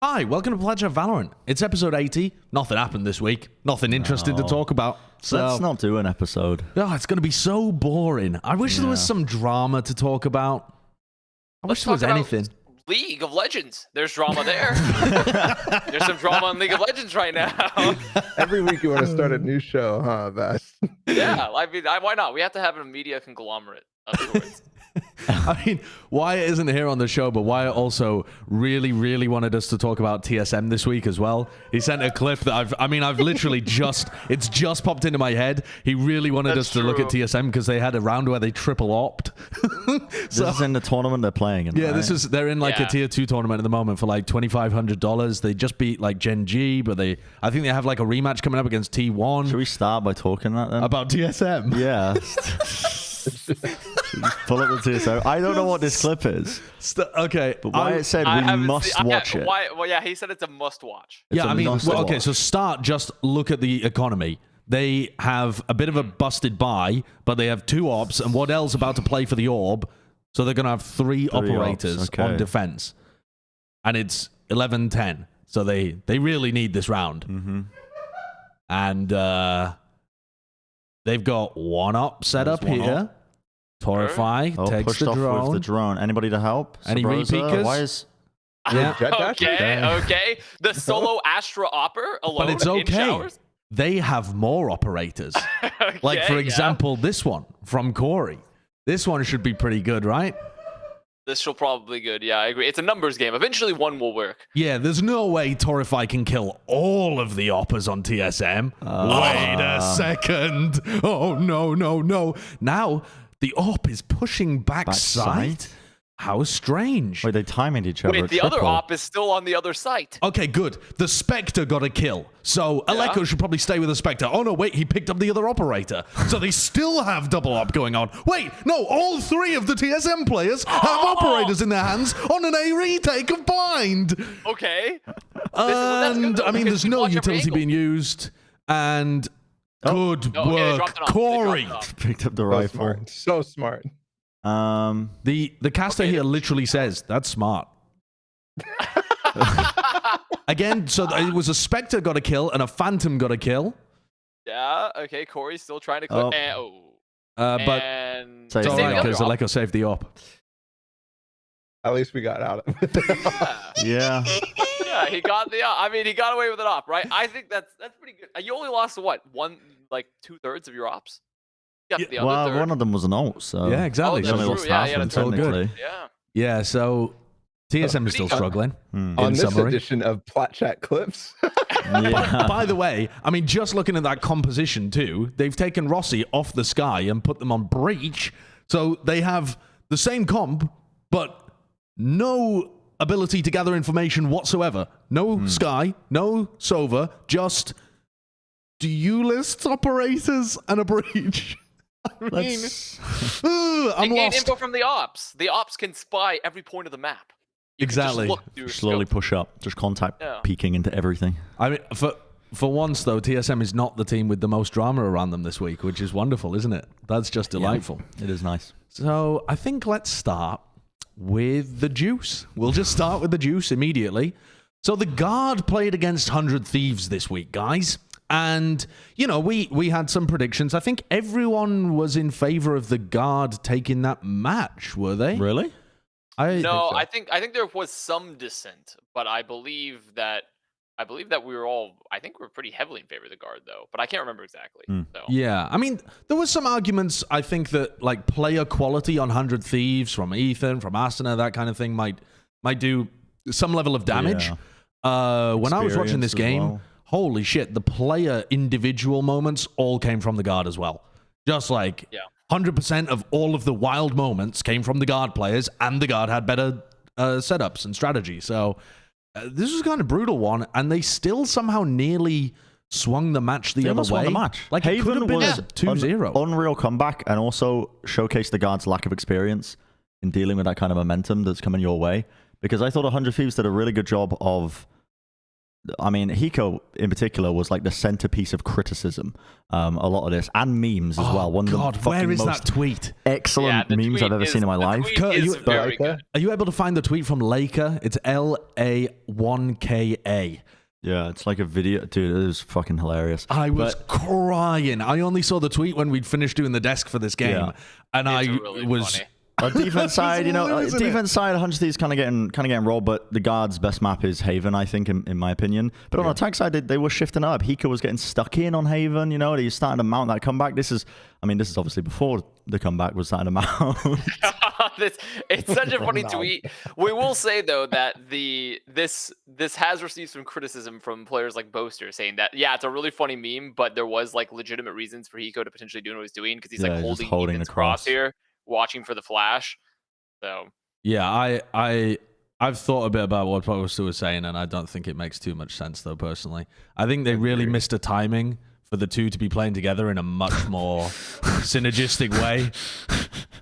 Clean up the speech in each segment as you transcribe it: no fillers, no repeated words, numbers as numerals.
Hi, welcome to Plat Chat VALORANT. It's episode 80. Nothing happened this week. Nothing interesting to talk about. So let's not do an episode. Oh, it's going to be so boring. I wish there was some drama to talk about. I wish there was anything. League of Legends. There's drama there. There's some drama in League of Legends right now. Every week you want to start a new show, huh, Avast? Yeah, I mean, why not? We have to have a media conglomerate of sorts. I mean, Wyatt isn't here on the show, but Wyatt also really wanted us to talk about TSM this week as well. He sent a clip that I've literally it's just popped into my head. He really wanted us to look at TSM because they had a round where they triple opt. This is in the tournament they're playing in, yeah, right? they're in like a tier 2 tournament at the moment for like $2,500. They just beat like Gen.G, but I think they have like a rematch coming up against T1. Should we start by talking that then? About TSM? Yeah. Pull up the TSM. I don't know what this clip is. Okay. But Wyatt said we must watch it. Well, yeah, he said it's a must watch. Yeah, I mean, okay, so just look at the economy. They have a bit of a busted buy, but they have 2 ops, and Waddell's about to play for the orb, so they're going to have 3 operators on defense. And it's 11-10, so they really need this round. Mm-hmm. And they've got 1 op set up here. Torify takes pushed the off drone. with the drone. Anybody to help? Any Sabrosa? repeakers? Why is... Yeah. Okay. The solo Astra Opper alone But it's in okay. showers? They have more operators. Like, for example, this one from Corey. This one should be pretty good, right? This will probably be good. Yeah, I agree. It's a numbers game. Eventually, one will work. Yeah, there's no way Torify can kill all of the oppers on TSM. Wait a second. Oh, no. Now, the op is pushing back side? How strange. Wait, they timing each other. Wait, the other op is still on the other site. Okay, good. The Spectre got a kill. So Aleko should probably stay with the Spectre. Oh, no, wait, he picked up the other operator. So they still have double op going on. Wait, no, all 3 of the TSM players have operators in their hands on an A retake of Bind. Okay. And, I mean, there's no utility being used. And good work, Corey. Picked up the rifle. So smart. The caster here literally says, that's smart. Again, so it was a Spectre got a kill and a Phantom got a kill. Yeah, okay, Corey's still trying to clip. But it's all right, because Aleko saved the op. At least we got out of it. Yeah. Yeah, he got the op. I mean, he got away with an op, right? I think that's pretty good. You only lost what? 2/3 of your ops? Yeah, well, one of them was an ult, so... Yeah, exactly. He's only lost half of them, technically. Yeah, so TSM is still struggling. On this edition of Plat Chat Clips. By the way, I mean, just looking at that composition too, they've taken Rossi off the Sky and put them on Breach, so they have the same comp, but no ability to gather information whatsoever. No Sky, no Sova, just duelist operators and a Breach. I mean, I'm lost. Info from the ops. The ops can spy every point of the map. Exactly. Slowly push up. Just contact peeking into everything. I mean, for once, though, TSM is not the team with the most drama around them this week, which is wonderful, isn't it? That's just delightful. Yeah, it is nice. So I think let's start with the juice. We'll just start with the juice immediately. So the Guard played against 100 Thieves this week, guys. And, you know, we had some predictions. I think everyone was in favor of the Guard taking that match, were they? Really? I think there was some dissent, but I believe that we were all, I think we're pretty heavily in favor of the Guard, though, but I can't remember exactly. So. Yeah, I mean, there was some arguments, I think, that, like, player quality on 100 Thieves from Ethan, from Astana, that kind of thing might do some level of damage. Yeah. When I was watching this game... Holy shit, the player individual moments all came from the Guard as well. Just like 100% of all of the wild moments came from the Guard players, and the Guard had better setups and strategy. So this was kind of brutal one, and they still somehow nearly swung the match the other way. Won the match. Like, it could have been 2-0. Unreal comeback, and also showcased the Guard's lack of experience in dealing with that kind of momentum that's coming your way. Because I thought 100 Thieves did a really good job of I mean, Hiko in particular was like the centerpiece of criticism. A lot of this and memes as well. One God, of the where is most that tweet? excellent memes I've ever seen in my life. Kurt, Are you able to find the tweet from Laker? It's LA1KA. Yeah, it's like a video. Dude, it was fucking hilarious. I was crying. I only saw the tweet when we'd finished doing the desk for this game. And it's I really was... funny. Defense side, defense side, 100 Thieves kind of getting rolled, but the guard's best map is Haven, I think, in my opinion. But on the attack side, they were shifting up. Hiko was getting stuck in on Haven. He's starting to mount that comeback. This is obviously before the comeback was starting to mount. It's such a funny tweet. We will say though that this has received some criticism from players like Boaster saying that it's a really funny meme, but there was like legitimate reasons for Hiko to potentially doing what he's doing because he's like holding the crosshair, watching for the flash. So yeah, I've thought a bit about what Boaster was saying, and I don't think it makes too much sense though. Personally, I think they really missed a timing for the two to be playing together in a much more synergistic way,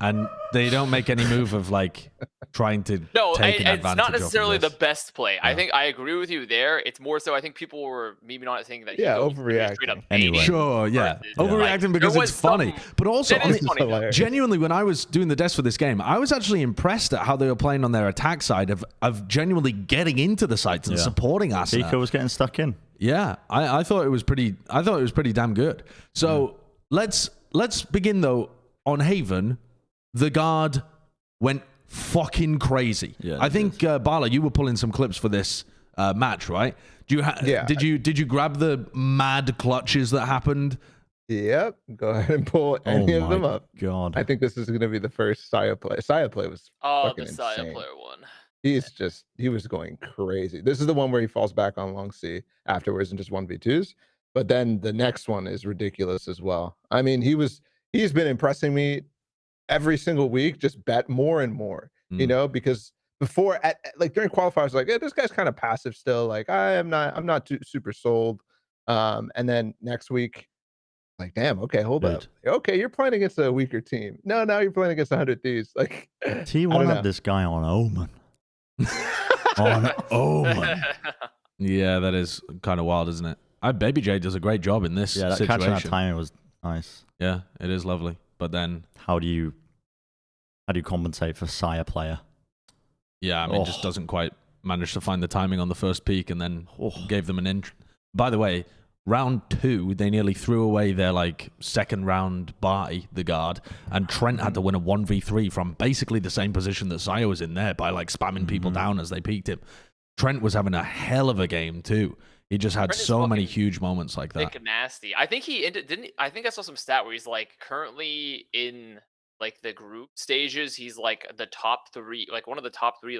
and they don't make any move of like trying to take an advantage. It's not necessarily the best play. Yeah. I think I agree with you there. It's more so I think people were memeing on it saying that overreacting. Anyway. Sure, overreacting because it's funny, but also genuinely when I was doing the desk for this game, I was actually impressed at how they were playing on their attack side of genuinely getting into the sites and supporting us. Hiko was getting stuck in. Yeah, I thought it was pretty. I thought it was pretty damn good. So let's begin though on Haven. The guard went fucking crazy. Yeah, I think Balla, you were pulling some clips for this match, right? Did you grab the mad clutches that happened? Yep. Go ahead and pull any of them up. God, I think this is going to be the first Saya play. Saya play was fucking the Saya insane. player one. He was going crazy. This is the one where he falls back on long C afterwards and just 1v2s. But then the next one is ridiculous as well. I mean, he's been impressing me every single week, just bet more and more, because before like during qualifiers, like, this guy's kind of passive still. Like I'm not too super sold. And then next week, like, damn, okay, hold up. Okay, you're playing against a weaker team. No, now you're playing against 100 Thieves. Like T1 had this guy on Omen. Yeah, that is kind of wild, isn't it? Baby J does a great job in this situation. Catching that timing was nice. Yeah, it is lovely. But then how do you compensate for Saya player? Yeah, I mean, just doesn't quite manage to find the timing on the first peak, and then gave them an inch. By the way, round 2, they nearly threw away their second round by the guard, and Trent had to win a 1v3 from basically the same position that Saya was in there by spamming people down as they peeked him. Trent was having a hell of a game too. He just had so many huge moments like that. Thick nasty. I think he I think I saw some stat where he's currently in the group stages. He's the top 3, one of the top 3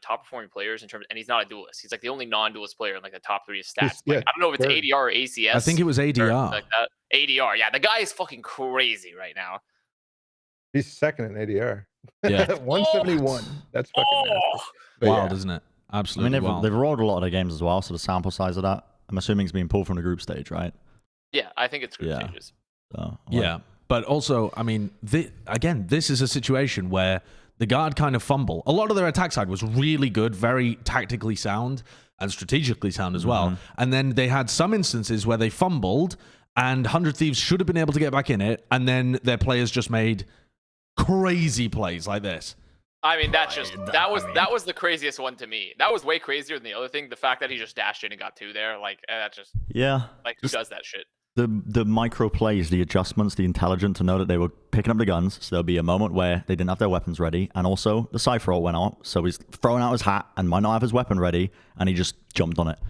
top performing players in terms, and he's not a duelist. He's the only non-duelist player in the top 3 stats. I don't know if it's ADR or ACS. I think it was ADR. ADR. Yeah, the guy is fucking crazy right now. He's second in ADR. Yeah, 171. That's fucking nasty. Wild, isn't it? Absolutely. I mean, they've rolled a lot of their games as well, so the sample size of that, I'm assuming, it's being pulled from the group stage, right? Yeah, I think it's group stages. So, yeah, but also, I mean, this is a situation where the guard kind of fumble. A lot of their attack side was really good, very tactically sound and strategically sound as well. And then they had some instances where they fumbled, and 100 Thieves should have been able to get back in it, and then their players just made crazy plays like this. I mean, that was the craziest one to me. That was way crazier than the other thing. The fact that he just dashed in and got 2 there, that just who does that shit? The micro plays, the adjustments, the intelligence to know that they were picking up the guns. So there'll be a moment where they didn't have their weapons ready, and also the Cypher ult went out, so he's throwing out his hat and might not have his weapon ready, and he just jumped on it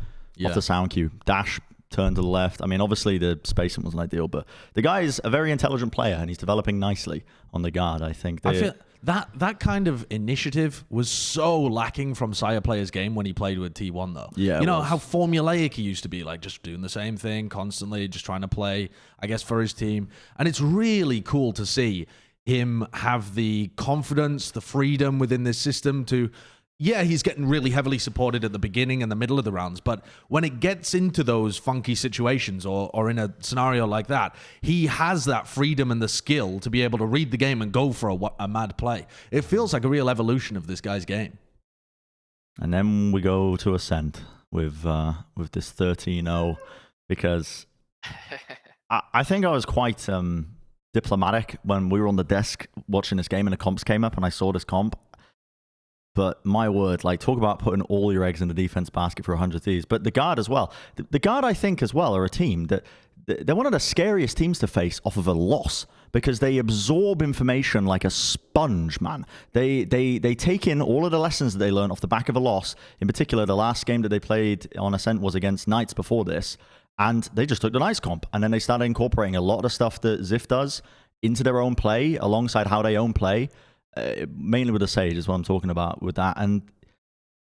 off the sound cue. Dash, turn to the left. I mean, obviously the spacing wasn't ideal, but the guy is a very intelligent player, and he's developing nicely on the guard. I think I feel that kind of initiative was so lacking from Saya player's game when he played with T1 though. Yeah, you know how formulaic he used to be, just doing the same thing constantly, just trying to play, I guess, for his team. And it's really cool to see him have the confidence, the freedom within this system to. Yeah, he's getting really heavily supported at the beginning and the middle of the rounds, but when it gets into those funky situations or in a scenario like that, he has that freedom and the skill to be able to read the game and go for a mad play. It feels like a real evolution of this guy's game. And then we go to Acend. with this 13-0 because I think I was quite diplomatic when we were on the desk watching this game and the comps came up and I saw this comp. But my word, like, talk about putting all your eggs in the defense basket for 100 Thieves. But the Guard as well. The Guard, I think, as well, are a team that they're one of the scariest teams to face off of a loss because they absorb information like a sponge, man. They take in all of the lessons that they learned off the back of a loss. In particular, the last game that they played on Acend was against Knights before this. And they just took the Knights comp. And then they started incorporating a lot of the stuff that Ziff does into their own play alongside how they own play. Mainly with the Sage is what I'm talking about with that. And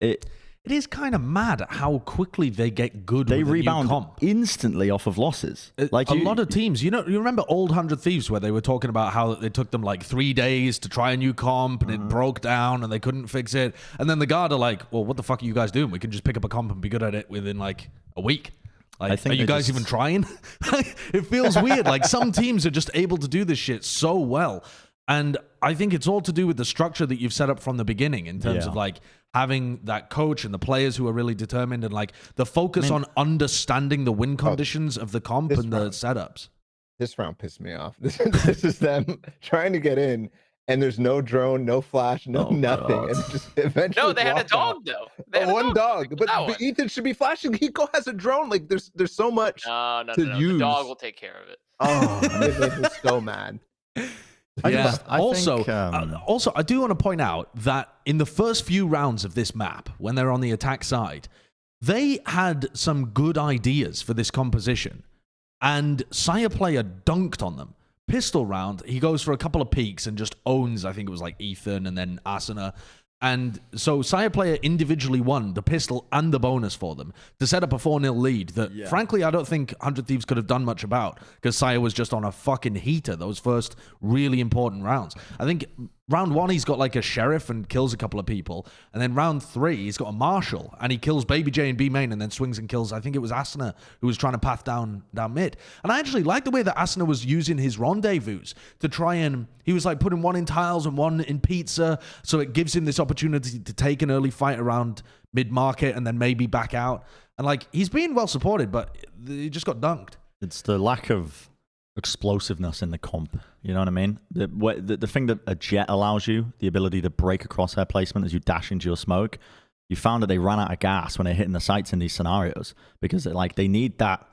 it is kind of mad how quickly they get good. They with rebound a new comp. instantly off of losses. Like a lot of teams, you remember old 100 Thieves where they were talking about how it took them like 3 days to try a new comp and it broke down and they couldn't fix it. And then the Guard are like, well, what the fuck are you guys doing? We can just pick up a comp and be good at it within like a week. Like, are you guys even trying? It feels weird. Like some teams are just able to do this shit so well. And I think it's all to do with the structure that you've set up from the beginning in terms of like having that coach and the players who are really determined and like the focus on understanding the win conditions of the comp and the setups. This round pissed me off. This is them trying to get in and there's no drone, no flash, no nothing. And just eventually they had a dog though. They had one dog. But Ethan should be flashing. Hiko has a drone. Like there's so much no. use. The dog will take care of it. Oh, it made me so mad. Yeah. Also, think, I do want to point out that in the first few rounds of this map, when they're on the attack side, they had some good ideas for this composition, and Sire Player dunked on them. Pistol round, he goes for a couple of peaks and just owns, I think it was like Ethan and then Asuna. And so Sire Player individually won the pistol and the bonus for them to set up a 4-0 lead that, frankly, I don't think 100 Thieves could have done much about because Sire was just on a fucking heater those first really important rounds. I think round 1, he's got like a sheriff and kills a couple of people. And then round 3, he's got a marshal and he kills Baby J and B main and then swings and kills, I think it was Asuna who was trying to path down mid. And I actually like the way that Asuna was using his rendezvous to try and, he was like putting one in tiles and one in pizza. So it gives him this opportunity to take an early fight around mid-market and then maybe back out. And like, he's being well supported, but he just got dunked. It's the lack of explosiveness in the comp. You know what I mean? The thing that a Jett allows you, the ability to break a crosshair placement as you dash into your smoke, you found that they ran out of gas when they're hitting the sights in these scenarios because they need that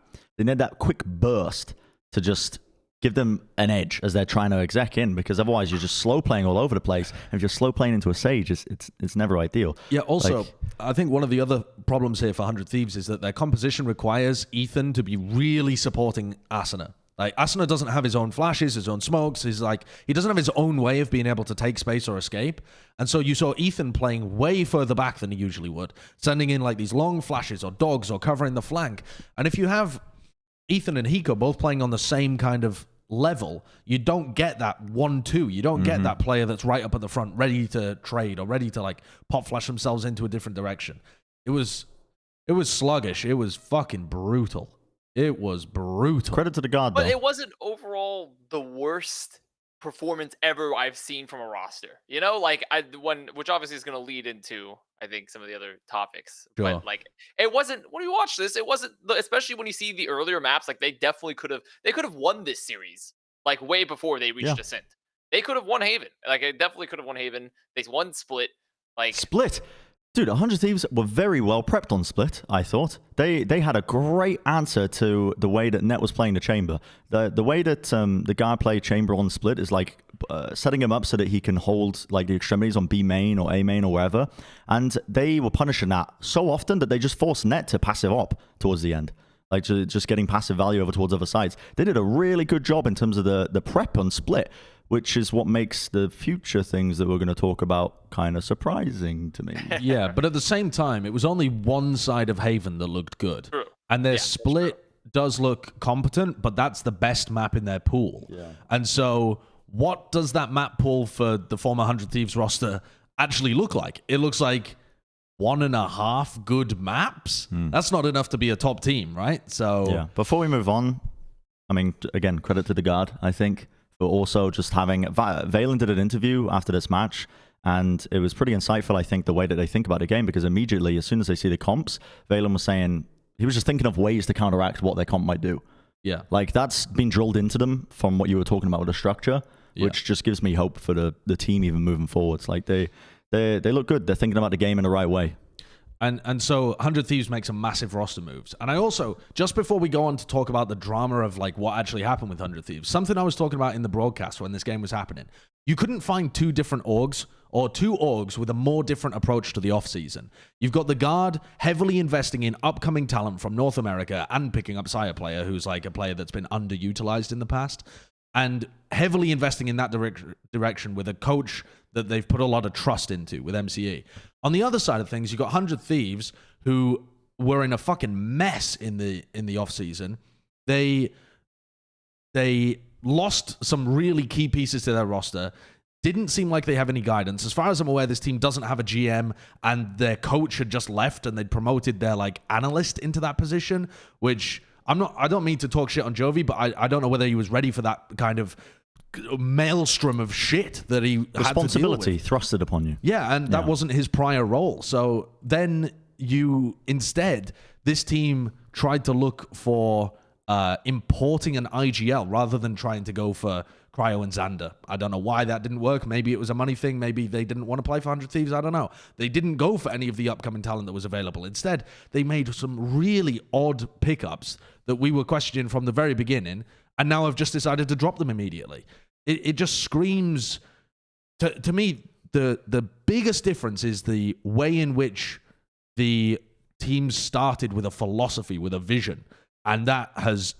quick burst to just give them an edge as they're trying to exec in, because otherwise you're just slow playing all over the place. And if you're slow playing into a Sage, it's never ideal. Yeah, also, I think one of the other problems here for 100 Thieves is that their composition requires Ethan to be really supporting Asuna. Like, Asuna doesn't have his own flashes, his own smokes. He doesn't have his own way of being able to take space or escape. And so you saw Ethan playing way further back than he usually would, sending in like these long flashes or dogs or covering the flank. And if you have Ethan and Hiko both playing on the same kind of level, you don't get that 1-2. You don't get that player that's right up at the front, ready to trade or ready to like pop flash themselves into a different direction. It was sluggish. It was fucking brutal. It was brutal. Credit to the Guard, though. But it wasn't overall the worst performance ever I've seen from a roster. You know, like which obviously is going to lead into, I think, some of the other topics. Sure. But like, it wasn't, when you watch this, it wasn't, especially when you see the earlier maps, like they definitely could have won this series like way before they reached Ascent. They could have won Haven. Like, it definitely could have won Haven. They won Split. Like Split. Dude, 100 Thieves were very well prepped on Split, I thought. They had a great answer to the way that Net was playing the Chamber. The way that the guy played Chamber on Split is like setting him up so that he can hold like the extremities on B main or A main or wherever. And they were punishing that so often that they just forced Net to passive op towards the end. Like just getting passive value over towards other sides. They did a really good job in terms of the prep on Split, which is what makes the future things that we're going to talk about kind of surprising to me. Yeah, but at the same time, it was only one side of Haven that looked good. True. And their Split does look competent, but that's the best map in their pool. Yeah. And so what does that map pool for the former 100 Thieves roster actually look like? It looks like 1.5 good maps. That's not enough to be a top team, right? So yeah. Before we move on, I mean, again, credit to the Guard, I think. But also just having Valen did an interview after this match, And it was pretty insightful, I think, the way that they think about the game, because immediately, as soon as they see the comps, Valen was saying, he was just thinking of ways to counteract what their comp might do. Yeah. Like, that's been drilled into them from what you were talking about with the structure, which just gives me hope for the team even moving forwards. Like, they look good. They're thinking about the game in the right way. And so 100 Thieves makes some massive roster moves. And I also, just before we go on to talk about the drama of like what actually happened with 100 Thieves, something I was talking about in the broadcast when this game was happening, you couldn't find two different orgs or two orgs with a more different approach to the offseason. You've got the Guard heavily investing in upcoming talent from North America and picking up Sire Player, who's like a player that's been underutilized in the past, and heavily investing in that direction with a coach that they've put a lot of trust into with MCE. On the other side of things, you've got 100 Thieves who were in a fucking mess in the offseason. They lost some really key pieces to their roster. Didn't seem like they have any guidance. As far as I'm aware, this team doesn't have a GM, and their coach had just left, and they'd promoted their like analyst into that position, which I don't mean to talk shit on Jovi, but I don't know whether he was ready for that kind of maelstrom of shit that he responsibility had to thrusted upon you. Yeah, and that wasn't his prior role. So then this team tried to look for importing an IGL rather than trying to go for Cryo and Xander. I don't know why that didn't work. Maybe it was a money thing. Maybe they didn't want to play for 100 Thieves. I don't know. They didn't go for any of the upcoming talent that was available. Instead, they made some really odd pickups that we were questioning from the very beginning, and now have just decided to drop them immediately. It just screams... To me, the biggest difference is the way in which the teams started with a philosophy, with a vision, and that has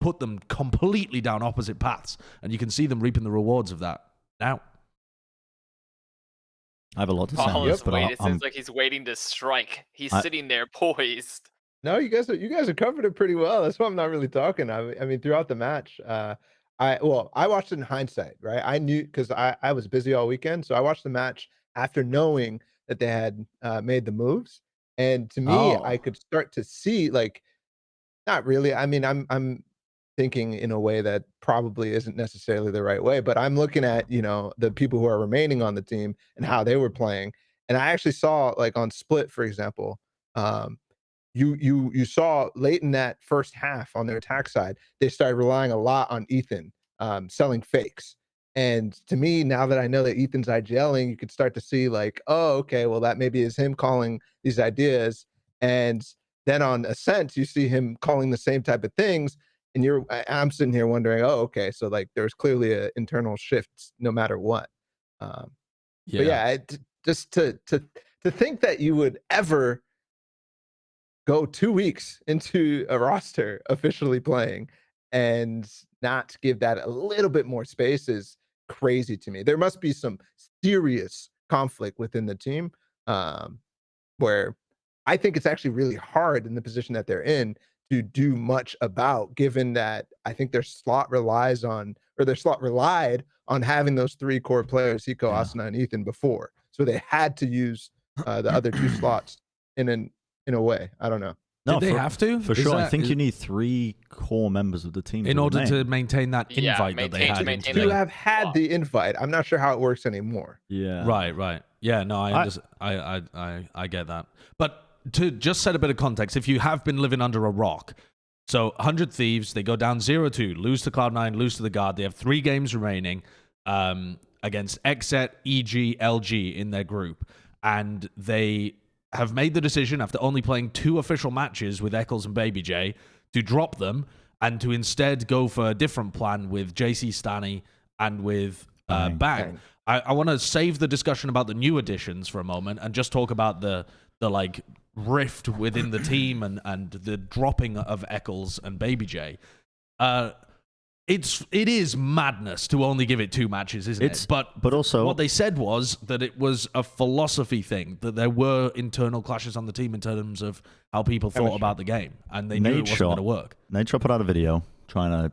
put them completely down opposite paths, and you can see them reaping the rewards of that now. I have a lot to say. Paul is but waiting. It seems like he's waiting to strike. He's sitting there poised. No, you guys have covered it pretty well. That's why I'm not really talking. I mean, throughout the match, I watched it in hindsight, right? I knew, because I was busy all weekend, so I watched the match after knowing that they had made the moves, and to me, I could start to see, like, not really. I mean, I'm thinking in a way that probably isn't necessarily the right way, but I'm looking at, the people who are remaining on the team and how they were playing, and I actually saw, like, on Split, for example, you saw late in that first half on their attack side, they started relying a lot on Ethan selling fakes. And to me, now that I know that Ethan's IGLing, you could start to see like, oh, okay, well, that maybe is him calling these ideas. And then on Ascent, you see him calling the same type of things. And I'm sitting here wondering, oh, okay, so like there's clearly an internal shift no matter what. But yeah, just to think that you would ever go 2 weeks into a roster officially playing and not give that a little bit more space is crazy to me. There must be some serious conflict within the team, where I think it's actually really hard in the position that they're in to do much about, given that I think their slot relied on having those three core players, Hiko, Asuna, and Ethan before. So they had to use the other two slots in a way. I don't know. No, Did they have to? For sure. I think you need three core members of the team in order to maintain that invite that they had. To have had the invite. I'm not sure how it works anymore. Yeah. Right. Yeah, no, I get that. But to just set a bit of context, if you have been living under a rock, so 100 Thieves, they go down 0-2, lose to Cloud9, lose to the Guard. They have 3 games remaining against Xset, EG, LG in their group. And they have made the decision, after only playing 2 official matches with Eccles and Baby J, to drop them and to instead go for a different plan with jcStani and with Bang. I want to save the discussion about the new additions for a moment and just talk about the like rift within the team and the dropping of Eccles and Baby J. It is madness to only give it 2 matches, isn't it? But also what they said was that it was a philosophy thing, that there were internal clashes on the team in terms of how people thought about the game, and they knew it wasn't going to work. Nate put out a video trying to,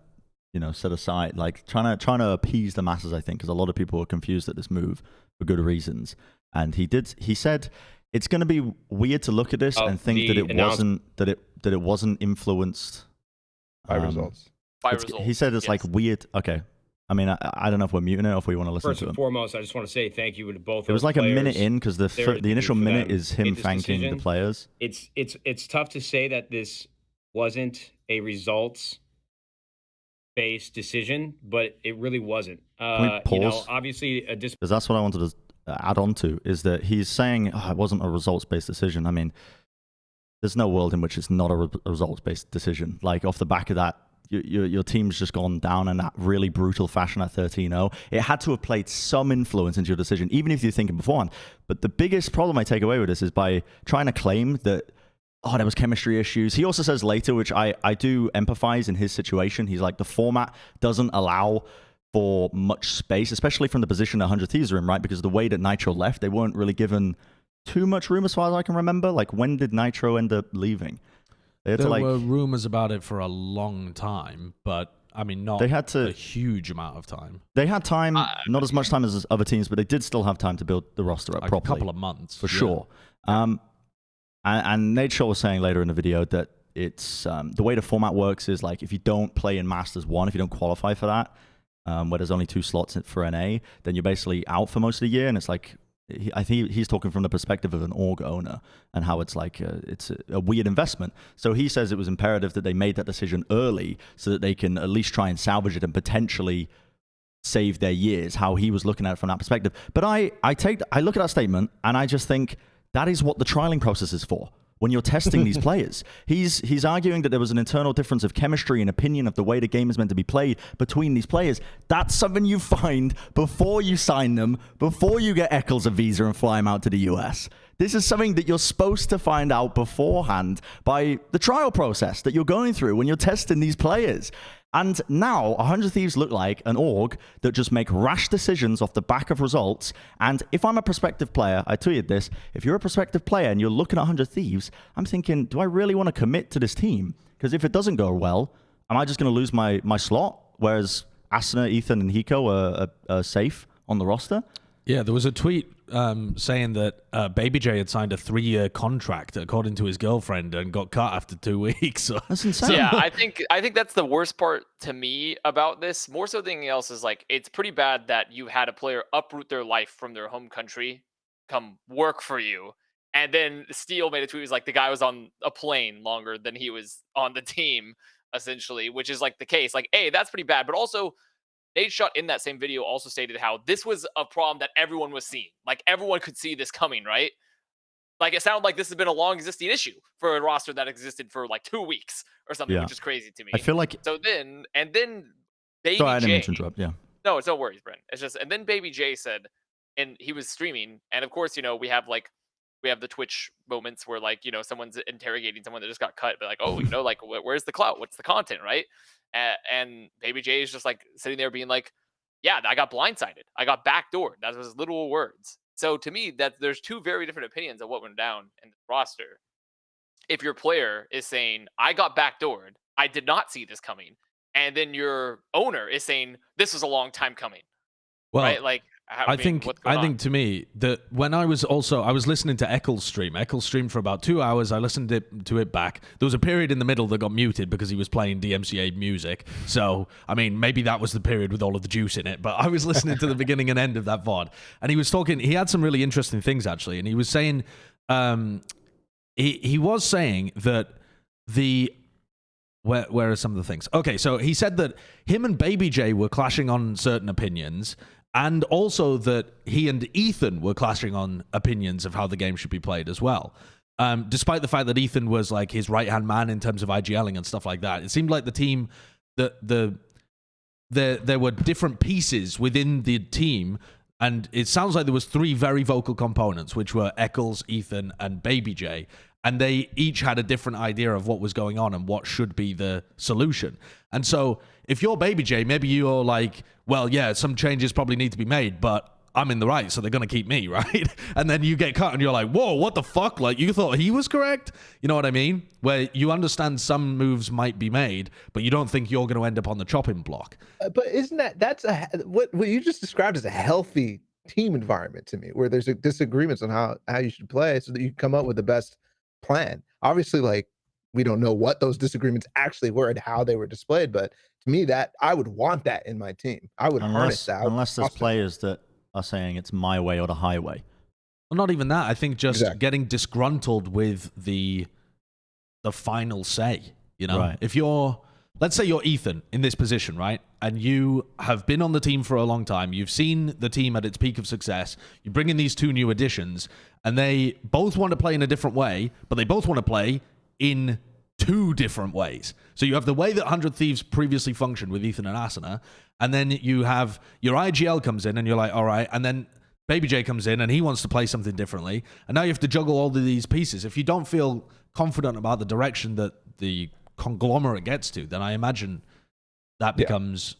set aside, like trying to appease the masses, I think, because a lot of people were confused at this move for good reasons. And he said it's going to be weird to look at this and think that it wasn't influenced by results. He said it's like weird. Okay. I mean, I don't know if we're muting it or if we want to listen First to and him. foremost, I just want to say thank you to both. It was like a minute in because the initial minute is him thanking the players. It's tough to say that this wasn't a results-based decision, but it really wasn't. Can we pause? You know, obviously, because that's what I wanted to add on to, is that he's saying it wasn't a results-based decision. I mean, there's no world in which it's not a results-based decision. Like, off the back of that, your team's just gone down in that really brutal fashion at 13-0. It had to have played some influence into your decision, even if you're thinking beforehand. But the biggest problem I take away with this is by trying to claim that, oh, there was chemistry issues. He also says later, which I do empathize in his situation, he's like, the format doesn't allow for much space, especially from the position that 100 Thieves are in, right? Because the way that Nitro left, they weren't really given too much room as far as I can remember. Like, when did Nitro end up leaving? There were rumors about it for a long time, but I mean, not a huge amount of time. They had time, not as much time as other teams, but they did still have time to build the roster up properly. A couple of months. For sure. And Nate Shaw was saying later in the video that it's the way the format works is, like, if you don't play in Masters 1, if you don't qualify for that, where there's only 2 slots for NA, then you're basically out for most of the year, and it's like, I think he's talking from the perspective of an org owner and how it's like it's a weird investment. So he says it was imperative that they made that decision early so that they can at least try and salvage it and potentially save their years, how he was looking at it from that perspective. But I look at that statement and I just think that is what the trialing process is for. When you're testing these players, he's arguing that there was an internal difference of chemistry and opinion of the way the game is meant to be played between these players. That's something you find before you sign them, before you get Eccles a visa and fly him out to the US. This is something that you're supposed to find out beforehand by the trial process that you're going through when you're testing these players. And now 100 Thieves look like an org that just make rash decisions off the back of results. And if I'm a prospective player, I tweeted this, if you're a prospective player and you're looking at 100 Thieves, I'm thinking, do I really want to commit to this team? Because if it doesn't go well, am I just going to lose my slot? Whereas Asuna, Ethan, and Hiko are safe on the roster? Yeah, there was a tweet saying that Baby J had signed a 3-year contract according to his girlfriend and got cut after 2 weeks. That's insane. So, yeah, I think that's the worst part to me about this. More so than anything else is, like, it's pretty bad that you had a player uproot their life from their home country, come work for you, and then Steele made a tweet, was like, the guy was on a plane longer than he was on the team, essentially, which is like the case. Like, hey, that's pretty bad, but also Nate Shot in that same video also stated how this was a problem that everyone was seeing. Like, everyone could see this coming, right? Like, it sounded like this has been a long existing issue for a roster that existed for like 2 weeks or something, which is crazy to me. I feel like... So then Baby Sorry, I didn't J... mean to interrupt, yeah. No, it's no worries, Bren. It's just... And then Baby J said, and he was streaming, and of course, you know, we have the Twitch moments where, like, you know, someone's interrogating someone that just got cut, but like, oh, you know, like, where's the clout? What's the content, right? And Baby J is just like sitting there being like, yeah, I got blindsided. I got backdoored. That was his literal words. So to me, that there's 2 very different opinions of what went down in the roster. If your player is saying, I got backdoored, I did not see this coming, and then your owner is saying, this was a long time coming. Well, right? Like, I think to me that when I was listening to Eccles streamed for about 2 hours. I listened to it back. There was a period in the middle that got muted because he was playing DMCA music. So, I mean, maybe that was the period with all of the juice in it, but I was listening to the beginning and end of that VOD. And he was talking, he had some really interesting things actually. And he was saying, he was saying that where are some of the things? Okay, so he said that him and Baby J were clashing on certain opinions, and also that he and Ethan were clashing on opinions of how the game should be played as well. Despite the fact that Ethan was like his right-hand man in terms of IGLing and stuff like that, it seemed like the team, that there were different pieces within the team, and it sounds like there was 3 very vocal components, which were Eccles, Ethan, and Baby J, and they each had a different idea of what was going on and what should be the solution. And so if you're Baby J, maybe you're like, well, yeah, some changes probably need to be made, but I'm in the right, so they're going to keep me, right? And then you get cut and you're like, whoa, what the fuck? Like, you thought he was correct? You know what I mean? Where you understand some moves might be made, but you don't think you're going to end up on the chopping block. But isn't that's what you just described as a healthy team environment to me, where there's disagreements on how you should play so that you come up with the best plan. Obviously, like, we don't know what those disagreements actually were and how they were displayed. But to me, that I would want that in my team. I would harness that. Unless there's players that are saying it's my way or the highway. Well, not even that. I think just getting disgruntled with the final say. You know, Right. if you're, let's say you're Ethan in this position, right? And you have been on the team for a long time. You've seen the team at its peak of success. You bring in these two new additions, and they both want to play in a different way, but they both want to play in two different ways. So you have the way that 100 Thieves previously functioned with Ethan and Asuna, and then you have your IGL comes in, and you're like, all right, and then Baby J comes in, and he wants to play something differently, and now you have to juggle all of these pieces. If you don't feel confident about the direction that the conglomerate gets to, then I imagine that becomes,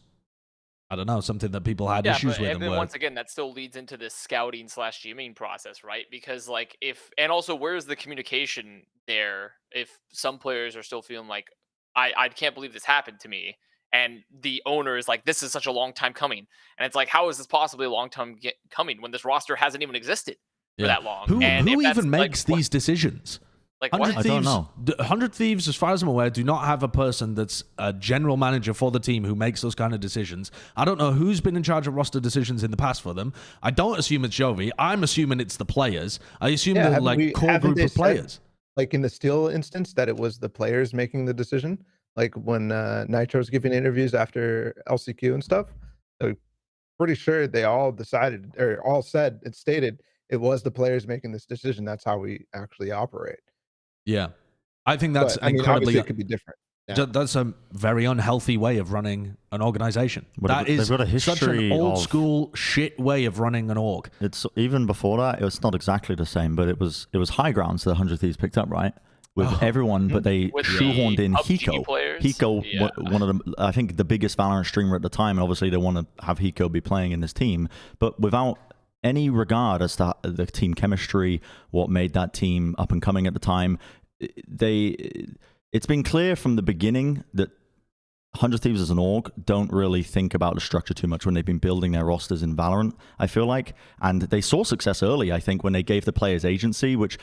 I don't know, something that people had issues with. And then once again, that still leads into this scouting / GMing process, right? Because like and also where's the communication there if some players are still feeling like, I can't believe this happened to me. And the owner is like, this is such a long time coming. And it's like, how is this possibly a long time coming when this roster hasn't even existed for that long? Who even makes like, these decisions? Like 100 what? Thieves, I don't know. 100 Thieves, as far as I'm aware, do not have a person that's a general manager for the team who makes those kind of decisions. I don't know who's been in charge of roster decisions in the past for them. I don't assume it's Jovi. I'm assuming it's the players. I assume they're like core group of players. Like in the Steel instance, that it was the players making the decision. Like when Nitro's giving interviews after LCQ and stuff. So pretty sure they all decided or all said it stated it was the players making this decision. That's how we actually operate. Yeah. I think that's incredibly... obviously it could be different. Yeah. That's a very unhealthy way of running an organization. But that is got a such an old school shit way of running an org. It's even before that, it was not exactly the same, but it was high grounds that 100 Thieves picked up, right? With everyone, but they shoehorned in Hiko. Hiko, one of the, I think the biggest Valorant streamer at the time, and obviously they want to have Hiko be playing in this team, but without any regard as to the team chemistry, what made that team up and coming at the time. It's been clear from the beginning that 100 Thieves as an org don't really think about the structure too much when they've been building their rosters in Valorant, I feel like. And they saw success early, I think, when they gave the players agency, which,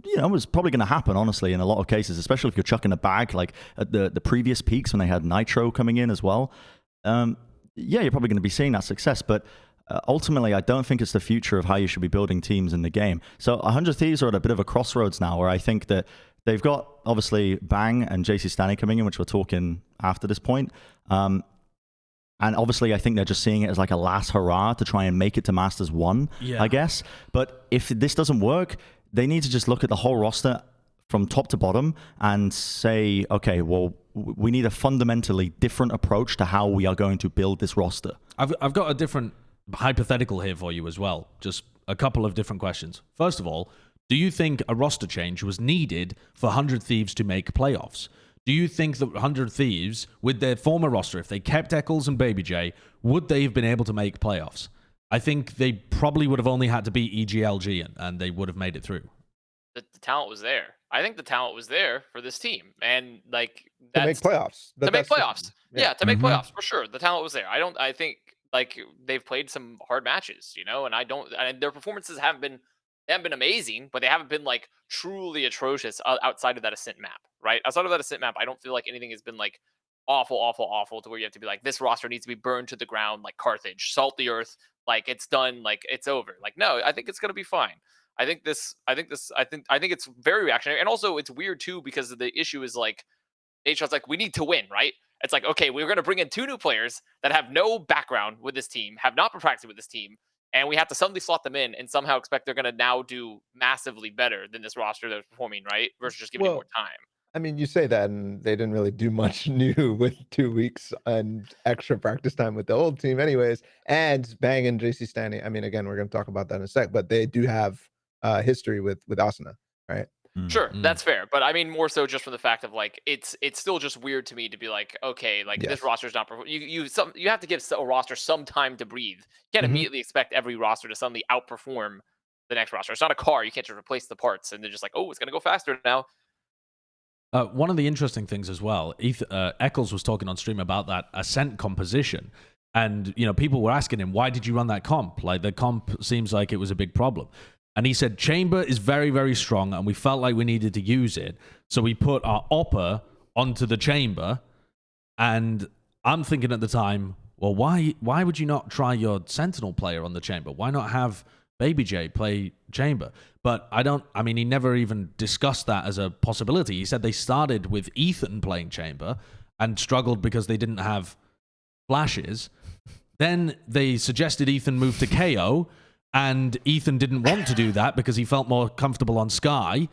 you know, was probably going to happen, honestly, in a lot of cases, especially if you're chucking a bag, like at the previous peaks when they had Nitro coming in as well. Yeah, you're probably going to be seeing that success, but ultimately, I don't think it's the future of how you should be building teams in the game. So 100 Thieves are at a bit of a crossroads now where I think that they've got, obviously, Bang and jcStani coming in, which we're talking after this point. And obviously, I think they're just seeing it as like a last hurrah to try and make it to Masters 1, I guess. But if this doesn't work, they need to just look at the whole roster from top to bottom and say, okay, well, we need a fundamentally different approach to how we are going to build this roster. I've got a different hypothetical here for you as well. Just a couple of different questions. First of all, do you think a roster change was needed for 100 Thieves to make playoffs? Do you think that 100 Thieves, with their former roster, if they kept Eccles and Baby J, would they have been able to make playoffs? I think they probably would have only had to beat EGLG and they would have made it through. The talent was there. I think the talent was there for this team, and like to make playoffs. To make playoffs, to make playoffs for sure. The talent was there. I think like they've played some hard matches, you know, and their performances haven't been amazing, but they haven't been like truly atrocious outside of that Ascent map, right? Outside of that Ascent map, I don't feel like anything has been like awful to where you have to be like, this roster needs to be burned to the ground, like Carthage, salt the earth, like it's done, like it's over. Like, no, I think it's gonna be fine. I think it's very reactionary, and also it's weird too because the issue is like, HR's like, we need to win, right? It's like, okay, we're gonna bring in 2 new players that have no background with this team, have not been practicing with this team, and we have to suddenly slot them in and somehow expect they're gonna now do massively better than this roster that's performing, right? Versus just giving it more time. I mean, you say that, and they didn't really do much new with 2 weeks and extra practice time with the old team, anyways. And Bang and jcStani. I mean, again, we're going to talk about that in a sec, but they do have history with Asuna, right? Sure, that's fair, but I mean more so just from the fact of like it's still just weird to me to be like, okay, like this roster's not you have to give a roster some time to breathe. You can't immediately expect every roster to suddenly outperform the next roster. It's not a car; you can't just replace the parts and they're just like, oh, it's going to go faster now. One of the interesting things as well, Eccles was talking on stream about that Ascent composition. And, you know, people were asking him, why did you run that comp? Like, the comp seems like it was a big problem. And he said, Chamber is very, very strong, and we felt like we needed to use it. So we put our Oppa onto the Chamber. And I'm thinking at the time, well, why would you not try your Sentinel player on the Chamber? Why not have Baby J play Chamber? But I mean, he never even discussed that as a possibility. He said they started with Ethan playing Chamber and struggled because they didn't have flashes. Then they suggested Ethan move to KO, and Ethan didn't want to do that because he felt more comfortable on Sky.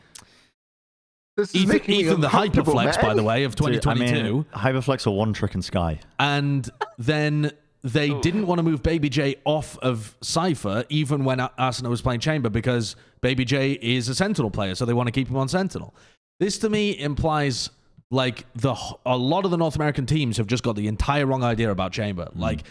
This is Ethan the Hyperflex, man. by the way, of 2022. Dude, I mean, Hyperflex are one trick in Sky. And then they didn't want to move Baby J off of Cypher, even when Arsenal was playing Chamber, because Baby J is a Sentinel player, so they want to keep him on Sentinel. This, to me, implies like a lot of the North American teams have just got the entire wrong idea about Chamber. Like,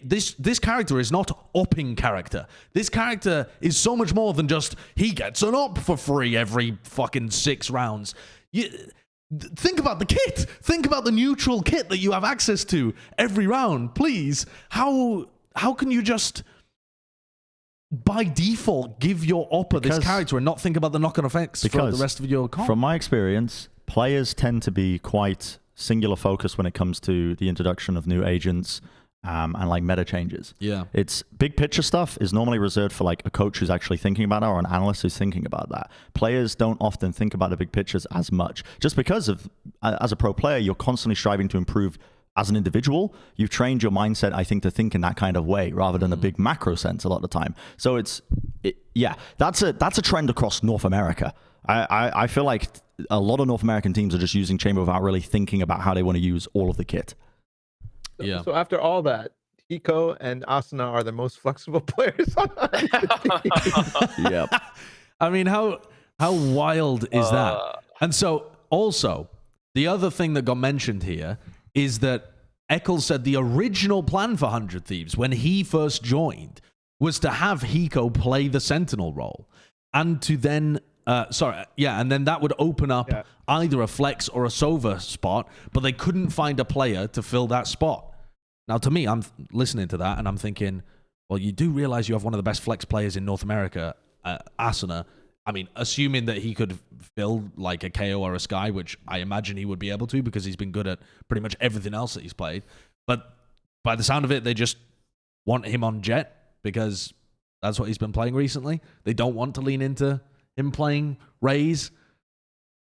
this character is not upping character. This character is so much more than just, he gets an up for free every fucking 6 rounds. Think about the kit. Think about the neutral kit that you have access to every round, please. How can you just, by default, give your Oppa this character and not think about the knock-on effects for the rest of your comp? From my experience, players tend to be quite singular focused when it comes to the introduction of new agents and like meta changes. Yeah. It's big picture stuff is normally reserved for like a coach who's actually thinking about it or an analyst who's thinking about that. Players don't often think about the big pictures as much just because of, as a pro player, you're constantly striving to improve as an individual. You've trained your mindset, I think, to think in that kind of way rather than a big macro sense a lot of the time. So yeah, that's a trend across North America. I feel like a lot of North American teams are just using Chamber without really thinking about how they want to use all of the kit. Yeah. So after all that, Hiko and Asuna are the most flexible players on the team. Yep. I mean, how wild is that? And so also, the other thing that got mentioned here is that Eccles said the original plan for 100 Thieves when he first joined was to have Hiko play the Sentinel role and to then and then that would open up either a flex or a Sova spot, but they couldn't find a player to fill that spot. Now, to me, I'm listening to that and I'm thinking, well, you do realize you have one of the best flex players in North America, Asuna. I mean, assuming that he could fill like a KO or a Sky, which I imagine he would be able to because he's been good at pretty much everything else that he's played. But by the sound of it, they just want him on Jett because that's what he's been playing recently. They don't want to lean into him playing Raze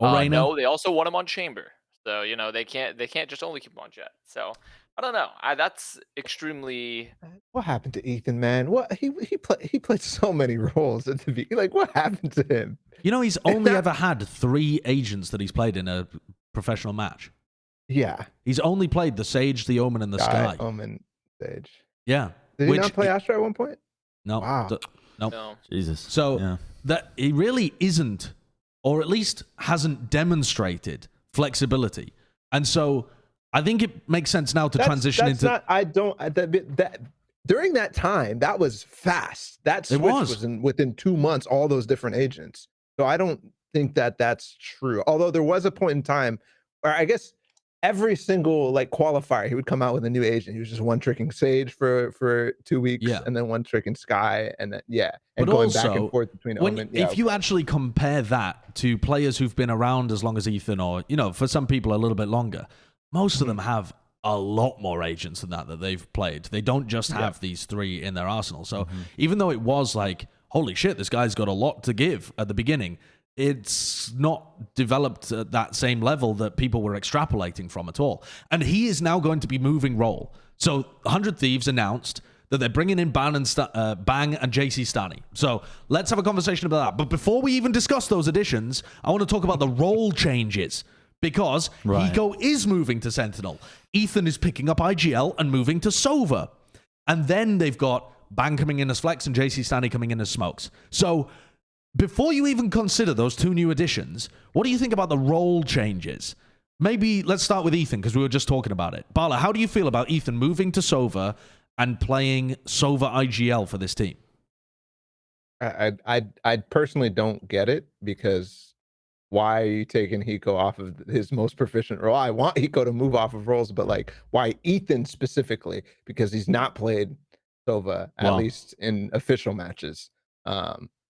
or Reyna. No, they also want him on Chamber. So, you know, they can't just only keep him on Jett. So, I don't know. That's extremely. What happened to Ethan, man? What he played so many roles at the beginning. Like, what happened to him? You know, he's only ever had 3 agents that he's played in a professional match. Yeah. He's only played the Sage, the Omen, and the Sky. Omen, Sage. Yeah. Did he not play Astra at one point? No. Wow. No. Jesus. So that he really isn't, or at least hasn't demonstrated flexibility. And so I think it makes sense now to transition into. That during that time, that was fast. That switch was within 2 months, all those different agents. So I don't think that that's true. Although there was a point in time where I guess every single like qualifier, he would come out with a new agent. He was just one tricking Sage for 2 weeks, and then one tricking Sky, and then and but going also, back and forth between Omen. If you actually compare that to players who've been around as long as Ethan, or for some people a little bit longer, most of them have a lot more agents than that they've played. They don't just have these 3 in their arsenal. So even though it was like, holy shit, this guy's got a lot to give at the beginning, it's not developed at that same level that people were extrapolating from at all. And he is now going to be moving role. So 100 Thieves announced that they're bringing in Bang and jcStani. So let's have a conversation about that. But before we even discuss those additions, I want to talk about the role changes. Because Hiko is moving to Sentinel. Ethan is picking up IGL and moving to Sova. And then they've got Bang coming in as Flex and jcStani coming in as Smokes. So before you even consider those 2 new additions, what do you think about the role changes? Maybe let's start with Ethan because we were just talking about it. Balla, how do you feel about Ethan moving to Sova and playing Sova IGL for this team? I personally don't get it because why are you taking Hiko off of his most proficient role? I want Hiko to move off of roles, but like why Ethan specifically? Because he's not played Sova, at least in official matches.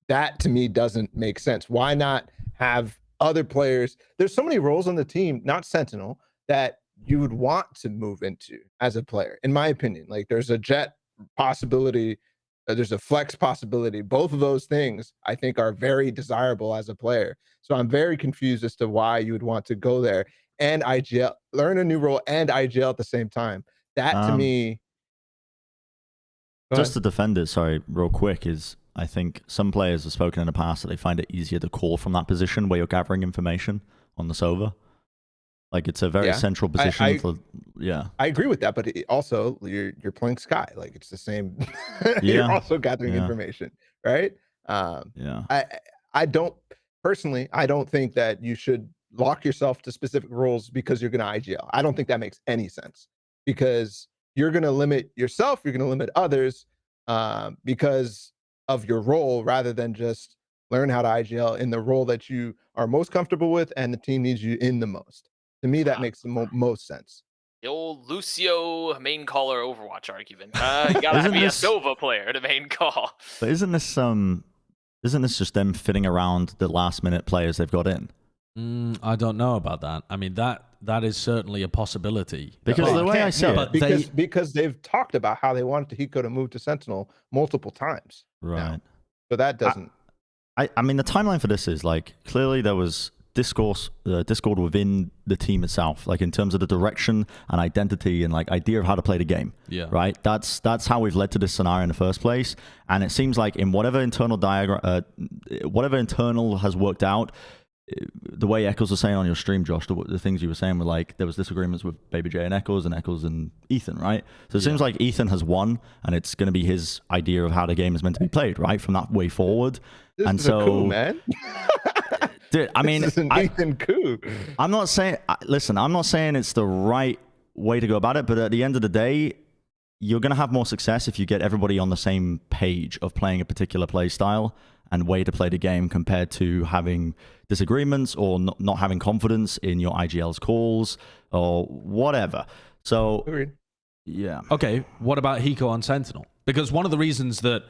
that to me doesn't make sense. Why not have other players? There's so many roles on the team, not Sentinel, that you would want to move into as a player, in my opinion. Like there's a Jett possibility, there's a flex possibility. Both of those things I think are very desirable as a player. So I'm very confused as to why you would want to go there and IGL, learn a new role and IGL at the same time. That to me. Just to defend it, sorry, real quick, is I think some players have spoken in the past that they find it easier to call from that position where you're gathering information on the server. Like it's a very central position. I agree with that, but also you're playing Sky. Like it's the same. You're also gathering information, right? I don't personally. I don't think that you should lock yourself to specific roles because you're going to IGL. I don't think that makes any sense because you're going to limit yourself. You're going to limit others because of your role, rather than just learn how to IGL in the role that you are most comfortable with and the team needs you in the most. To me, that makes the most sense. The old Lucio main caller Overwatch argument. You gotta be a Sova player to main call. But isn't this just them fitting around the last minute players they've got in? I don't know about that. I mean, that is certainly a possibility. Because the way I see it, because they've talked about how they wanted Hiko to move to Sentinel multiple times. Right. Now. So that doesn't. I mean, the timeline for this is like clearly there was discord within the team itself, like in terms of the direction and identity and like idea of how to play the game. Yeah. Right. That's how we've led to this scenario in the first place. And it seems like in whatever internal diagram, whatever internal has worked out, the way Eccles was saying on your stream, Josh, the things you were saying were like there was disagreements with Baby J and Eccles and Ethan, right? So it seems like Ethan has won, and it's going to be his idea of how the game is meant to be played, right? From that way forward. This is so cool, man. Dude, I mean, this is an Ethan coup. I'm not saying. Listen, I'm not saying it's the right way to go about it, but at the end of the day, you're going to have more success if you get everybody on the same page of playing a particular play style and way to play the game, compared to having disagreements or not having confidence in your IGL's calls or whatever. So, agreed. Yeah. Okay, what about Hiko on Sentinel? Because one of the reasons that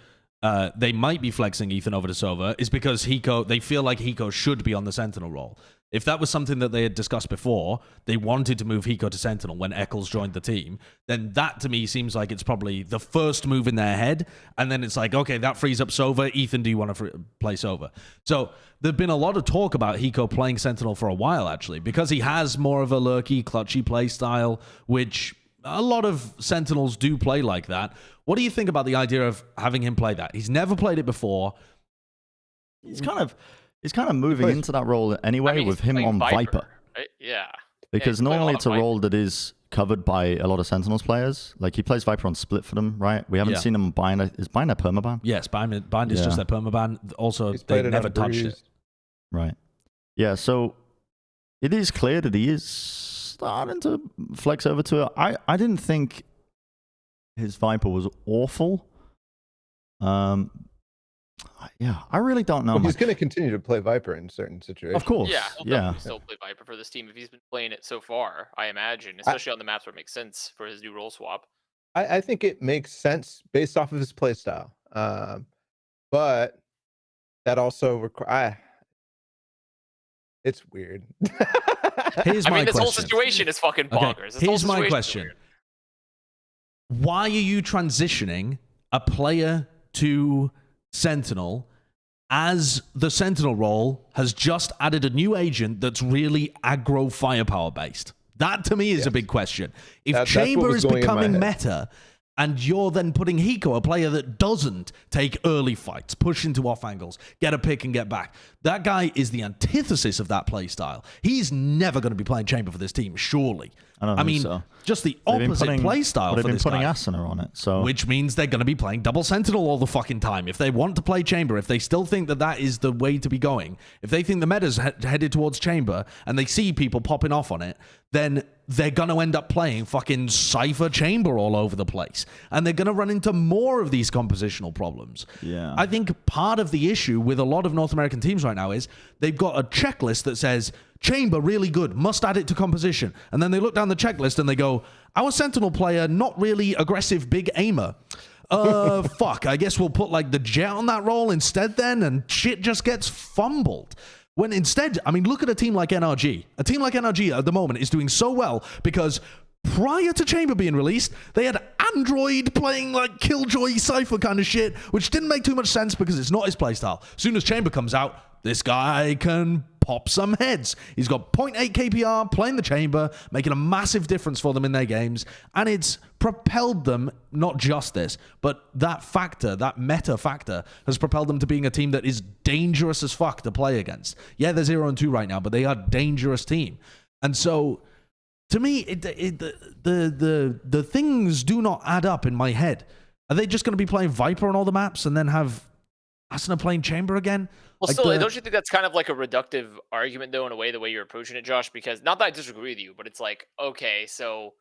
they might be flexing Ethan over to Sova is because they feel like Hiko should be on the Sentinel role. If that was something that they had discussed before, they wanted to move Hiko to Sentinel when Eccles joined the team, then that to me seems like it's probably the first move in their head. And then it's like, okay, that frees up Sova. Ethan, do you want to play Sova? So there's been a lot of talk about Hiko playing Sentinel for a while, actually, because he has more of a lurky, clutchy play style, which a lot of Sentinels do play like that. What do you think about the idea of having him play that? He's never played it before. He's kind of moving into that role anyway, with him on Viper. Right? Yeah. Because normally it's a role that is covered by a lot of Sentinels players. Like he plays Viper on Split for them, right? We haven't seen him bind. Is bind a permaban? Yes, bind is just their permaban. Also, they never touched it. Right. Yeah, so it is clear that he is starting to flex over to it. I didn't think his Viper was awful. Yeah, I really don't know. Well, he's going to continue to play Viper in certain situations. Of course. Yeah, he'll still play Viper for this team if he's been playing it so far, I imagine, especially on the maps where it makes sense for his new role swap. I think it makes sense based off of his play style. But that also it's weird. This whole situation is fucking bonkers. Okay. Here's my question. Why are you transitioning a player to Sentinel as the Sentinel role has just added a new agent that's really aggro firepower based? That to me is a big question. If Chamber is becoming meta and you're then putting Hiko, a player that doesn't take early fights, push into off angles, get a pick and get back, that guy is the antithesis of that play style. He's never going to be playing Chamber for this team, surely. I mean, just the opposite play style for this guy. They've been putting Acend on it, so which means they're going to be playing double Sentinel all the fucking time. If they want to play Chamber, if they still think that is the way to be going, if they think the meta's headed towards Chamber and they see people popping off on it, then they're going to end up playing fucking Cypher Chamber all over the place. And they're going to run into more of these compositional problems. Yeah. I think part of the issue with a lot of North American teams right now is they've got a checklist that says, Chamber, really good, must add it to composition. And then they look down the checklist and they go, our Sentinel player, not really aggressive big aimer. fuck, I guess we'll put like the Jett on that role instead then, and shit just gets fumbled. When instead, I mean, look at a team like NRG. A team like NRG at the moment is doing so well because prior to Chamber being released, they had Android playing like Killjoy Cypher kind of shit, which didn't make too much sense because it's not his playstyle. As soon as Chamber comes out, this guy can pop some heads. He's got 0.8 KPR playing the Chamber, making a massive difference for them in their games, and it's propelled them, not just this, but that factor, that meta factor, has propelled them to being a team that is dangerous as fuck to play against. Yeah, they're 0-2 right now, but they are a dangerous team. And so, to me, the things do not add up in my head. Are they just going to be playing Viper on all the maps and then have Asuna playing Chamber again? Well, Like still, don't you think that's kind of like a reductive argument, though, in a way, the way you're approaching it, Josh? Because not that I disagree with you, but it's like, okay, so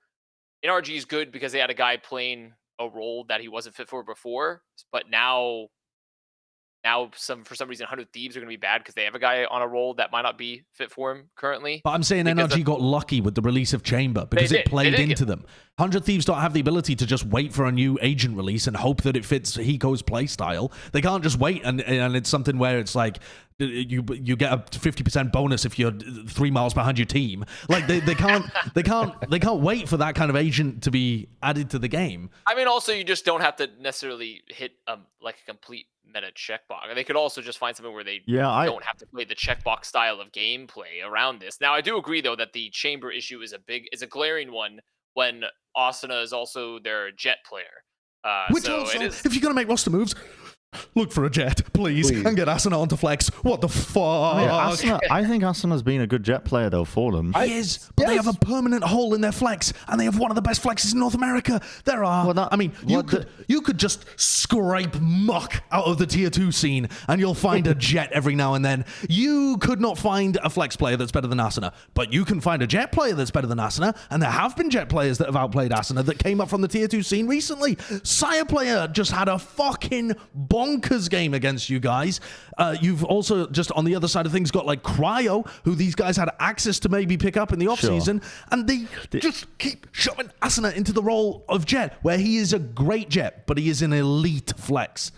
NRG is good because they had a guy playing a role that he wasn't fit for before, but now for some reason 100 Thieves are going to be bad because they have a guy on a role that might not be fit for him currently. But I'm saying NRG got lucky with the release of Chamber because it played into them. 100 Thieves don't have the ability to just wait for a new agent release and hope that it fits Hiko's playstyle. They can't just wait and it's something where it's like you get a 50% bonus if you're 3 miles behind your team. Like they can't wait for that kind of agent to be added to the game. I mean, also you just don't have to necessarily hit like a complete meta checkbox. They could also just find something where they don't have to play the checkbox style of gameplay around this. Now, I do agree though that the Chamber issue is a glaring one when Asuna is also their Jett player. Which so also, it is... if you're gonna make roster moves, look for a Jett, please, and get Asuna onto flex. What the fuck? I think Asuna's been a good Jett player though for them. He is, but they have a permanent hole in their flex, and they have one of the best flexes in North America. There are. You could just scrape muck out of the tier 2 scene, and you'll find a Jett every now and then. You could not find a flex player that's better than Asuna, but you can find a Jett player that's better than Asuna, and there have been Jett players that have outplayed Asuna that came up from the tier 2 scene recently. Sire player just had a fucking bonkers game against you guys. You've also just on the other side of things got like Cryo, who these guys had access to maybe pick up in the off season, and they just keep shoving Asuna into the role of Jett, where he is a great Jett, but he is an elite flex.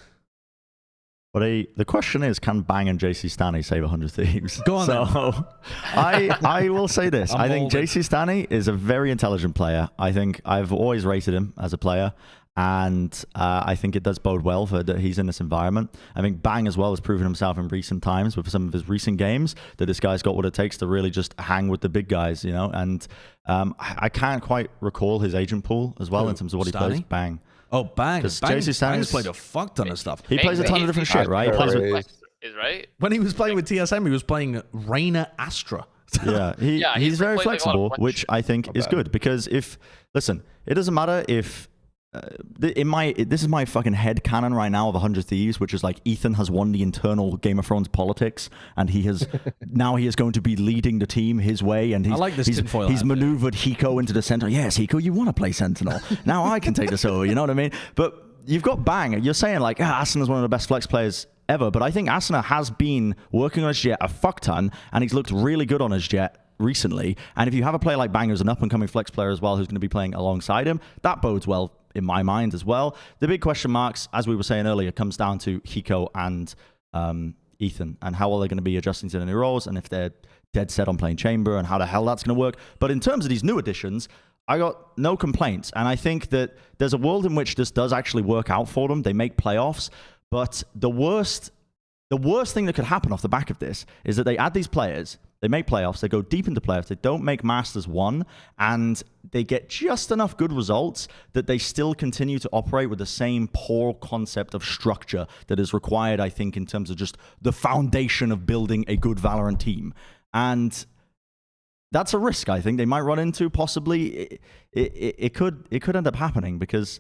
But the question is, can Bang and jcStani save 100 Thieves? Go on. So I will say this. I think jcStani is a very intelligent player. I think I've always rated him as a player. And I think it does bode well for that he's in this environment. I think Bang as well has proven himself in recent times with some of his recent games that this guy's got what it takes to really just hang with the big guys, you know. And I can't quite recall his agent pool as well in terms of what he plays. Bang. Oh, Bang. Bang's played a fuck ton of stuff. He plays a ton of different shit, right? He plays with, is right. When he was playing with TSM, he was playing Reyna Astra. He's very flexible, which I think is good because it doesn't matter if. This is my fucking head canon right now of 100 Thieves, which is like Ethan has won the internal Game of Thrones politics, and he is going to be leading the team his way, and he's maneuvered Hiko into the center. Yes, Hiko, you want to play Sentinel? Now I can take this over. You know what I mean? But you've got Bang. You're saying like Asuna is one of the best flex players ever, but I think Asuna has been working on his Jett a fuck ton, and he's looked really good on his Jett recently. And if you have a player like Bang who's an up-and-coming flex player as well, who's going to be playing alongside him, that bodes well in my mind as well. The big question marks, as we were saying earlier, comes down to Hiko and Ethan, and how are they going to be adjusting to the new roles, and if they're dead set on playing Chamber, and how the hell that's going to work. But in terms of these new additions, I got no complaints, and I think that there's a world in which this does actually work out for them. They make playoffs, but the worst thing that could happen off the back of this is that they add these players, they make playoffs, they go deep into playoffs, they don't make Masters 1, and they get just enough good results that they still continue to operate with the same poor concept of structure that is required, I think, in terms of just the foundation of building a good Valorant team. And that's a risk, I think, they might run into, possibly. It could end up happening because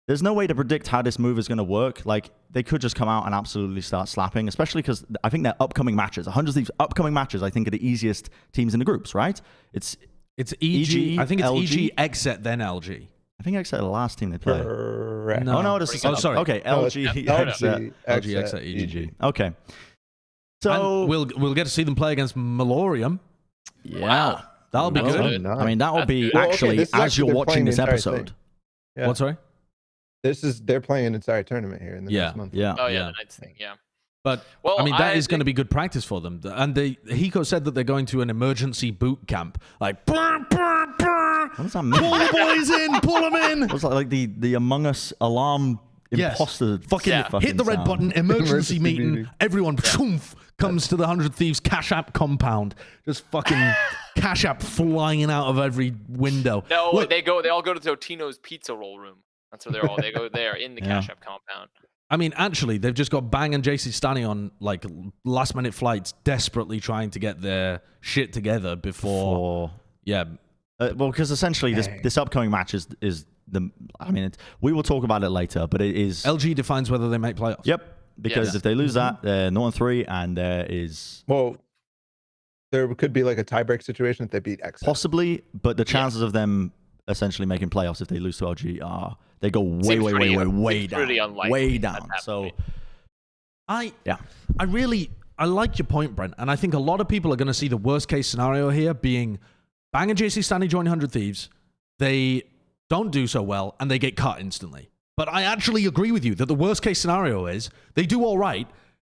there's no way to predict how this move is going to work. Like, they could just come out and absolutely start slapping, especially because I think their upcoming matches, 100 Thieves upcoming matches, I think are the easiest teams in the groups, right? It's EG, I think it's LG. EG, Exet, then LG. I think Exet are the last team they played. No. Oh, no, this is... Oh, sorry. Okay, LG, Exet. LG, Exet, EG. Okay. So... And we'll get to see them play against Malorium. Yeah. Wow. That'll be good. I mean, that will be Well, actually, this is as you're they're watching playing this the entire episode. thing. Yeah. What, sorry? they're playing an entire tournament here in the next month. Yeah. Oh yeah, Yeah. the Knights thing. Yeah. But Well, I mean, that is going think- to be good practice for them. And Hiko said that they're going to an emergency boot camp. Like, brr, brr, brr, What does that mean? pull the boys in, pull them in. It was like the Among Us alarm Yes. imposter. Fucking Yeah. hit the red sound. button, emergency meeting. meeting. Everyone comes to the 100 Thieves Cash App compound. Just fucking Cash App flying out of every window. No, Look, they all go to Totino's pizza roll room. That's where they go there in the Cash App compound. I mean, actually, they've just got Bang and jcStani on like last minute flights, desperately trying to get their shit together before. Yeah. Well, because essentially this upcoming match is the. I mean, we will talk about it later, but it is. LG defines whether they make playoffs. Yep. Because Yes. if they lose that, they're 0-3, and there is Well, there could be like a tiebreak situation if they beat X. possibly, but the chances of them essentially making playoffs if they lose to LG are they go way Seems pretty down, unlikely way at down. that So point. I like your point, Brent, and I think a lot of people are going to see the worst case scenario here being Bang and jcStani join 100 Thieves, they don't do so well, and they get cut instantly. But I actually agree with you that the worst case scenario is they do all right,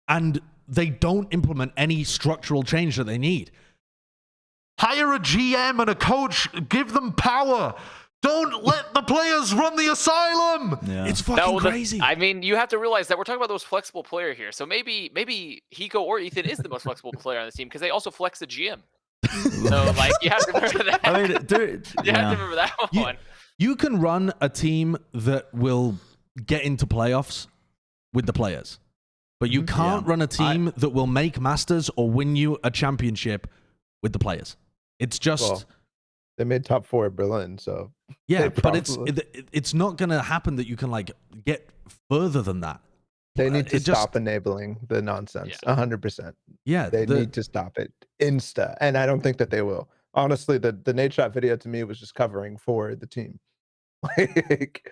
and they don't implement any structural change that they need. Hire a GM and a coach, give them power. Don't let the players run the asylum. Yeah. It's fucking crazy. I mean, you have to realize that we're talking about the most flexible player here. So maybe Hiko or Ethan is the most flexible player on the team because they also flex the GM. So like you have to remember that. I mean, dude, You have to remember that one. You can run a team that will get into playoffs with the players, but you can't run a team that will make Masters or win you a championship with the players. It's just... Well, they made top 4 at Berlin, so yeah, they but probably- it's not going to happen that you can like get further than that. they need to It just- stop enabling the nonsense. 100%. Yeah, They need to stop it insta, and I don't think that they will. Honestly, the Nate shot video to me was just covering for the team. Like,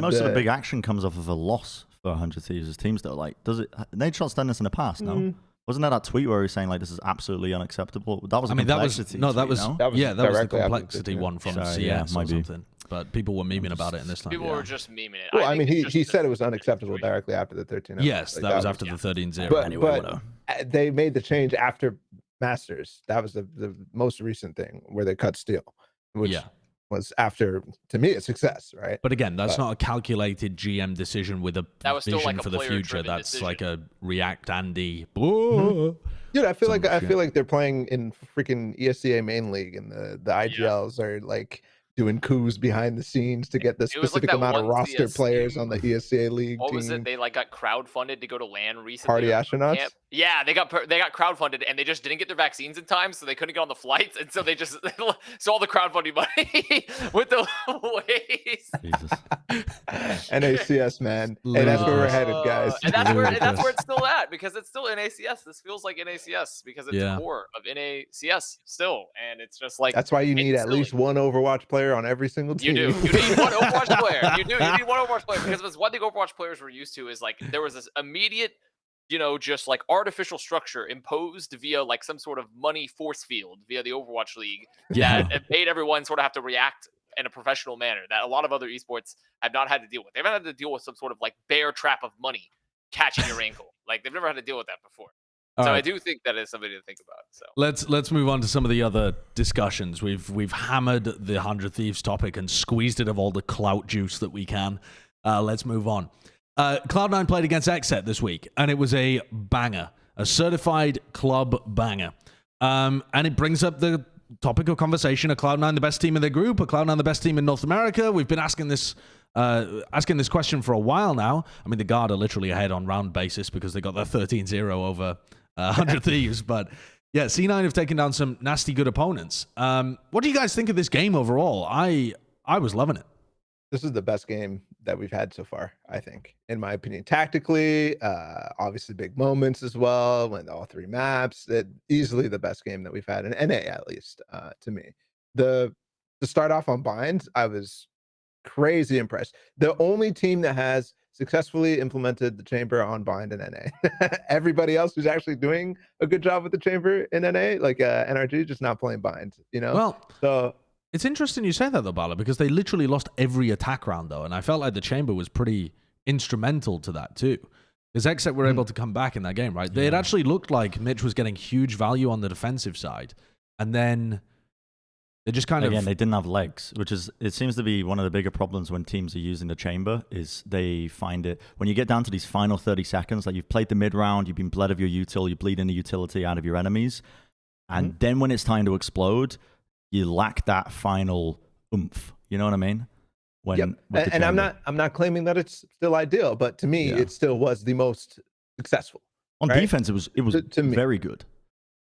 most of the big action comes off of a loss for 100 Thieves' teams, though. Like, does it? Nate Shot's done this in the past, no? Wasn't there that tweet where he was saying like this is absolutely unacceptable? That was. I mean, that was Complexity no, that tweet, was no? That was yeah, that was the directly after the complexity tweet, yeah. one from Sorry, CS yeah, or might be. something. But people were memeing about it in this time. People were just memeing it. Well, I mean, think it's he just said a- it was unacceptable directly after the 13. Yes, Like, that was after the 13-0. But, anyway, but whatever. they made the change after Masters. That was the most recent thing where they cut Steel, which Yeah. was after, to me, a success, right? But again, that's not a calculated GM decision with a That was still vision like a for the future. player-driven That's decision. like a React Andy. Dude, I feel Some like shit. they're playing in freaking ESCA main league, and the IGLs are like doing coups behind the scenes to get the It was like specific that amount of one roster CS players team. on the ESCA league What team. was it? They like got crowdfunded to go to LAN recently. Party or boot astronauts? camp. Yeah, they got crowdfunded and they just didn't get their vaccines in time, so they couldn't get on the flights, and so they just so all the crowdfunding money went the waste. Jesus. NACS, man. Hey, that's where we're headed, guys. And that's where Ludicrous. it's still at because it's still NACS. This feels like NACS because it's Yeah. core of NACS still, and it's just like That's why you need it's at least silly. one Overwatch player on every single You team. do. You need one Overwatch player. You do. You need one Overwatch player because it's one thing Overwatch players were used to is like there was this immediate, just like artificial structure imposed via like some sort of money force field via the Overwatch League that it made everyone sort of have to react in a professional manner that a lot of other esports have not had to deal with. They've had to deal with some sort of like bear trap of money catching your ankle. Like they've never had to deal with that before. All So right. I do think that is something to think about. So Let's move on to some of the other discussions. We've hammered the 100 Thieves topic and squeezed it of all the clout juice that we can. Let's move on. Cloud9 played against Acend this week, and it was a banger, a certified club banger. And it brings up the topic of conversation: are Cloud9 the best team in their group? Are Cloud9 the best team in North America? We've been asking this question for a while now. I mean, the Guard are literally ahead on round basis because they got their 13-0 over 100 Thieves, but yeah, C9 have taken down some nasty good opponents. What do you guys think of this game overall? I was loving it. This is the best game that we've had so far, I think, in my opinion. Tactically, obviously big moments as well, went all 3 maps. Easily the best game that we've had in NA, at least, to me. To start off on binds, I was crazy impressed. The only team that has successfully implemented the chamber on bind in NA. Everybody else who's actually doing a good job with the chamber in NA, like NRG, just not playing bind, Well, So It's interesting you say that though, Balla, because they literally lost every attack round though, and I felt like the Chamber was pretty instrumental to that too. Because Exec were able to come back in that game, right? It actually looked like Mitch was getting huge value on the defensive side, and then they just kind of... Again, they didn't have legs, which is, it seems to be one of the bigger problems when teams are using the Chamber, is they find it, when you get down to these final 30 seconds, like you've played the mid round, you've been bled of your util, you bleed in the utility out of your enemies, and then when it's time to explode, you lack that final oomph. You know what I mean? When, and I'm not claiming that it's still ideal, but to me, it still was the most successful. On defense, it was to me, very good.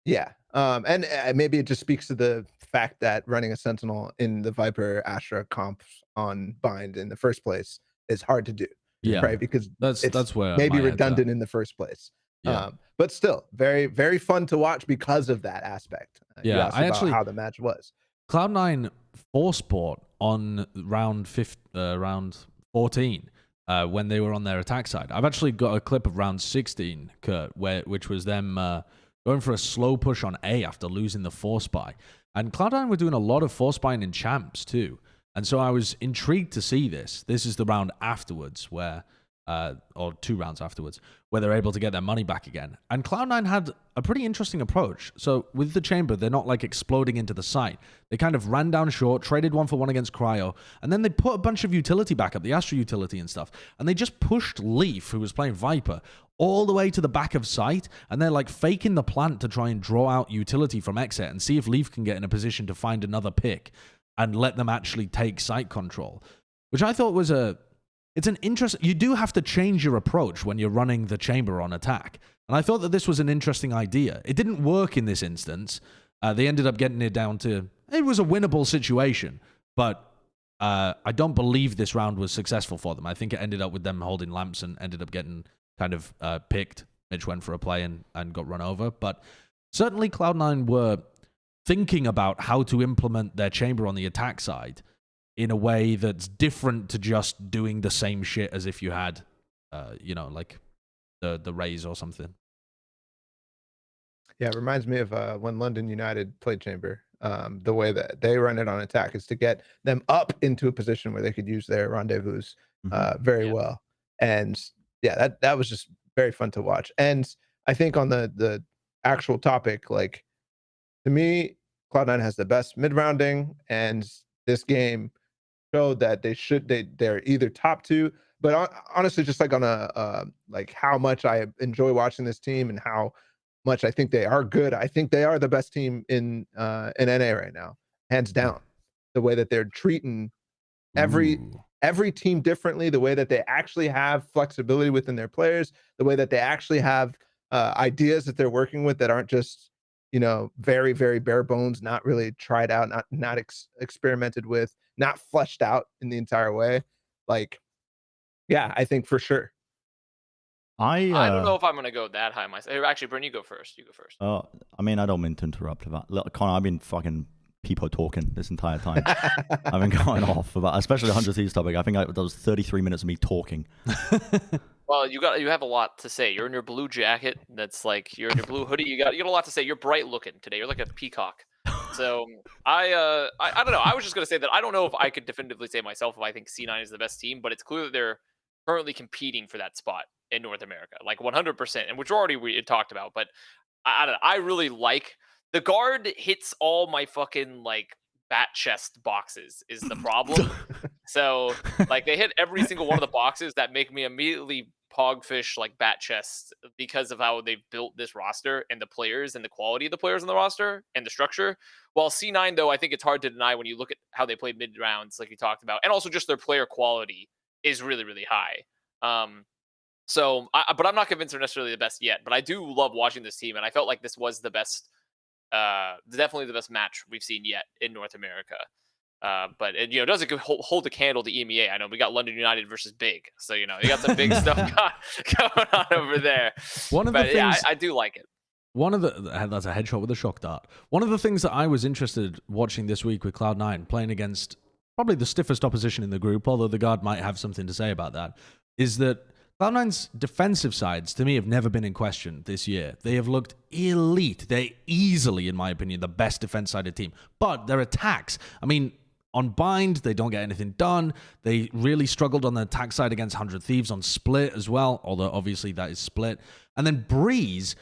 Yeah. And maybe it just speaks to the fact that running a Sentinel in the Viper Astra comp on Bind in the first place is hard to do. Yeah. Right. Because that's where maybe redundant in the first place. Yeah. But still very, very fun to watch because of that aspect. Yeah. I actually, how the match was. Cloud9 force sport on round 14 when they were on their attack side. I've actually got a clip of round 16, Kurt, which was them going for a slow push on A after losing the force buy. And Cloud9 were doing a lot of force buying in champs too. And so I was intrigued to see this. This is the round afterwards where, or 2 rounds afterwards, where they're able to get their money back again. And Cloud9 had a pretty interesting approach. So with the Chamber, they're not like exploding into the site. They kind of ran down short, traded 1-for-1 against Cryo, and then they put a bunch of utility back up, the Astra utility and stuff. And they just pushed Leaf, who was playing Viper, all the way to the back of site, and they're like faking the plant to try and draw out utility from exit and see if Leaf can get in a position to find another pick and let them actually take site control, which I thought was it's an interest. You do have to change your approach when you're running the Chamber on attack. And I thought that this was an interesting idea. It didn't work in this instance. They ended up getting it down to, it was a winnable situation, but I don't believe this round was successful for them. I think it ended up with them holding lamps and ended up getting kind of picked. Mitch went for a play and got run over. But certainly Cloud9 were thinking about how to implement their Chamber on the attack side in a way that's different to just doing the same shit as if you had, like the Rays or something. Yeah, it reminds me of when London United played Chamber. The way that they run it on attack is to get them up into a position where they could use their rendezvous very well. And yeah, that was just very fun to watch. And I think on the actual topic, like, to me, Cloud9 has the best mid-rounding, and this game showed that they're either top 2, but honestly, just like on a like how much I enjoy watching this team and how much I think they are good. I think they are the best team in NA right now, hands down. The way that they're treating every team differently, the way that they actually have flexibility within their players, the way that they actually have ideas that they're working with that aren't just, very, very bare bones, not really tried out, not experimented with, not fleshed out in the entire way. Like, yeah, I think for sure. I don't know if I'm going to go that high myself. Actually, Bren, you go first. I mean, I don't mean to interrupt about. Look, Connor, I've been fucking people talking this entire time. I've been going off about, especially the 100 Thieves topic. I think that was 33 minutes of me talking. Well, you have a lot to say. You're in your blue jacket. That's like, you're in your blue hoodie. You got a lot to say. You're bright looking today. You're like a peacock. So I don't know. I was just gonna say that I don't know if I could definitively say myself if I think C9 is the best team, but it's clear that they're currently competing for that spot in North America, like 100%, and which already we had talked about. But I don't know. I really like the guard hits all my fucking like bat chest boxes is the problem. So like they hit every single one of the boxes that make me immediately pogfish like bat chests because of how they've built this roster and the players and the quality of the players in the roster and the structure. While C9 though, I think it's hard to deny when you look at how they played mid rounds, like you talked about, and also just their player quality is really, really high. But I'm not convinced they're necessarily the best yet. But I do love watching this team, and I felt like this was the best, definitely the best match we've seen yet in North America. But it, doesn't hold a candle to EMEA. I know we got London United versus Big, so you got some big stuff going on over there. I do like it. That's a headshot with a shock dart. One of the things that I was interested watching this week with Cloud9 playing against probably the stiffest opposition in the group, although the guard might have something to say about that, is that Cloud9's defensive sides, to me, have never been in question this year. They have looked elite. They're easily, in my opinion, the best defense-sided team. But their attacks, I mean, on Bind, they don't get anything done. They really struggled on the attack side against 100 Thieves on Split as well, although obviously that is Split. And then Breeze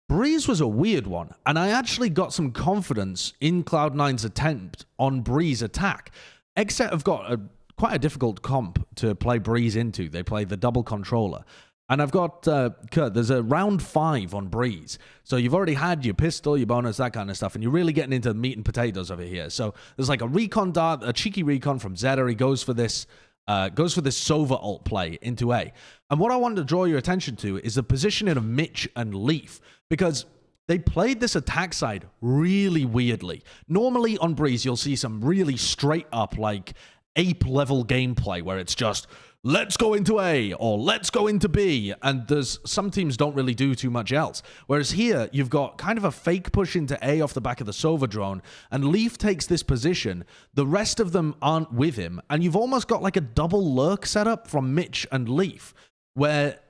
was a weird one. And I actually got some confidence in Cloud9's attempt on Breeze attack. Xset have got quite a difficult comp to play Breeze into. They play the double controller. And I've got, Kurt, there's a round 5 on Breeze. So you've already had your pistol, your bonus, that kind of stuff, and you're really getting into the meat and potatoes over here. So there's like a recon dart, a cheeky recon from Zeta. He goes for this Sova ult play into A. And what I wanted to draw your attention to is the positioning of Mitch and Leaf, because they played this attack side really weirdly. Normally on Breeze, you'll see some really straight up, like, ape-level gameplay where it's just, let's go into A or let's go into B, and there's some teams don't really do too much else. Whereas here, you've got kind of a fake push into A off the back of the Sova drone, and Leaf takes this position. The rest of them aren't with him, and you've almost got like a double lurk setup from Mitch and Leaf, where,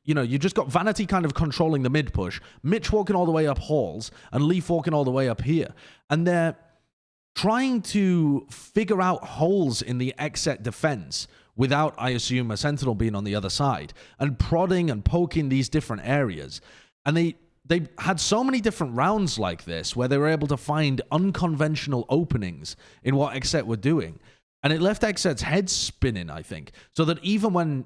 you know, you just got Vanity kind of controlling the mid push, Mitch walking all the way up halls, and Leaf walking all the way up here. And they're trying to figure out holes in the Xset defense without, I assume, a Sentinel being on the other side, and prodding and poking these different areas. And they had so many different rounds like this where they were able to find unconventional openings in what Xset were doing. And it left Xset's head spinning, I think, so that even when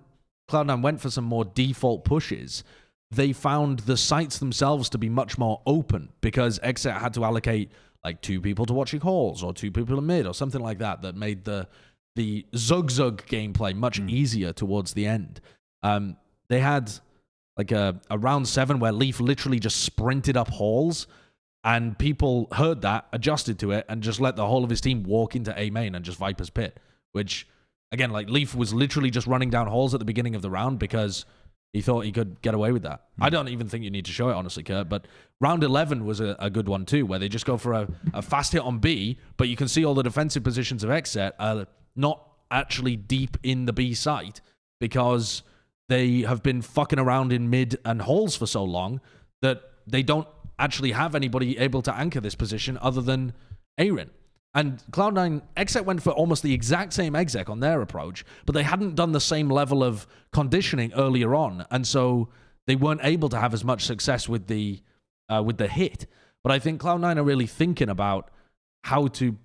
Cloud9 went for some more default pushes, they found the sites themselves to be much more open because Xset had to allocate like 2 people to watching halls or 2 people in mid or something like that, that made the Zug gameplay much easier towards the end. They had like a round 7 where Leaf literally just sprinted up halls, and people heard that, adjusted to it, and just let the whole of his team walk into A main and just Viper's Pit, which, again, like Leaf was literally just running down halls at the beginning of the round because he thought he could get away with that. I don't even think you need to show it, honestly, Kurt, but round 11 was a good one too, where they just go for a fast hit on B, but you can see all the defensive positions of Xset are not actually deep in the B site because they have been fucking around in mid and halls for so long that they don't actually have anybody able to anchor this position other than Arten. And Cloud9, Xset went for almost the exact same exec on their approach, but they hadn't done the same level of conditioning earlier on, and so they weren't able to have as much success with the hit. But I think Cloud9 are really thinking about how to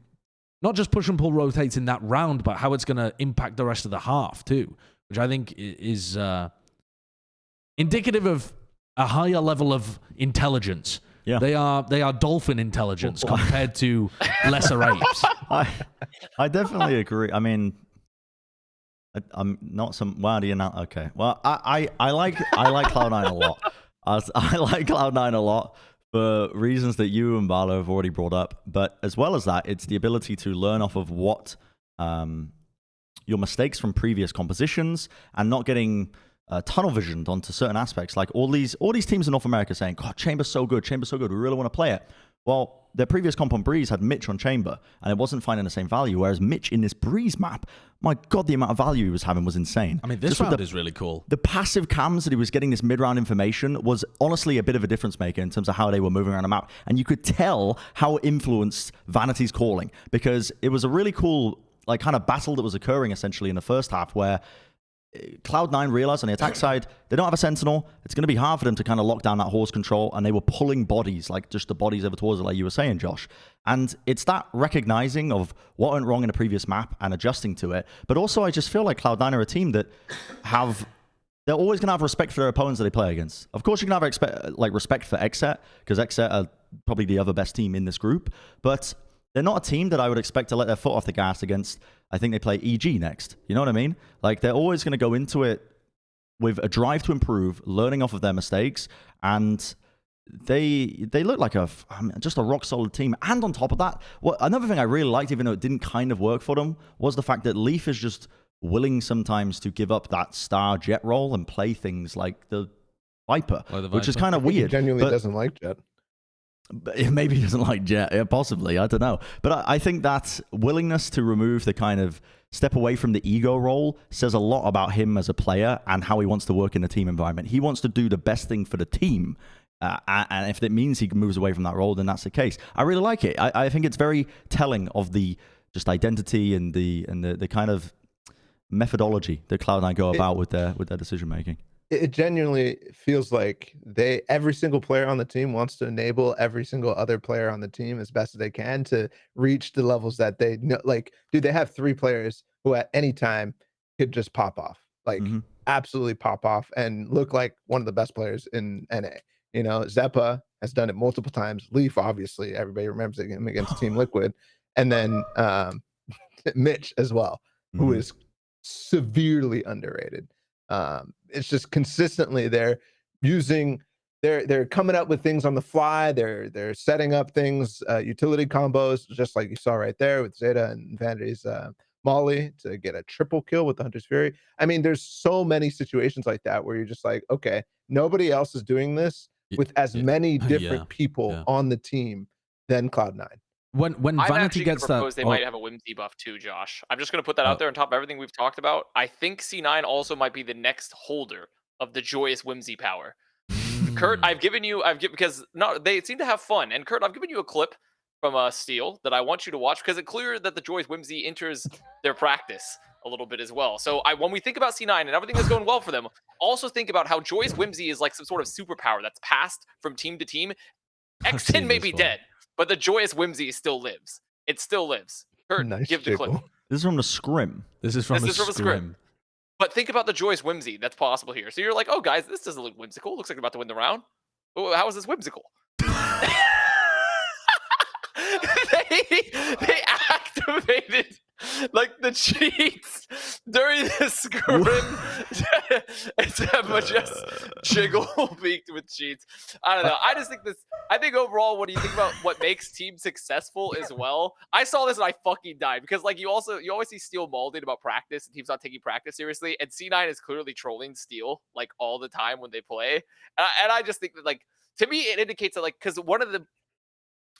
not just push and pull rotates in that round, but how it's going to impact the rest of the half too, which I think is indicative of a higher level of intelligence. Yeah. They are dolphin intelligence compared to lesser apes. I definitely agree. I mean, I'm not some. Why do you not? Okay. Well, I like Cloud9 a lot. I like Cloud9 a lot for reasons that you and Balla have already brought up. But as well as that, it's the ability to learn off of what your mistakes from previous compositions and not getting tunnel visioned onto certain aspects. Like all these teams in North America saying, God, Chamber's so good, we really want to play it. Well, their previous comp on Breeze had Mitch on Chamber, and it wasn't finding the same value, whereas Mitch in this Breeze map, my God, the amount of value he was having was insane. I mean, this round is really cool. The passive cams that he was getting this mid-round information was honestly a bit of a difference maker in terms of how they were moving around the map, and you could tell how it influenced Vanity's calling, because it was a really cool like kind of battle that was occurring essentially in the first half where Cloud9 realized on the attack side, they don't have a Sentinel. It's going to be hard for them to kind of lock down that horse control, and they were pulling bodies, like just the bodies over towards it, like you were saying, Josh. And it's that recognizing of what went wrong in a previous map and adjusting to it. But also, I just feel like Cloud9 are a team that they're always going to have respect for their opponents that they play against. Of course, you can have respect for Xset, because Xset are probably the other best team in this group. But they're not a team that I would expect to let their foot off the gas against. I think they play EG next. You know what I mean? Like, they're always going to go into it with a drive to improve, learning off of their mistakes, and they look like just a rock-solid team. And on top of that, another thing I really liked, even though it didn't kind of work for them, was the fact that Leaf is just willing sometimes to give up that star Jett role and play things like the Viper, which is kind of weird. He genuinely doesn't like Jett. Maybe he doesn't like Jett, possibly, I don't know. But I think that willingness to remove the kind of step away from the ego role says a lot about him as a player and how he wants to work in a team environment. He wants to do the best thing for the team. And if it means he moves away from that role, then that's the case. I really like it. I think it's very telling of the just identity and the kind of methodology that Cloud9 go about with their decision making. It genuinely feels like every single player on the team wants to enable every single other player on the team as best as they can to reach the levels that they know. Like, dude, they have 3 players who at any time could just pop off, like absolutely pop off and look like one of the best players in NA. You know, Zeppa has done it multiple times. Leaf, obviously, everybody remembers him against Team Liquid, and then Mitch as well, who is severely underrated. It's just consistently they're coming up with things on the fly. They're setting up things, utility combos, just like you saw right there with Zeta and Vanity's Molly to get a triple kill with the Hunter's Fury. I mean, there's so many situations like that where you're just like, okay, nobody else is doing this with as many different people on the team than Cloud9. When Vanity gets that, they might have a Whimsy buff too, Josh. I'm just going to put that out there on top of everything we've talked about. I think C9 also might be the next holder of the Joyous Whimsy power. Kurt, because they seem to have fun. And Kurt, I've given you a clip from Steel that I want you to watch because it's clear that the Joyous Whimsy enters their practice a little bit as well. So when we think about C9 and everything that's going well for them, also think about how Joyous Whimsy is like some sort of superpower that's passed from team to team. X10 may be dead, but the Joyous Whimsy still lives. It still lives. Kurt, give the clip. This is from the scrim. This is from a scrim. But think about the Joyous Whimsy that's possible here. So you're like, oh, guys, this doesn't look whimsical. Looks like they're about to win the round. How is this whimsical? they activated like the cheats during the scrim. Zeppa just jiggle peaked with cheats. I don't know. I think overall, when you think about what makes teams successful as well, I saw this and I fucking died because like you always see Steel mauling about practice and teams not taking practice seriously, and C9 is clearly trolling Steel like all the time when they play, and I just think that like to me it indicates that like because one of the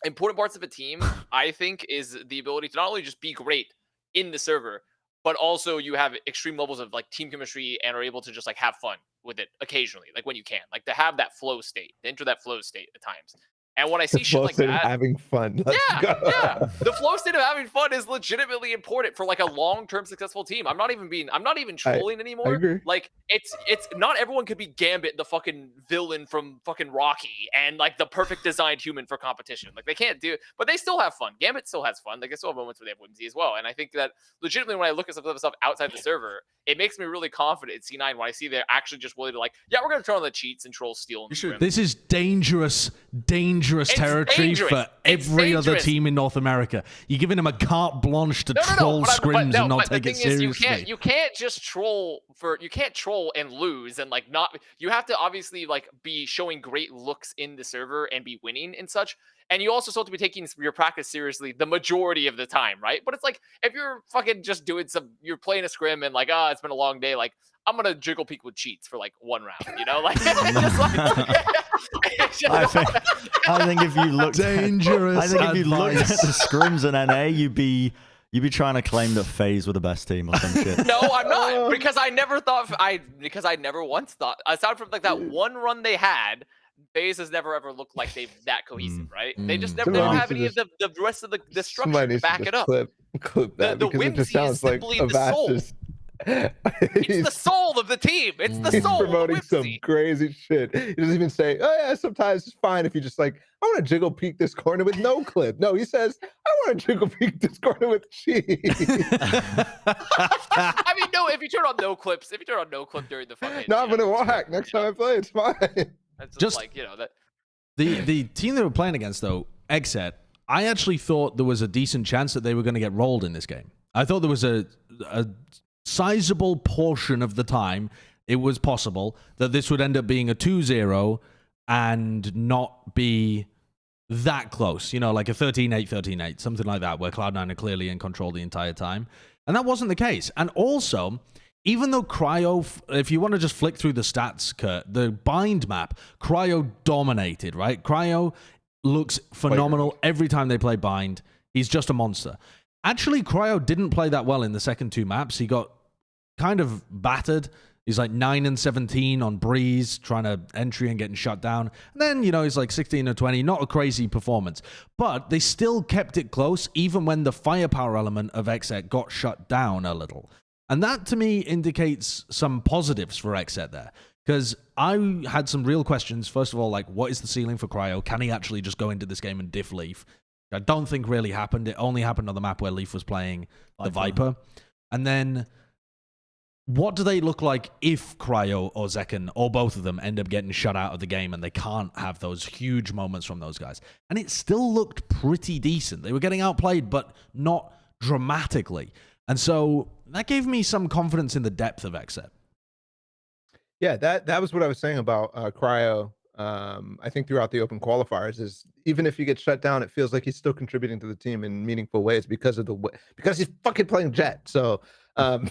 important parts of a team I think is the ability to not only just be great in the server, but also you have extreme levels of like team chemistry and are able to just like have fun with it occasionally, like when you can, like to have that flow state, to enter that flow state at times. And when I see shit like that, having fun. Yeah. The flow state of having fun is legitimately important for like a long-term successful team. I'm not even trolling anymore. I agree. Like it's not everyone could be Gambit, the fucking villain from fucking Rocky, and like the perfect designed human for competition. Like they can't do it, but they still have fun. Gambit still has fun. Like they still have moments where they have whimsy as well. And I think that legitimately when I look at some of the stuff outside the server, it makes me really confident in C9 when I see they're actually just willing to like, yeah, we're gonna turn on the cheats and troll Steel. This is dangerous territory for every other team in North America. You're giving them a carte blanche to troll scrims and not take it seriously. You can't just troll and lose and like not. You have to obviously like be showing great looks in the server and be winning and such. And you also still have to be taking your practice seriously the majority of the time, right? But it's like if you're fucking just you're playing a scrim and like, it's been a long day, like I'm gonna jiggle peek with cheats for like one round, you know? Like, I think if you looked dangerous, at the scrims in NA, you'd be trying to claim that FaZe were the best team or some shit. No, I'm not, because I never once thought, aside from like that one run they had, FaZe has never ever looked like they've that cohesive, right? They just never have any of the rest of the structure to back it up. Clip that the whimsy is simply the soul. It's the soul of the team. It's the soul. He's promoting of some crazy shit. He doesn't even say, "Oh yeah, sometimes it's fine if you just like, I want to jiggle peek this corner with no clip." No, he says, "I want to jiggle peek this corner with cheese." I mean, no. If you turn on no clip during the fucking, no, I'm gonna whack next time I play. It's fine. That's just like that. The team they were playing against though, Acend, I actually thought there was a decent chance that they were going to get rolled in this game. I thought there was a sizable portion of the time it was possible that this would end up being a 2-0 and not be that close, like a 13-8, 13-8, something like that, where Cloud9 are clearly in control the entire time. And that wasn't the case. And also, even though Cryo, if you want to just flick through the stats, Kurt, the bind map, Cryo dominated, right? Cryo looks phenomenal every time they play bind. He's just a monster. Actually, Cryo didn't play that well in the second 2 maps. He got kind of battered. He's like 9 and 17 on Breeze, trying to entry and getting shut down. And then, you know, he's like 16 or 20. Not a crazy performance. But they still kept it close, even when the firepower element of Xset got shut down a little. And that, to me, indicates some positives for Xset there. Because I had some real questions. First of all, like, what is the ceiling for Cryo? Can he actually just go into this game and diff Leaf? I don't think really happened. It only happened on the map where Leaf was playing the Viper. And then, what do they look like if Cryo or Zekken or both of them end up getting shut out of the game and they can't have those huge moments from those guys? And it still looked pretty decent. They were getting outplayed, but not dramatically. And so that gave me some confidence in the depth of Xset. Yeah, that was what I was saying about Cryo. I think throughout the open qualifiers is even if he gets shut down, it feels like he's still contributing to the team in meaningful ways because of because he's fucking playing Jett. So and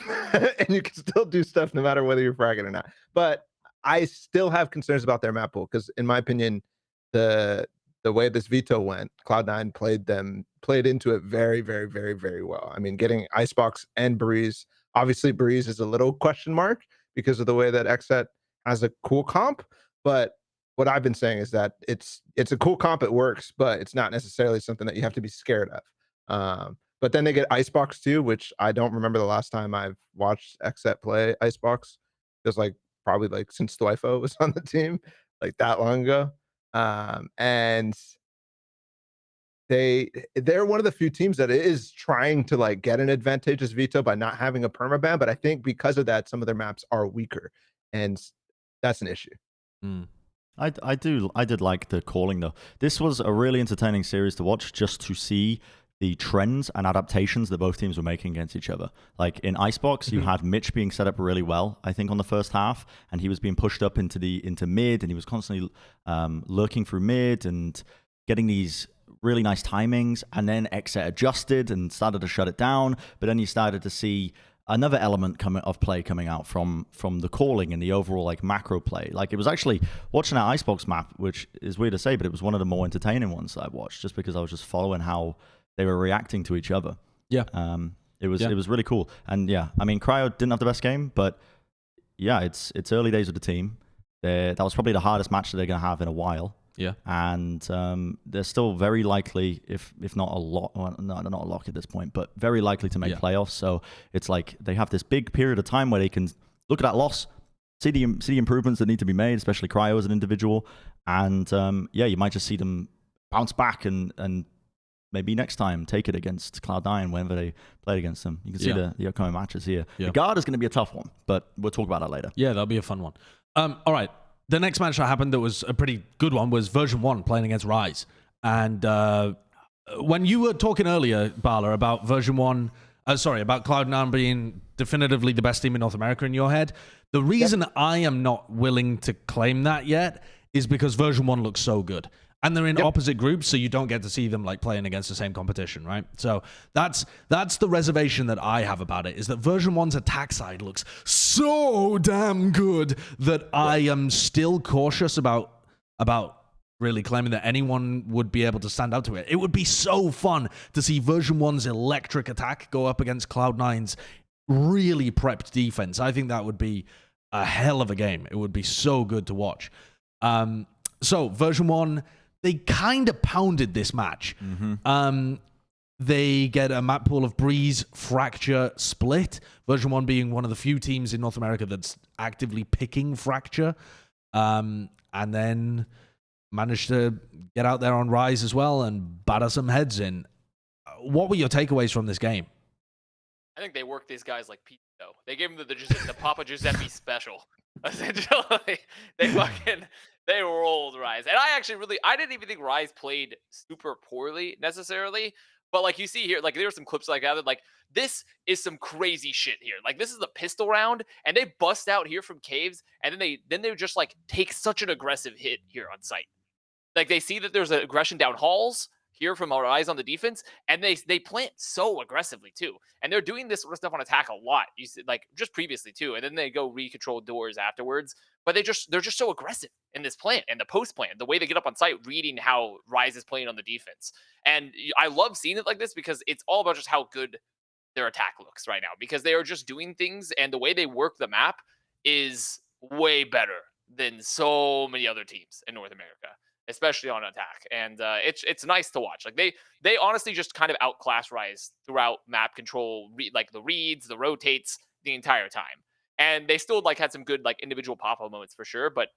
you can still do stuff no matter whether you're fragging or not. But I still have concerns about their map pool because, in my opinion, the way this veto went, Cloud9 played into it very, very, very, very well. I mean, getting Icebox and Breeze. Obviously, Breeze is a little question mark because of the way that Xset has a cool comp, but what I've been saying is that it's a cool comp, it works, but it's not necessarily something that you have to be scared of. But then they get Icebox too, which I don't remember the last time I've watched Xset play Icebox. It was like probably like since Dwifo was on the team, like that long ago. And they're one of the few teams that is trying to like get an advantageous veto by not having a permaban, but I think because of that, some of their maps are weaker, and that's an issue. I did like the calling though. This was a really entertaining series to watch just to see the trends and adaptations that both teams were making against each other. Like in Icebox, you had Mitch being set up really well, I think, on the first half, and he was being pushed up into mid, and he was constantly lurking through mid and getting these really nice timings, and then Xset adjusted and started to shut it down, but then you started to see another element of play coming out from the calling and the overall like macro play. Like it was actually watching that Icebox map, which is weird to say, but it was one of the more entertaining ones that I've watched, just because I was just following how they were reacting to each other. Yeah. It was really cool. And yeah, I mean, Cryo didn't have the best game, but yeah, it's early days of the team. That was probably the hardest match that they're going to have in a while. Yeah. And they're still very likely, if not a lot, well, no, not a lock at this point, but very likely to make playoffs. So it's like they have this big period of time where they can look at that loss, see the improvements that need to be made, especially Cryo as an individual. And yeah, you might just see them bounce back and maybe next time take it against Cloud9 whenever they play against them. You can see the upcoming matches here. The guard is going to be a tough one, but we'll talk about that later. Yeah, that'll be a fun one. All right. The next match that happened that was a pretty good one was version 1 playing against Rise. And when you were talking earlier, Balla, about version 1, about Cloud9 being definitively the best team in North America in your head, the reason I am not willing to claim that yet is because version 1 looks so good. And they're in opposite groups, so you don't get to see them like playing against the same competition, right? So that's the reservation that I have about it, is that version 1's attack side looks so damn good that I am still cautious about really claiming that anyone would be able to stand up to it. It would be so fun to see version 1's electric attack go up against Cloud9's really prepped defense. I think that would be a hell of a game. It would be so good to watch. So version 1, they kind of pounded this match. They get a map pool of Breeze, Fracture, Split. Version 1 being one of the few teams in North America that's actively picking Fracture. And then managed to get out there on Rise as well and batter some heads in. What were your takeaways from this game? I think they worked these guys like pizza. They gave them the Papa Giuseppe special. Essentially, they rolled Rise. And I didn't even think Rise played super poorly necessarily. But like you see here, like there were some clips I gathered, like this is some crazy shit here. Like this is the pistol round, and they bust out here from caves, and then they just like take such an aggressive hit here on site. Like they see that there's an aggression down halls, hear from our eyes on the defense, and they plant so aggressively too. And they're doing this sort of stuff on attack a lot. You see, like just previously too, and then they go re-control doors afterwards. But they're just so aggressive in this plant and the post plant, the way they get up on site, reading how Rise is playing on the defense. And I love seeing it like this because it's all about just how good their attack looks right now, because they are just doing things, and the way they work the map is way better than so many other teams in North America, especially on attack. And it's nice to watch. Like they honestly just kind of outclass Rise throughout map control, like the reads, the rotates, the entire time. And they still like had some good like individual pop-up moments for sure, but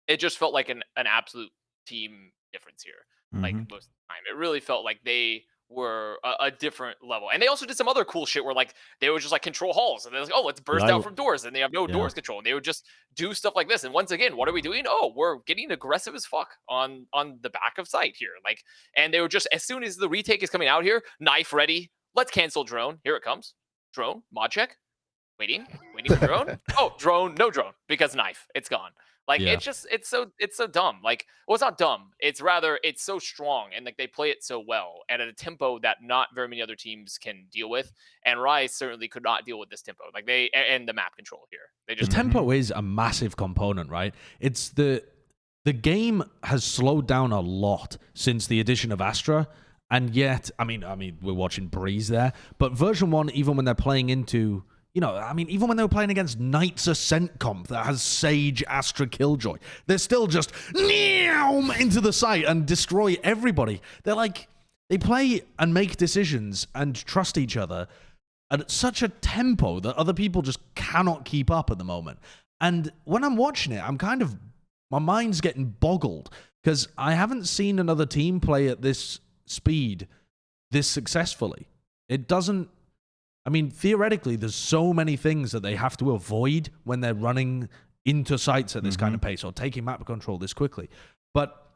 it just felt like an absolute team difference here. Like most of the time, it really felt like they were a different level. And they also did some other cool shit where like they would just like control halls, and they're like, oh, let's burst out from doors, and they have no doors control, and they would just do stuff like this. And once again, what are we doing? Oh, we're getting aggressive as fuck on the back of site here. Like, and they were just, as soon as the retake is coming out here, knife ready, let's cancel drone. Here it comes. Drone, mod check. Waiting for drone. Oh, drone, no drone, because knife, it's gone. Like it's so dumb. Like, well, it's not dumb. It's rather, it's so strong, and like they play it so well and at a tempo that not very many other teams can deal with. And Rise certainly could not deal with this tempo. Like they, and the map control here. They just the tempo is a massive component, right? It's the game has slowed down a lot since the addition of Astra. And yet, I mean, we're watching Breeze there, but version 1, even when they're playing into, you know, I mean, even when they were playing against Knights Ascent comp that has Sage, Astra, Killjoy, they're still just into the site and destroy everybody. They're like, they play and make decisions and trust each other at such a tempo that other people just cannot keep up at the moment. And when I'm watching it, I'm kind of, my mind's getting boggled because I haven't seen another team play at this speed this successfully. It doesn't, I mean, theoretically, there's so many things that they have to avoid when they're running into sites at this kind of pace or taking map control this quickly. But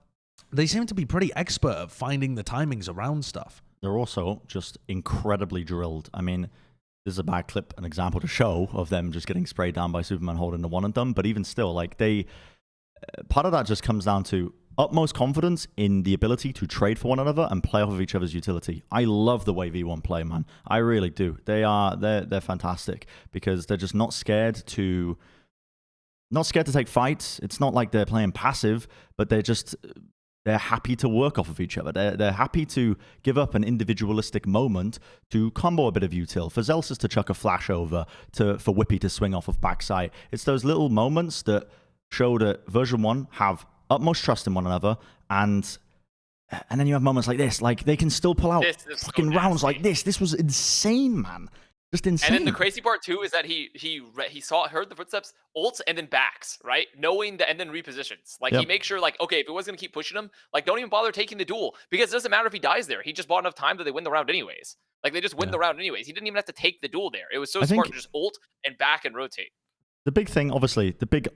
they seem to be pretty expert at finding the timings around stuff. They're also just incredibly drilled. I mean, there's a bad clip, an example to show of them just getting sprayed down by Superman holding the one and done. But even still, like part of that just comes down to utmost confidence in the ability to trade for one another and play off of each other's utility. I love the way V1 play, man. I really do. They're fantastic because they're just not scared to take fights. It's not like they're playing passive, but they're happy to work off of each other. They're happy to give up an individualistic moment to combo a bit of util, for Zelsis to chuck a flash over, for Whippy to swing off of backside. It's those little moments that show that version 1 have utmost trust in one another, and then you have moments like this, like they can still pull out fucking rounds like this. This was insane, man. Just insane. And then the crazy part too is that he heard the footsteps, ults, and then backs, right? Knowing that, and then repositions. Like he makes sure, like, okay, if it was gonna keep pushing him, like don't even bother taking the duel, because it doesn't matter if he dies there. He just bought enough time that they win the round anyways. Like they just win the round anyways. He didn't even have to take the duel there. It was so smart to just ult and back and rotate. The big thing, obviously, the big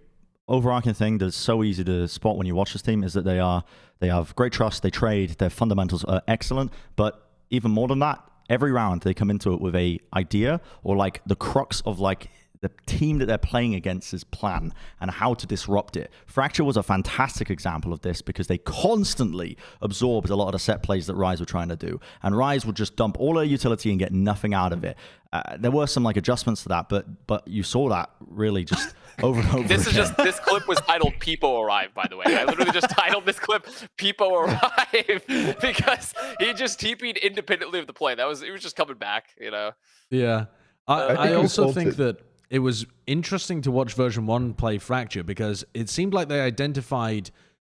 overarching thing that's so easy to spot when you watch this team is that they have great trust, they trade, their fundamentals are excellent, but even more than that, every round they come into it with a idea or like the crux of like the team that they're playing against's plan and how to disrupt it. Fracture was a fantastic example of this because they constantly absorbed a lot of the set plays that Rise were trying to do, and Rise would just dump all their utility and get nothing out of it. There were some like adjustments to that, but you saw that really just over and over This again. is just, this clip was titled "People Arrive," by the way. I literally just titled this clip "People Arrive" because he just TP'd independently of the play. He was just coming back, you know. Yeah, I also think that it was interesting to watch version 1 play Fracture because it seemed like they identified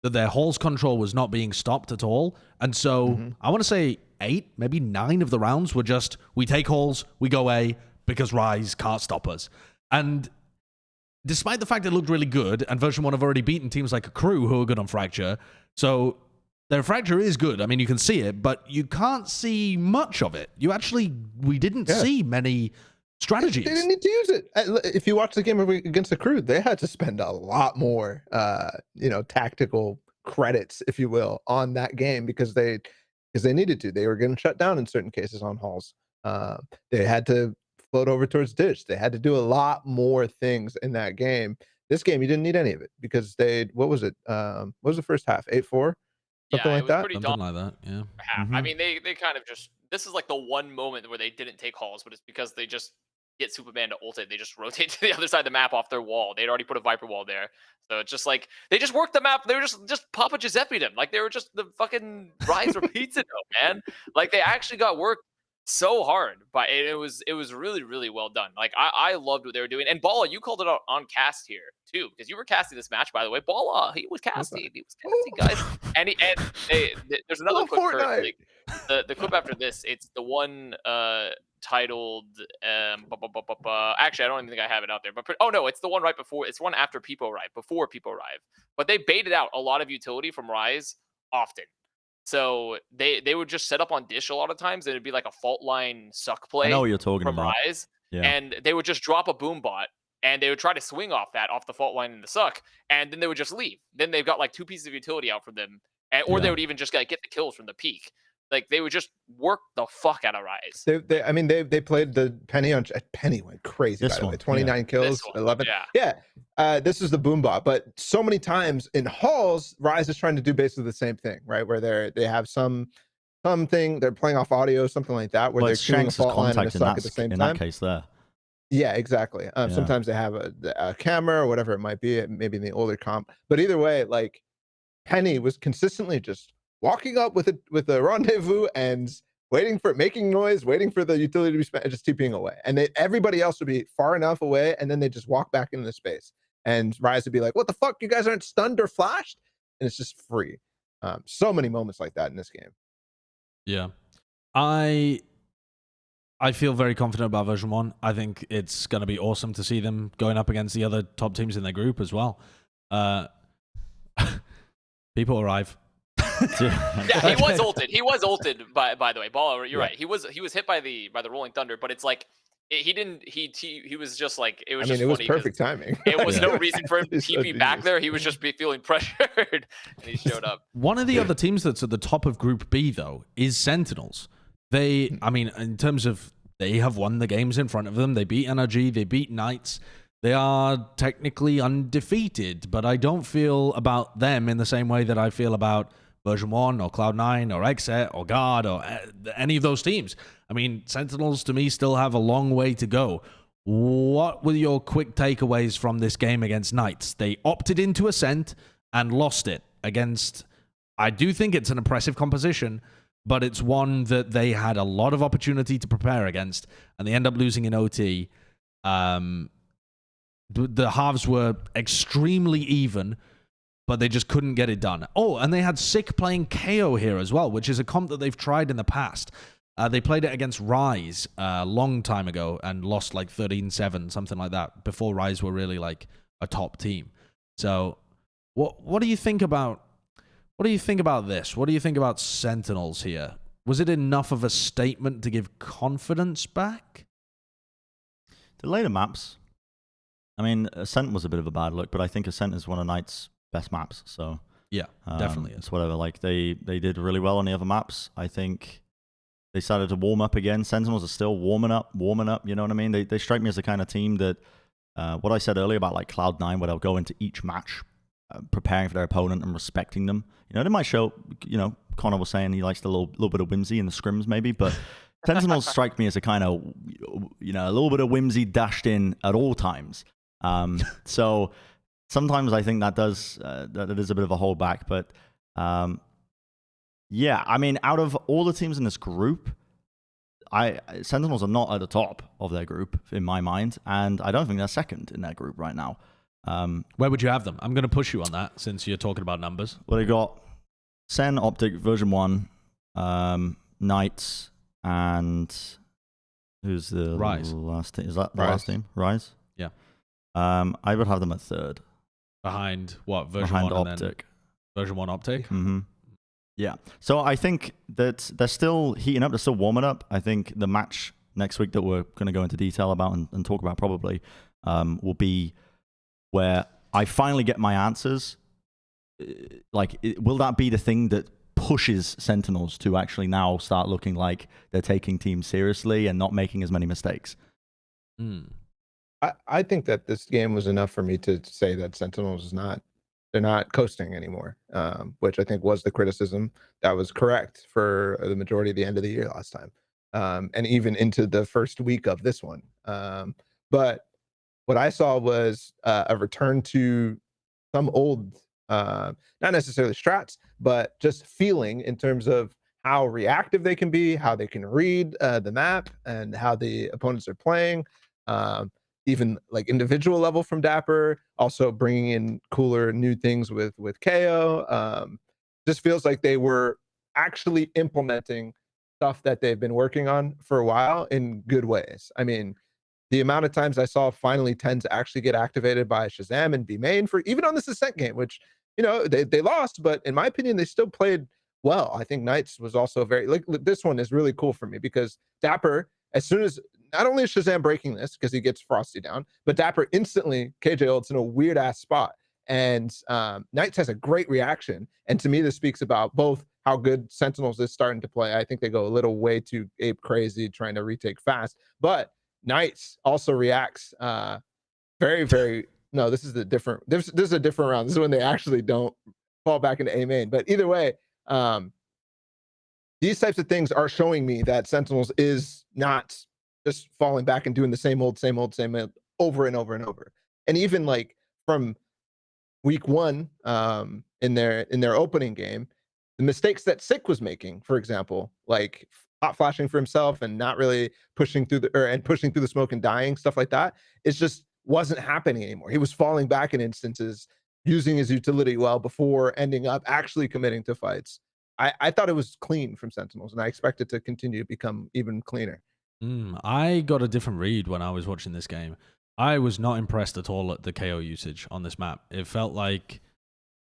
that their halls control was not being stopped at all. And so I want to say 8, maybe 9 of the rounds were just, we take halls, we go A because Rise can't stop us. And despite the fact it looked really good, and version 1 have already beaten teams like Crew who are good on Fracture, so their Fracture is good. I mean, you can see it, but you can't see much of it. We didn't see many strategies. They didn't need to use it. If you watch the game against the Crew, they had to spend a lot more, tactical credits, if you will, on that game because they needed to. They were getting shut down in certain cases on halls. They had to float over towards ditch. They had to do a lot more things in that game. This game, you didn't need any of it because what was it? What was the first half? 8-4. something Yeah, it like was that. pretty Something dominant. like that, yeah. I mean, they kind of just, this is like the one moment where they didn't take halls, but it's because they just get Superman to ult it. They just rotate to the other side of the map off their wall. They'd already put a Viper wall there. So it's just like, they just worked the map. They were just Papa Giuseppe'd him. Like, they were just the fucking Rise or Pizza Dough, man. Like, they actually got worked so hard, but it was really, really well done. Like, I loved what they were doing. And Balla, you called it out on cast here too, because you were casting this match, by the way. Balla, he was casting, guys. And there's another clip, Kurt, Fortnite. like, the clip after this, it's the one titled actually, I don't even think I have it out there, but oh no, it's the one right before, it's one after People Arrive, before People Arrive. But they baited out a lot of utility from Rise often. So they would just set up on Dish a lot of times, and it'd be like a fault line suck play. I know what you're talking from about. Rise, Yeah. and they would just drop a boom bot, and they would try to swing off the fault line in the suck, and then they would just leave. Then they've got like 2 pieces of utility out from them, or they would even just get the kills from the peak. Like, they would just work the fuck out of Rise. I mean, they played the Penny on Penny went crazy. This by the way, one, 29 kills, This one, 11. yeah. This is the boom bot, but so many times in halls, Rise is trying to do basically the same thing, right? Where they have something they're playing off audio, something like that, where they're queuing a fault line and a suck at the same time. In that case, there. Yeah, exactly. Sometimes they have a camera or whatever it might be, maybe in the older comp. But either way, like, Penny was consistently just walking up with a rendezvous and making noise, waiting for the utility to be spent, and just TPing away. And everybody else would be far enough away, and then they just walk back into the space. And Rise would be like, "What the fuck? You guys aren't stunned or flashed?" And it's just free. So many moments like that in this game. Yeah. I feel very confident about version 1. I think it's going to be awesome to see them going up against the other top teams in their group as well. People arrive. Yeah, he was ulted. He was ulted by the way. Balla, you're right. He was hit by the Rolling Thunder, but it's like he was just like, it was just it was funny perfect timing. It was no reason for him to TP back there. He was just feeling pressured, and he showed up. One of the other teams that's at the top of Group B, though, is Sentinels. I mean, in terms of, they have won the games in front of them. They beat NRG, they beat Knights. They are technically undefeated, but I don't feel about them in the same way that I feel about version 1 or Cloud9 or Exet or Guard or any of those teams. I mean, Sentinels to me still have a long way to go. What were your quick takeaways from this game against Knights? They opted into Ascent and lost it against, I do think it's an impressive composition, but it's one that they had a lot of opportunity to prepare against, and they end up losing in OT. The halves were extremely even, but they just couldn't get it done. Oh, and they had Sick playing KO here as well, which is a comp that they've tried in the past. They played it against Rise a long time ago and lost like 13-7, something like that, before Rise were really like a top team. So what do you think about this? What do you think about Sentinels here? Was it enough of a statement to give confidence back? The later maps. I mean, Ascent was a bit of a bad look, but I think Ascent is one of Knight's best maps. So yeah, definitely is. It's whatever. Like, they did really well on the other maps. I think they started to warm up again. Sentinels are still warming up. You know what I mean? They strike me as the kind of team that, what I said earlier about like Cloud9, where they'll go into each match preparing for their opponent and respecting them. You know, they might show, you know, Connor was saying he likes the little bit of whimsy in the scrims maybe, but Sentinels strike me as a kind of, you know, a little bit of whimsy dashed in at all times. So sometimes I think that is a bit of a holdback, but yeah, I mean, out of all the teams in this group, Sentinels are not at the top of their group in my mind, and I don't think they're second in their group right now. Where would you have them? I'm going to push you on that since you're talking about numbers. Well, they got Sen, OpTic, version 1, Knights, and who's the last team? Is that the last team? Rise? Yeah. I would have them at third. Behind what? Version Behind 1 OpTic. and then version 1 OpTic? Mm-hmm. Yeah. So I think that they're still heating up. They're still warming up. I think the match next week that we're going to go into detail about and talk about probably will be where I finally get my answers. Like, will that be the thing that pushes Sentinels to actually now start looking like they're taking teams seriously and not making as many mistakes? I think that this game was enough for me to say that Sentinels is not They're not coasting anymore, which I think was the criticism that was correct for the majority of the end of the year last time, and even into the first week of this one. But what I saw was a return to some old, not necessarily strats, but just feeling in terms of how reactive they can be, how they can read the map, and how the opponents are playing. Even like individual level from Dapper, also bringing in cooler new things with KO. Just feels like they were actually implementing stuff that they've been working on for a while in good ways. I mean, the amount of times I saw finally tend to actually get activated by Shazam and be main for even on this Ascent game, which, you know, they lost, but in my opinion, they still played well. I think Knights was also very, like, this one is really cool for me because Dapper, as soon as, not only is Shazam breaking this because he gets Frosty down, but Dapper instantly KJ ults in a weird ass spot. And Knights has a great reaction. And to me, this speaks about both how good Sentinels is starting to play. I think they go a little way too ape crazy trying to retake fast, but Knights also reacts very, very. No, this is the different. This is a different round. This is when they actually don't fall back into A main. But either way, these types of things are showing me that Sentinels is not just falling back and doing the same old over and over and over. And even like from week one, in their opening game, the mistakes that Sick was making, for example, like hot flashing for himself and not really pushing through the smoke and dying, stuff like that, it just wasn't happening anymore. He was falling back in instances, using his utility well before ending up actually committing to fights. I thought it was clean from Sentinels, and I expect it to continue to become even cleaner. I got a different read when I was watching this game. I was not impressed at all at the KO usage on this map. It felt like,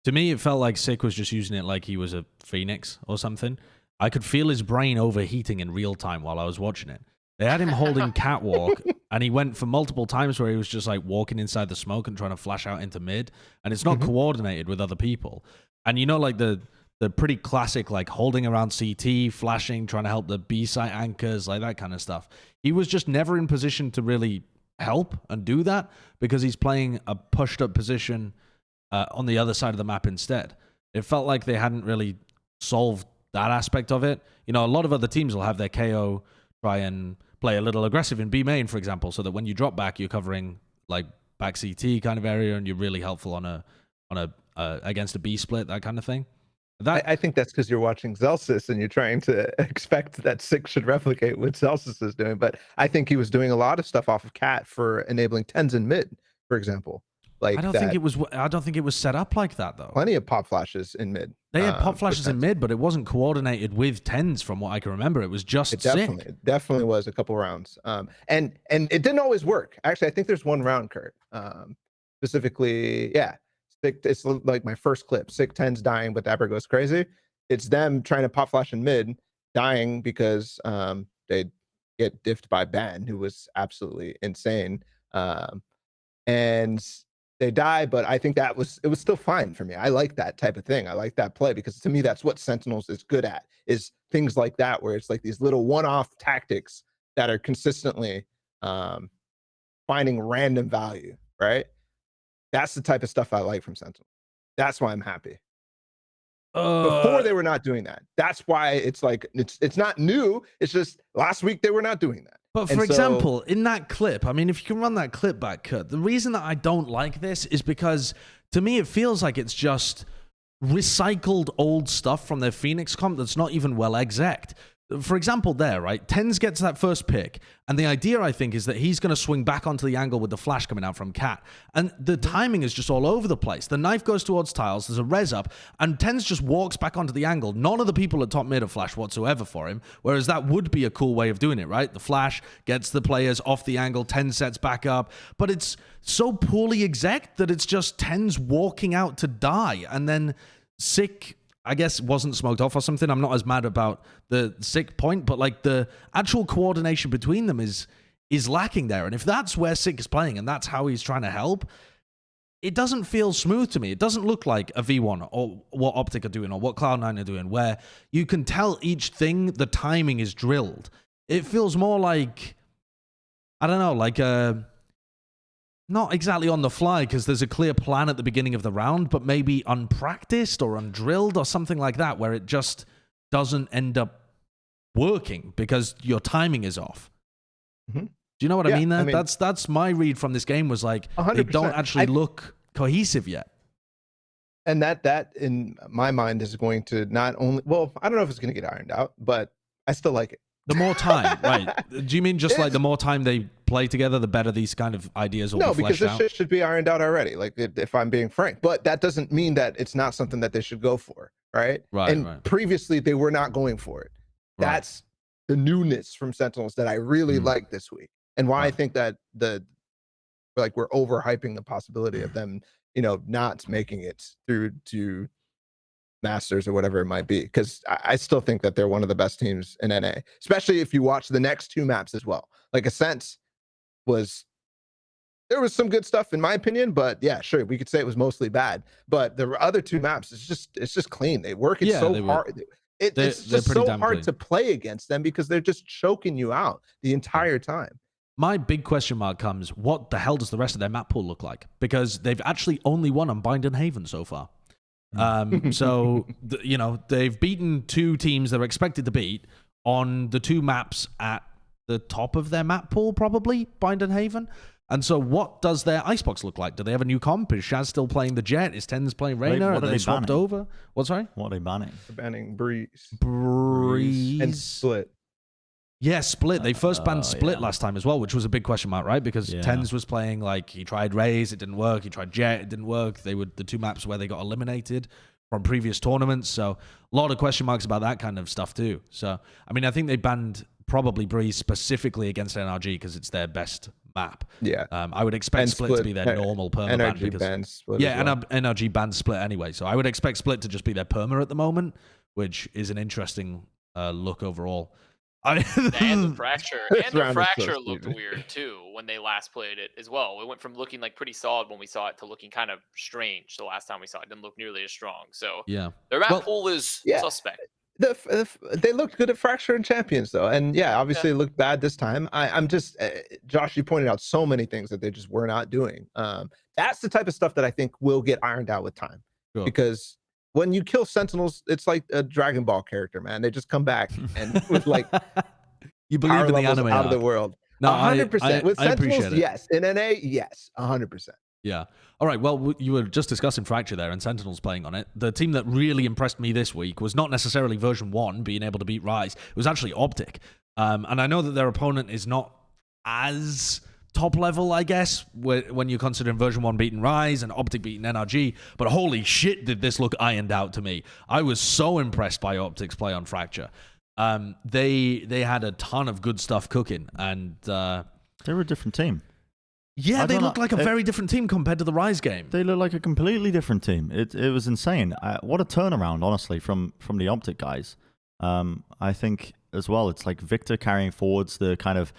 to me, it felt like Sick was just using it like he was a Phoenix or something. I could feel his brain overheating in real time while I was watching it. They had him holding catwalk, and he went for multiple times where he was just like walking inside the smoke and trying to flash out into mid, and it's not coordinated with other people. And you know, like the pretty classic, like holding around CT, flashing, trying to help the B site anchors, like that kind of stuff. He was just never in position to really help and do that because he's playing a pushed up position on the other side of the map instead. It felt like they hadn't really solved that aspect of it. You know, a lot of other teams will have their KO try and play a little aggressive in B main, for example, so that when you drop back, you're covering like back CT kind of area, and you're really helpful on a against a B split, that kind of thing. I think that's because you're watching Zelsis and you're trying to expect that Sick should replicate what Zelsis is doing. But I think he was doing a lot of stuff off of Cat for enabling tens in mid, for example. Like I don't think it was set up like that though. Plenty of pop flashes in mid. They had pop flashes in mid, but it wasn't coordinated with tens from what I can remember. It was just it definitely was a couple rounds. And it didn't always work. Actually, I think there's one round, Kurt. Specifically, yeah. It's like my first clip. Sick tens dying, but Dapper goes crazy. It's them trying to pop flash in mid, dying because they get diffed by Ben, who was absolutely insane. And they die, but I think it was still fine for me. I like that type of thing. I like that play because to me, that's what Sentinels is good at, is things like that, where it's like these little one-off tactics that are consistently finding random value, right? That's the type of stuff I like from Sentinel. That's why I'm happy. Before they were not doing that. That's why it's like it's not new. It's just last week they were not doing that. But for example, in that clip, I mean, if you can run that clip back, Kurt, the reason that I don't like this is because to me it feels like it's just recycled old stuff from their Phoenix comp that's not even well execed. For example, there, right? Tens gets that first pick, and the idea, I think, is that he's going to swing back onto the angle with the flash coming out from Cat. And the timing is just all over the place. The knife goes towards tiles, there's a res up, and Tens just walks back onto the angle. None of the people at top mid have flash whatsoever for him, whereas that would be a cool way of doing it, right? The flash gets the players off the angle, Tens sets back up, but it's so poorly exec that it's just Tens walking out to die, and then Sick, I guess, wasn't smoked off or something. I'm not as mad about the Sick point, but like the actual coordination between them is lacking there. And if that's where Sick is playing and that's how he's trying to help, it doesn't feel smooth to me. It doesn't look like a V1 or what OpTic are doing or what Cloud9 are doing, where you can tell each thing, the timing is drilled. It feels more like, I don't know, like not exactly on the fly, because there's a clear plan at the beginning of the round, but maybe unpracticed or undrilled or something like that, where it just doesn't end up working because your timing is off. Mm-hmm. Do you know what I mean? There, I mean, that's my read from this game was like 100%. they don't actually look cohesive yet. And that in my mind is going to not only, well, I don't know if it's going to get ironed out, but I still like it. The more time, right? Do you mean just like the more time they play together, the better these kind of ideas will be fleshed out? No, because this shit should be ironed out already, like if I'm being frank. But that doesn't mean that it's not something that they should go for, right? Right, and right. previously they were not going for it. Right. That's the newness from Sentinels that I really like this week. And why I think that we're overhyping the possibility of them, not making it through to Masters or whatever it might be, because I still think that they're one of the best teams in NA, especially if you watch the next two maps as well. Like Ascent there was some good stuff in my opinion, but yeah, sure, we could say it was mostly bad. But the other two maps, it's just clean. They work it so hard. It's just so hard to play against them because they're just choking you out the entire time. My big question mark comes, what the hell does the rest of their map pool look like? Because they've actually only won on Bind and Haven so far. So, they've beaten two teams they're expected to beat on the two maps at the top of their map pool, probably, Bind and Haven. And so what does their icebox look like? Do they have a new comp? Is Shaz still playing the Jett? Is Tens playing Reyna? Are they swapped over? What, sorry? What are they banning? They're banning Breeze. And Split. Yeah, Split. They first banned Split last time as well, which was a big question mark, right? Because Tens was playing, he tried Raze, it didn't work. He tried Jett, it didn't work. They were the two maps where they got eliminated from previous tournaments. So a lot of question marks about that kind of stuff too. So, I think they banned probably Breeze specifically against NRG because it's their best map. Yeah. I would expect Split to be their normal perma ban. NRG bans Split. Yeah, and NRG bans Split anyway. So I would expect Split to just be their perma at the moment, which is an interesting look overall. And the Fracture. And the Fracture looked weird too when they last played it as well. It went from looking pretty solid when we saw it to looking kind of strange the last time we saw it. It didn't look nearly as strong. So their map pool is suspect. They looked good at Fracture and Champions though, and obviously it looked bad this time. I'm just Josh, you pointed out so many things that they just were not doing. That's the type of stuff that I think will get ironed out with time, because when you kill Sentinels, it's like a Dragon Ball character, man. They just come back and with you believe in the anime out of the world. No, 100%. With Sentinels, yes. In NA, yes, 100%. Yeah. All right. Well, you were just discussing Fracture there and Sentinels playing on it. The team that really impressed me this week was not necessarily version 1 being able to beat Rise. It was actually OpTic. And I know that their opponent is not as top level, I guess, when you're considering version 1 beating Rise and OpTic beating NRG. But holy shit, did this look ironed out to me. I was so impressed by OpTic's play on Fracture. They had a ton of good stuff cooking. And they were a different team. Yeah, they look like a very different team compared to the Rise game. They look like a completely different team. It was insane. What a turnaround, honestly, from the OpTic guys. I think as well, it's like Victor carrying forwards the kind of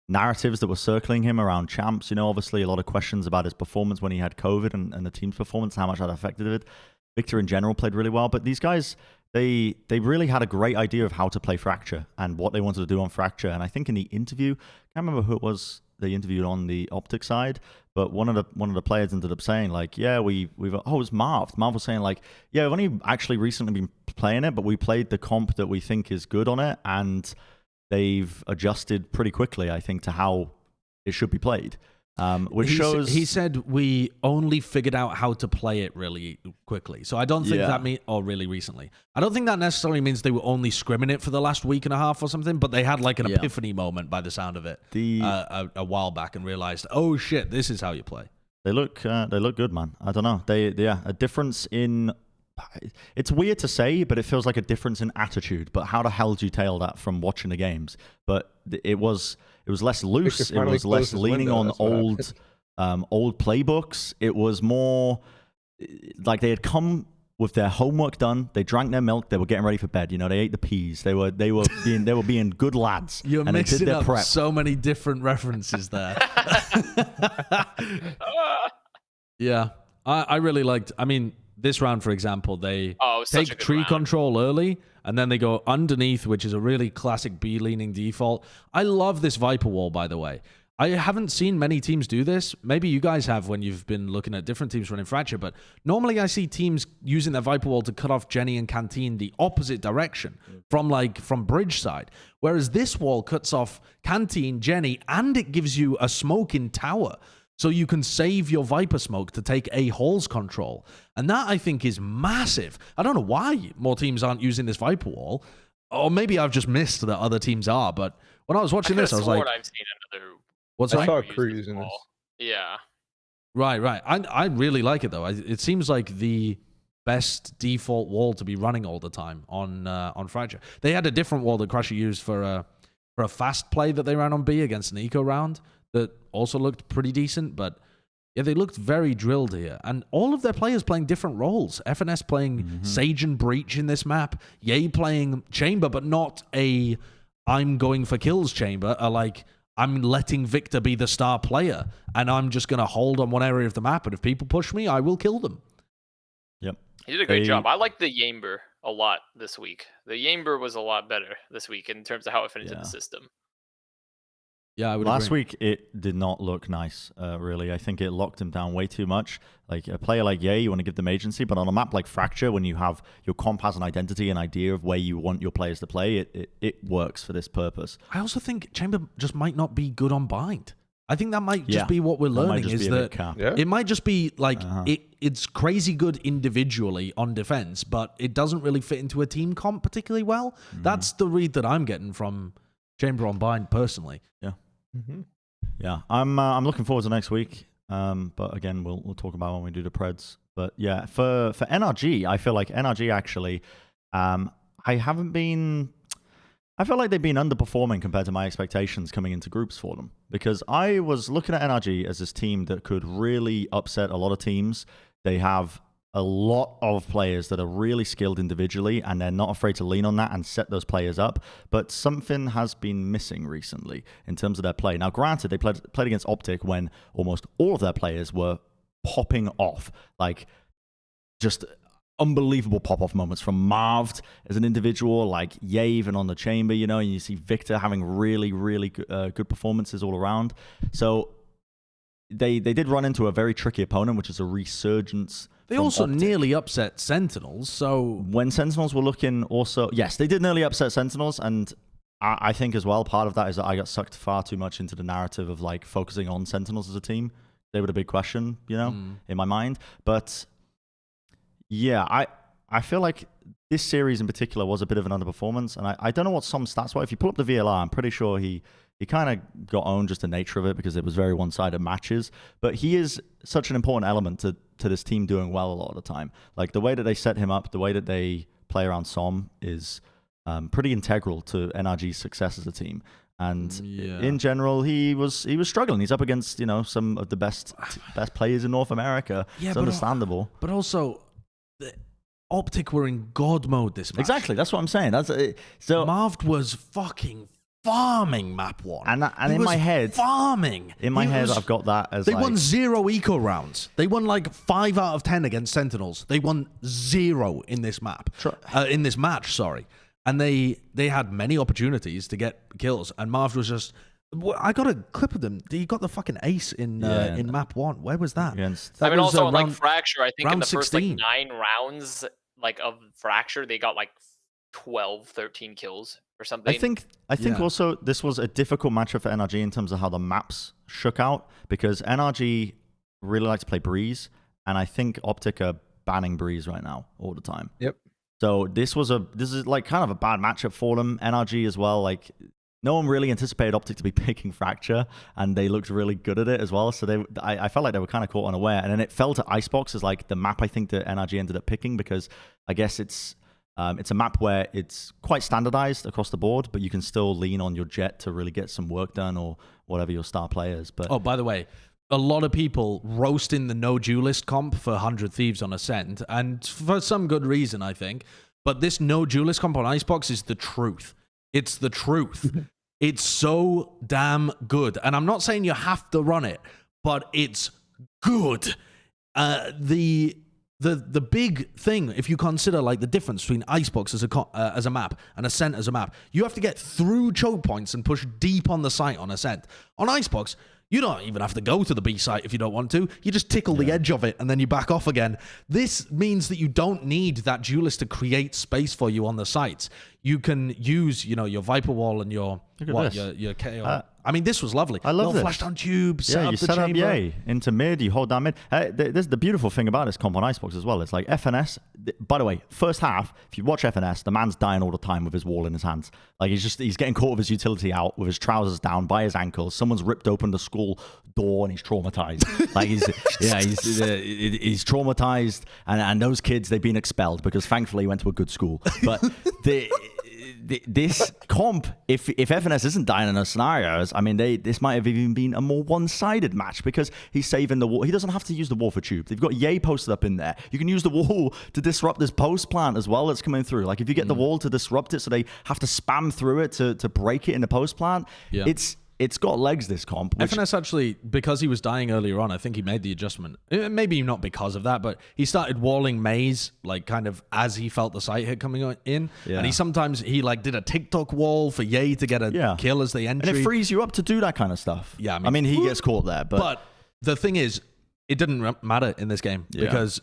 narratives that were circling him around champs. Obviously a lot of questions about his performance when he had COVID and the team's performance, how much that affected it. Victor in general played really well, but these guys, they really had a great idea of how to play Fracture and what they wanted to do on Fracture. And I think in the interview, I can't remember who it was they interviewed on the OpTic side, but one of the players ended up saying it was Marv. Marv was saying we've only actually recently been playing it, but we played the comp that we think is good on it, and they've adjusted pretty quickly, I think, to how it should be played. Which shows he said we only figured out how to play it really quickly. So I don't think that really recently. I don't think that necessarily means they were only scrimming it for the last week and a half or something, but they had an epiphany moment by the sound of it a while back and realized, oh shit, this is how you play. They look good, man. I don't know. A difference in. It's weird to say, but it feels like a difference in attitude. But how the hell do you tell that from watching the games? But it was less loose. It was less leaning on old playbooks. It was more like they had come with their homework done. They drank their milk. They were getting ready for bed. They ate the peas. They were being good lads. You're and mixing they did their up prep. So many different references there. Yeah, I really liked. This round, for example, they take tree control early, and then they go underneath, which is a really classic B-leaning default. I love this Viper wall, by the way. I haven't seen many teams do this. Maybe you guys have when you've been looking at different teams running Fracture, but normally I see teams using their Viper Wall to cut off Jenny and Canteen the opposite direction from bridge side. Whereas this wall cuts off Canteen, Jenny, and it gives you a smoke in tower. So you can save your Viper smoke to take a Hall's control. And that I think is massive. I don't know why more teams aren't using this Viper Wall. Or maybe I've just missed that other teams are, but when I was watching this, I was like, I've seen another. What's I that? saw Crew using this. Yeah. Right. I really like it though. It seems like the best default wall to be running all the time on Fracture. They had a different wall that Crusher used for a fast play that they ran on B against an eco round that also looked pretty decent, but yeah, they looked very drilled here. And all of their players playing different roles. FNS playing Sage and Breach in this map. Ye playing Chamber, but not a I'm going for kills chamber. Like, I'm letting Victor be the star player, and I'm just going to hold on one area of the map, and if people push me, I will kill them. Yep. He did a great job. I like the Yamber a lot this week. The Yamber was a lot better this week in terms of how it fit into the system. Yeah, I would Last agree. week, it did not look nice, really. I think it locked him down way too much. Like, a player like Ye, you want to give them agency, but on a map like Fracture, when you have your comp has an identity, an idea of where you want your players to play, it works for this purpose. I also think Chamber just might not be good on bind. I think that might just be what we're learning, is that it might just be like, it's crazy good individually on defense, but it doesn't really fit into a team comp particularly well. That's the read that I'm getting from Chamber on bind personally. Yeah. Yeah, I'm looking forward to next week. But again, we'll talk about when we do the Preds. But yeah, for NRG, I feel like NRG actually, I feel like they've been underperforming compared to my expectations coming into groups for them, because I was looking at NRG as this team that could really upset a lot of teams. They have a lot of players that are really skilled individually, and they're not afraid to lean on that and set those players up. But something has been missing recently in terms of their play. Now, granted, they played against OpTic when almost all of their players were popping off, like just unbelievable pop-off moments from Marved as an individual, like Ye even on the Chamber, you know, and you see Victor having really, really good performances all around. So they did run into a very tricky opponent, which is a resurgence. They also nearly upset Sentinels, so... When Sentinels were looking also... Yes, they did nearly upset Sentinels, and I think as well, part of that is that I got sucked far too much into the narrative of, like, focusing on Sentinels as a team. They were the big question, you know, in my mind. But, yeah, I feel like this series in particular was a bit of an underperformance, and I don't know what some stats were. If you pull up the VLR, I'm pretty sure he kind of got owned, just the nature of it, because it was very one-sided matches. But he is such an important element to this team doing well a lot of the time. Like, the way that they set him up, the way that they play around Som is pretty integral to NRG's success as a team. And in general, he was struggling. He's up against, you know, some of the best players in North America. Yeah, it's understandable. But also, OpTic were in God mode this match. Exactly, that's what I'm saying. So Marved was fucking farming map one. And in my head, I've got that as they won 0 eco rounds. They won like 5 out of 10 against Sentinels. They won 0 in this map. In this match, sorry. And they had many opportunities to get kills. And Marv was just... I got a clip of them. He got the fucking ace in map 1. Where was that? I mean, also like Fracture, I think in the first like 9 rounds like of Fracture, they got like 12, 13 kills or something. I think also this was a difficult matchup for NRG in terms of how the maps shook out, because NRG really like to play Breeze, and I think OpTic are banning Breeze right now all the time. Yep. So this is like kind of a bad matchup for them. NRG as well, like no one really anticipated OpTic to be picking Fracture, and they looked really good at it as well. So I felt like they were kind of caught unaware, and then it fell to Icebox as like the map I think that NRG ended up picking, because I guess it's a map where it's quite standardized across the board, but you can still lean on your Jett to really get some work done, or whatever your star players. But oh, by the way, a lot of people roasting the no duelist comp for 100 Thieves on Acend, and for some good reason, I think. But this no duelist comp on Icebox is the truth. It's the truth. It's so damn good. And I'm not saying you have to run it, but it's good. The the big thing, if you consider like the difference between Icebox as a map and Ascent as a map, you have to get through choke points and push deep on the site on Ascent. On Icebox, you don't even have to go to the B site if you don't want to. You just tickle the edge of it and then you back off again. This means that you don't need that duelist to create space for you on the sites. You can use, your Viper Wall and your KO. I mean, this was lovely. I love this. Flash down tube, set up you the set chamber. up Yay into mid, you hold that mid. This is the beautiful thing about this comp on Icebox as well. It's like FNS. By the way, first half, if you watch FNS, the man's dying all the time with his wall in his hands. Like he's getting caught with his utility out, with his trousers down by his ankles. Someone's ripped open the school door and he's traumatized. Like he's traumatized, and those kids, they've been expelled because thankfully he went to a good school. But this comp, if FNS isn't dying in those scenarios, I mean, this might have even been a more one-sided match because he's saving the wall. He doesn't have to use the wall for tube. They've got Yay posted up in there. You can use the wall to disrupt this post plant as well that's coming through. Like if you get the wall to disrupt it so they have to spam through it to break it in the post plant, it's got legs, this comp. FNS actually, because he was dying earlier on, I think he made the adjustment. Maybe not because of that, but he started walling maze, like kind of as he felt the site hit coming in. Yeah. And he like did a TikTok wall for Yay to get a kill as they entry. And it frees you up to do that kind of stuff. Yeah, I mean he gets caught there. But the thing is, it didn't matter in this game because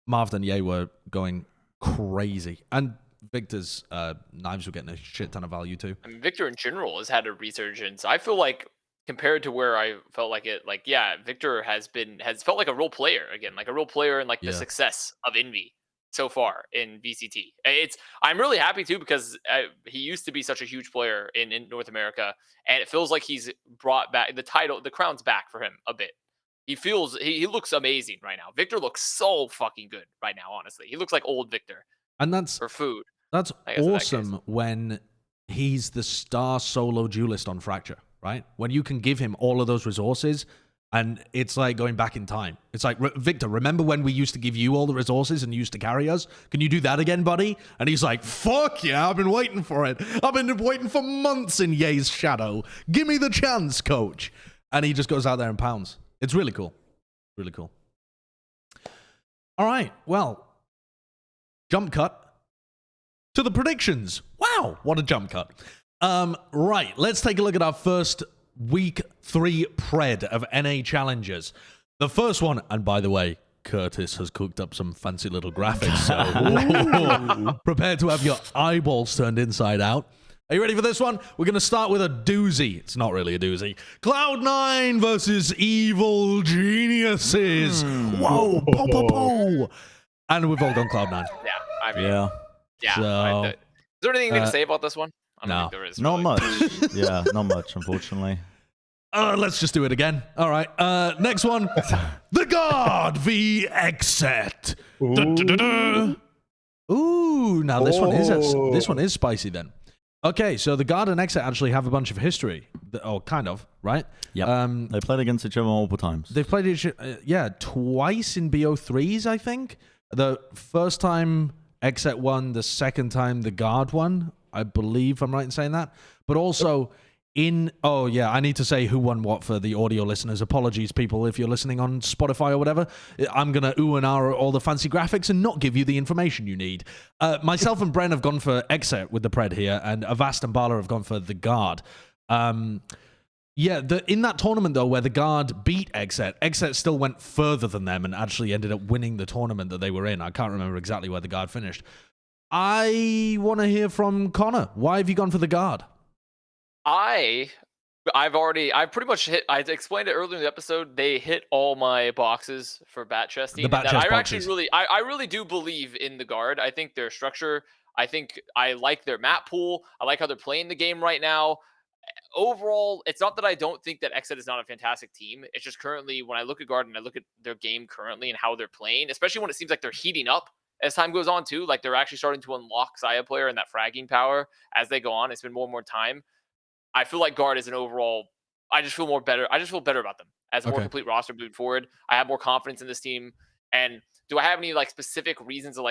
Marv and Yay were going crazy. And Victor's knives were getting a shit ton of value too. I mean, Victor in general has had a resurgence. I feel like compared to where I felt like it, Victor has felt like a real player again, like a real player in the success of Envy so far in VCT. I'm really happy too because he used to be such a huge player in North America, and it feels like he's brought back the crown's back for him a bit. He looks amazing right now. Victor looks so fucking good right now. Honestly, he looks like old Victor. And that's for food. That's awesome when he's the star solo duelist on Fracture, right? When you can give him all of those resources, and it's like going back in time. It's like, Victor, remember when we used to give you all the resources and you used to carry us? Can you do that again, buddy? And he's like, fuck yeah, I've been waiting for it. I've been waiting for months in Ye's shadow. Give me the chance, coach. And he just goes out there and pounds. It's really cool. Really cool. All right, well, jump cut to the predictions. Wow, what a jump cut. Right, let's take a look at our first week 3 pred of NA challenges. The first one, and by the way, Curtis has cooked up some fancy little graphics, so prepare to have your eyeballs turned inside out. Are you ready for this one? We're going to start with a doozy. It's not really a doozy. Cloud9 versus Evil Geniuses. Whoa, po, po, po. And we've all gone Cloud9. Yeah, I mean, yeah. So, is there anything you need to say about this one? I don't think there is. Not really. much. Yeah, not much, unfortunately. Let's just do it again. All right. Next one. The Guard v Exet. Ooh, now this one is spicy then. Okay, so the Guard and Exet actually have a bunch of history. Kind of, right? Yeah. They played against each other multiple times. They've played each twice in BO3s, I think. The first time Exet won, the second time the Guard won. I believe I'm right in saying that. But also I need to say who won what for the audio listeners. Apologies, people, if you're listening on Spotify or whatever. I'm going to ooh and ah all the fancy graphics and not give you the information you need. Myself and Bren have gone for Exet with the pred here, and Avast and Balla have gone for the Guard. In that tournament, though, where the Guard beat Exet still went further than them and actually ended up winning the tournament that they were in. I can't remember exactly where the Guard finished. I want to hear from Connor. Why have you gone for the Guard? I pretty much hit. I explained it earlier in the episode. They hit all my boxes for bat chesting. The bat chest boxes. I really do believe in the Guard. I think their structure. I think I like their map pool. I like how they're playing the game right now. Overall, it's not that I don't think that Exet is not a fantastic team. It's just currently when I look at Guard and I look at their game currently and how they're playing, especially when it seems like they're heating up as time goes on too. Like they're actually starting to unlock Saya player and that fragging power as they go on. It's been more and more time. I feel like Guard is an overall. I just feel better about them as a more complete roster moving forward. I have more confidence in this team. And do I have any specific reasons of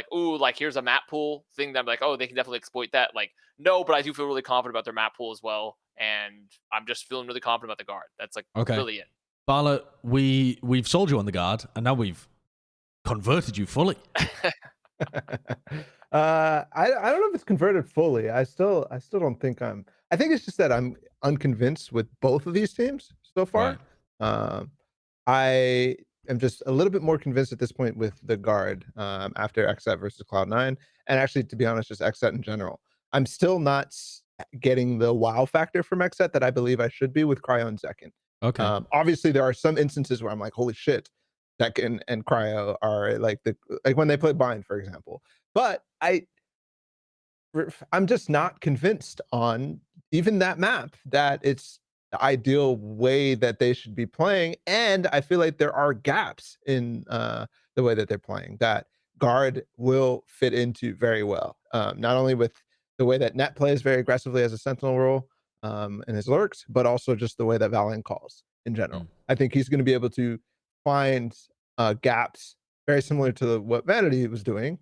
here's a map pool thing that I'm like, oh, they can definitely exploit that? No, but I do feel really confident about their map pool as well. And I'm just feeling really confident about the Guard. That's really it. Balla, we've sold you on the Guard, and now we've converted you fully. I don't know if it's converted fully. I still don't think I think it's just that I'm unconvinced with both of these teams so far. I am just a little bit more convinced at this point with the guard after XSET versus Cloud9, and actually, to be honest, just XSET in general. I'm still not getting the wow factor from XSET that I believe I should be with Cryo and Zekin. Okay. Obviously, there are some instances where I'm like, holy shit, Zekin and Cryo are like when they play Bind, for example. But I'm just not convinced on even that map that it's the ideal way that they should be playing. And I feel like there are gaps in the way that they're playing that guard will fit into very well. Not only with the way that Net plays very aggressively as a Sentinel role in his lurks, but also just the way that VALORANT calls in general. I think he's going to be able to find gaps very similar to what Vanity was doing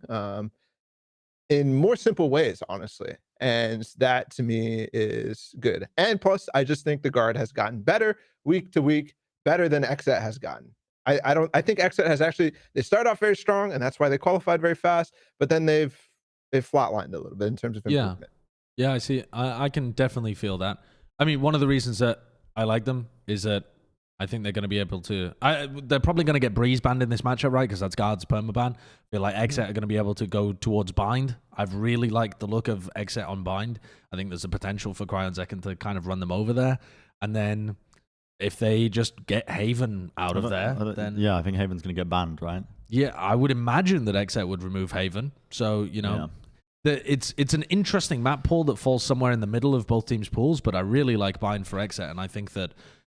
in more simple ways, honestly. And that to me is good. And plus, I just think the guard has gotten better week to week, better than XSET has gotten. I think XSET has actually, they start off very strong, and that's why they qualified very fast, but then they've flatlined a little bit in terms of improvement. Yeah, I see. I can definitely feel that. I mean, one of the reasons that I like them is that I think they're going to be able to. They're probably going to get Breeze banned in this matchup, right? Because that's Guard's permaban. I feel like XSET are going to be able to go towards Bind. I've really liked the look of XSET on Bind. I think there's a potential for Cryo and Zekin to kind of run them over there. And then if they just get Haven out of there, then... Yeah, I think Haven's going to get banned, right? Yeah, I would imagine that XSET would remove Haven. So, you know... Yeah. It's an interesting map pool that falls somewhere in the middle of both teams' pools, but I really like Bind for XSET, and I think that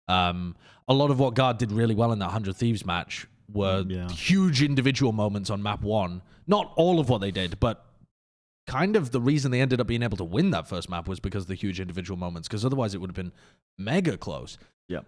a lot of what Guard did really well in that 100 Thieves match were huge individual moments on map 1. Not all of what they did, but kind of the reason they ended up being able to win that first map was because of the huge individual moments, because otherwise it would have been mega close. Yeah.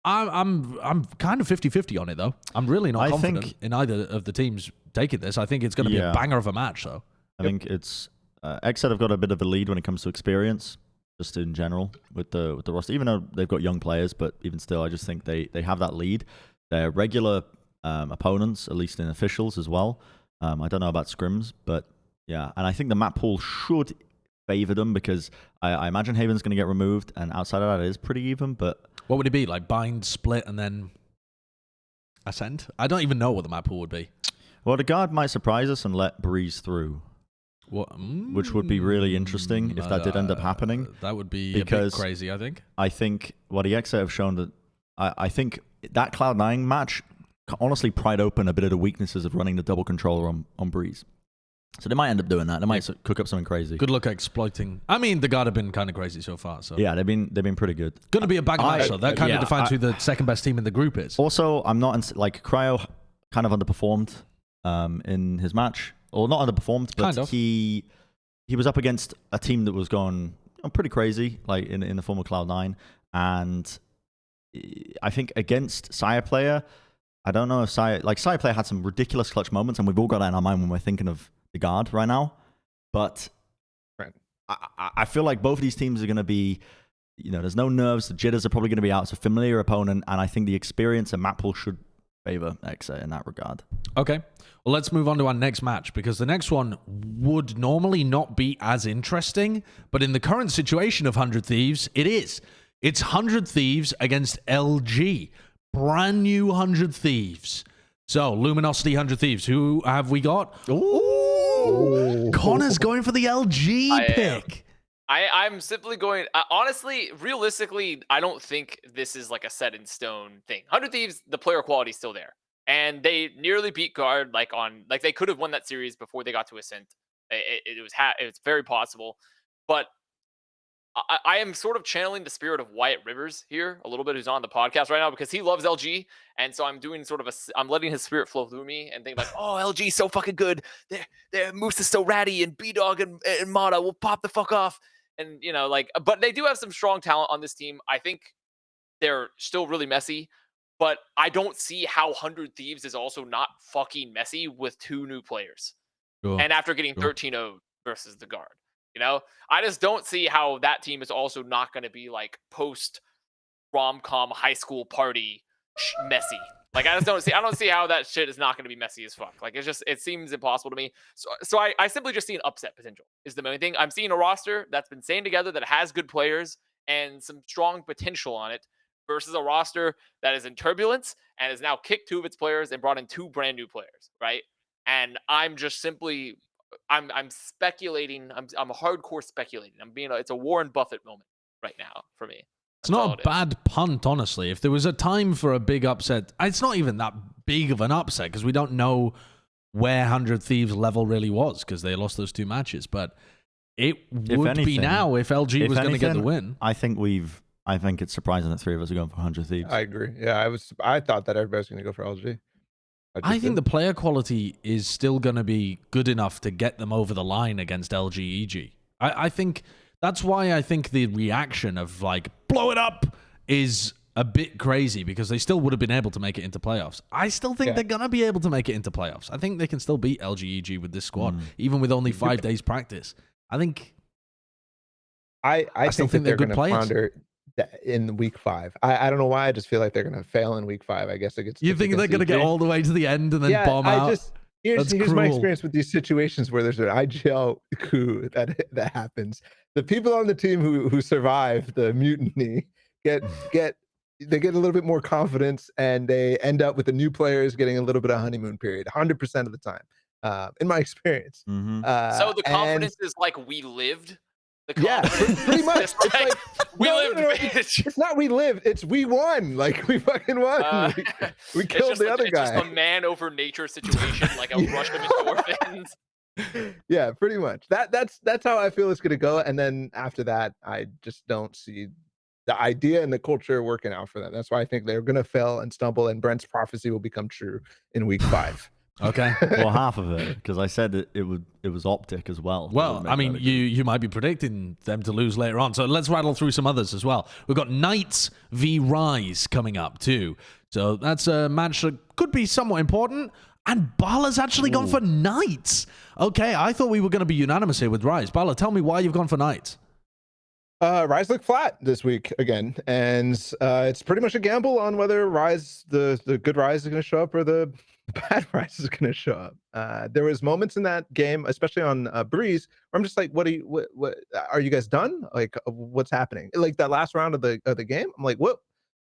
I'm kind of 50-50 on it, though. I'm really not confident in either of the teams taking this. I think it's going to be a banger of a match, though. I think it's XSET have got a bit of a lead when it comes to experience, just in general with the roster. Even though they've got young players, but even still, I just think they have that lead. They're regular opponents, at least in officials as well. I don't know about scrims, but yeah. And I think the map pool should favor them because I imagine Haven's going to get removed, and outside of that, it is pretty even. But what would it be like? Bind, split, and then Acend? I don't even know what the map pool would be. Well, the guard might surprise us and let Breeze through. Which would be really interesting if that did end up happening. That would be a bit crazy, I think. I think what the XSET have shown that I think that Cloud9 match honestly pried open a bit of the weaknesses of running the double controller on Breeze. So they might end up doing that. They might cook up something crazy. Good luck exploiting. I mean, the guard have been kind of crazy so far. So yeah, they've been pretty good. Going to be a bag match though. That kind of defines who the second best team in the group is. Also, I'm not like Cryo kind of underperformed in his match. Or not underperformed, but he was up against a team that was going pretty crazy, like in the form of Cloud9. And I think against Sire Player, I don't know if Sire Player had some ridiculous clutch moments, and we've all got that in our mind when we're thinking of the guard right now. But I feel like both of these teams are going to be, there's no nerves. The jitters are probably going to be out. It's a familiar opponent, and I think the experience and map pool should favor XSET in that regard. Okay. Well, let's move on to our next match, because the next one would normally not be as interesting, but in the current situation of 100 Thieves, it is. It's 100 Thieves against LG. Brand new 100 Thieves. So, Luminosity 100 Thieves. Who have we got? Ooh! Connor's going for the LG pick. I'm simply going... honestly, realistically, I don't think this is like a set in stone thing. 100 Thieves, the player quality is still there. And they nearly beat Guard they could have won that series before they got to Ascent. It's very possible. But I am sort of channeling the spirit of Wyatt Rivers here a little bit, who's on the podcast right now, because he loves LG. And so I'm doing I'm letting his spirit flow through me and think like, oh, LG is so fucking good. Their Moose is so ratty, and B-Dog and Mata will pop the fuck off. And, but they do have some strong talent on this team. I think they're still really messy. But I don't see how 100 Thieves is also not fucking messy with 2 new players. Sure. And after getting 13-0 versus the Guard. I just don't see how that team is also not going to be like post rom-com high school party messy. Like I don't see how that shit is not going to be messy as fuck. Like it seems impossible to me. So I simply just see an upset potential is the main thing. I'm seeing a roster that's been staying together, that has good players and some strong potential on it, versus a roster that is in turbulence and has now kicked 2 of its players and brought in 2 brand new players, right? And I'm just simply I'm speculating. I'm hardcore speculating. It's a Warren Buffett moment right now for me. It's not a bad punt, honestly. If there was a time for a big upset, it's not even that big of an upset because we don't know where 100 Thieves level really was because they lost those 2 matches. But it would be now if LG was going to get the win. I think it's surprising that 3 of us are going for 100 Thieves. I agree. Yeah, I thought that everybody was going to go for LG. I think the player quality is still going to be good enough to get them over the line against LG EG. I think that's why I think the reaction of like blow it up is a bit crazy because they still would have been able to make it into playoffs. I still think they're going to be able to make it into playoffs. I think they can still beat LG EG with this squad, even with only 5 days practice. I think I still think they're going to flounder in week 5. I don't know why. I just feel like they're going to fail in week 5. I guess it gets. You think they're going to get all the way to the end and then bomb out? Here's my experience with these situations where there's an IGL coup that happens. The people on the team who survive the mutiny get a little bit more confidence, and they end up with the new players getting a little bit of honeymoon period 100% of the time. In my experience. So the confidence is like we lived. Yeah, pretty much. It's like we lived. Bitch. It's not we lived. It's we won. Like we fucking won. We killed the other guy. It's just a man over nature situation, like a rush of endorphins. Yeah, pretty much. That's how I feel it's gonna go. And then after that, I just don't see the idea and the culture working out for them. That's why I think they're gonna fail and stumble, and Brent's prophecy will become true in week 5. Okay. Well, half of it, because I said it was OpTic as well. Well, I mean, you might be predicting them to lose later on. So let's rattle through some others as well. We've got Knights v Rise coming up too. So that's a match that could be somewhat important. And Balla's actually gone for Knights. Okay, I thought we were going to be unanimous here with Rise. Balla, tell me why you've gone for Knights. Rise looked flat this week again, and it's pretty much a gamble on whether Rise, the good Rise, is going to show up or the bad Rise is going to show up. There was moments in that game, especially on Breeze, where I'm just like, what are you guys done? Like, what's happening? Like that last round of the game, I'm like, what?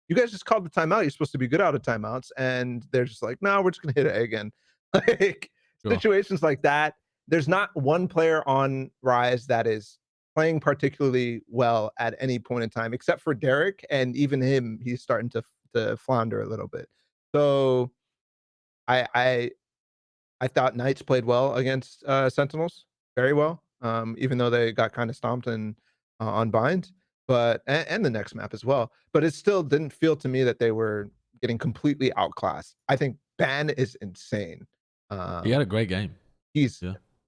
You guys just called the timeout. You're supposed to be good out of timeouts, and they're just like, no, we're just going to hit it again. Like situations like that. There's not one player on Rise that is playing particularly well at any point in time, except for Derek, and even him, he's starting to flounder a little bit. So I thought Knights played well against Sentinels, very well, even though they got kind of stomped on bind, but and the next map as well. But it still didn't feel to me that they were getting completely outclassed. I think Ban is insane. He had a great game. He's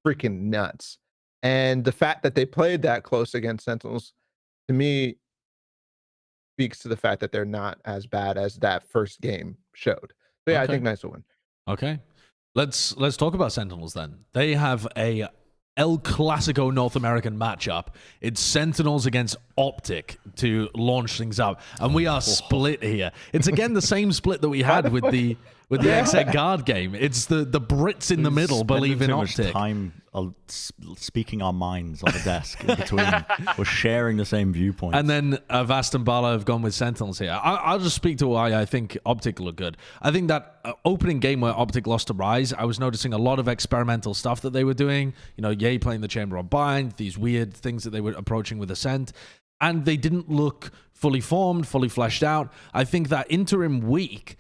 freaking nuts. And the fact that they played that close against Sentinels, to me, speaks to the fact that they're not as bad as that first game showed. So yeah, I think Knights will win. Okay. Let's talk about Sentinels then. They have a El Clasico North American matchup. It's Sentinels against OpTic to launch things up. And we are split here. It's again the same split that we had with the Acend guard game. It's the Brits in the middle believe in OpTic. Time speaking our minds on the desk in between. We're sharing the same viewpoints. And then Avast and Balla have gone with Sentinels here. I'll just speak to why I think OpTic look good. I think that opening game where OpTic lost to Rise, I was noticing a lot of experimental stuff that they were doing. You know, Ye playing the Chamber of Bind, these weird things that they were approaching with Ascent. And they didn't look fully formed, fully fleshed out. I think that interim week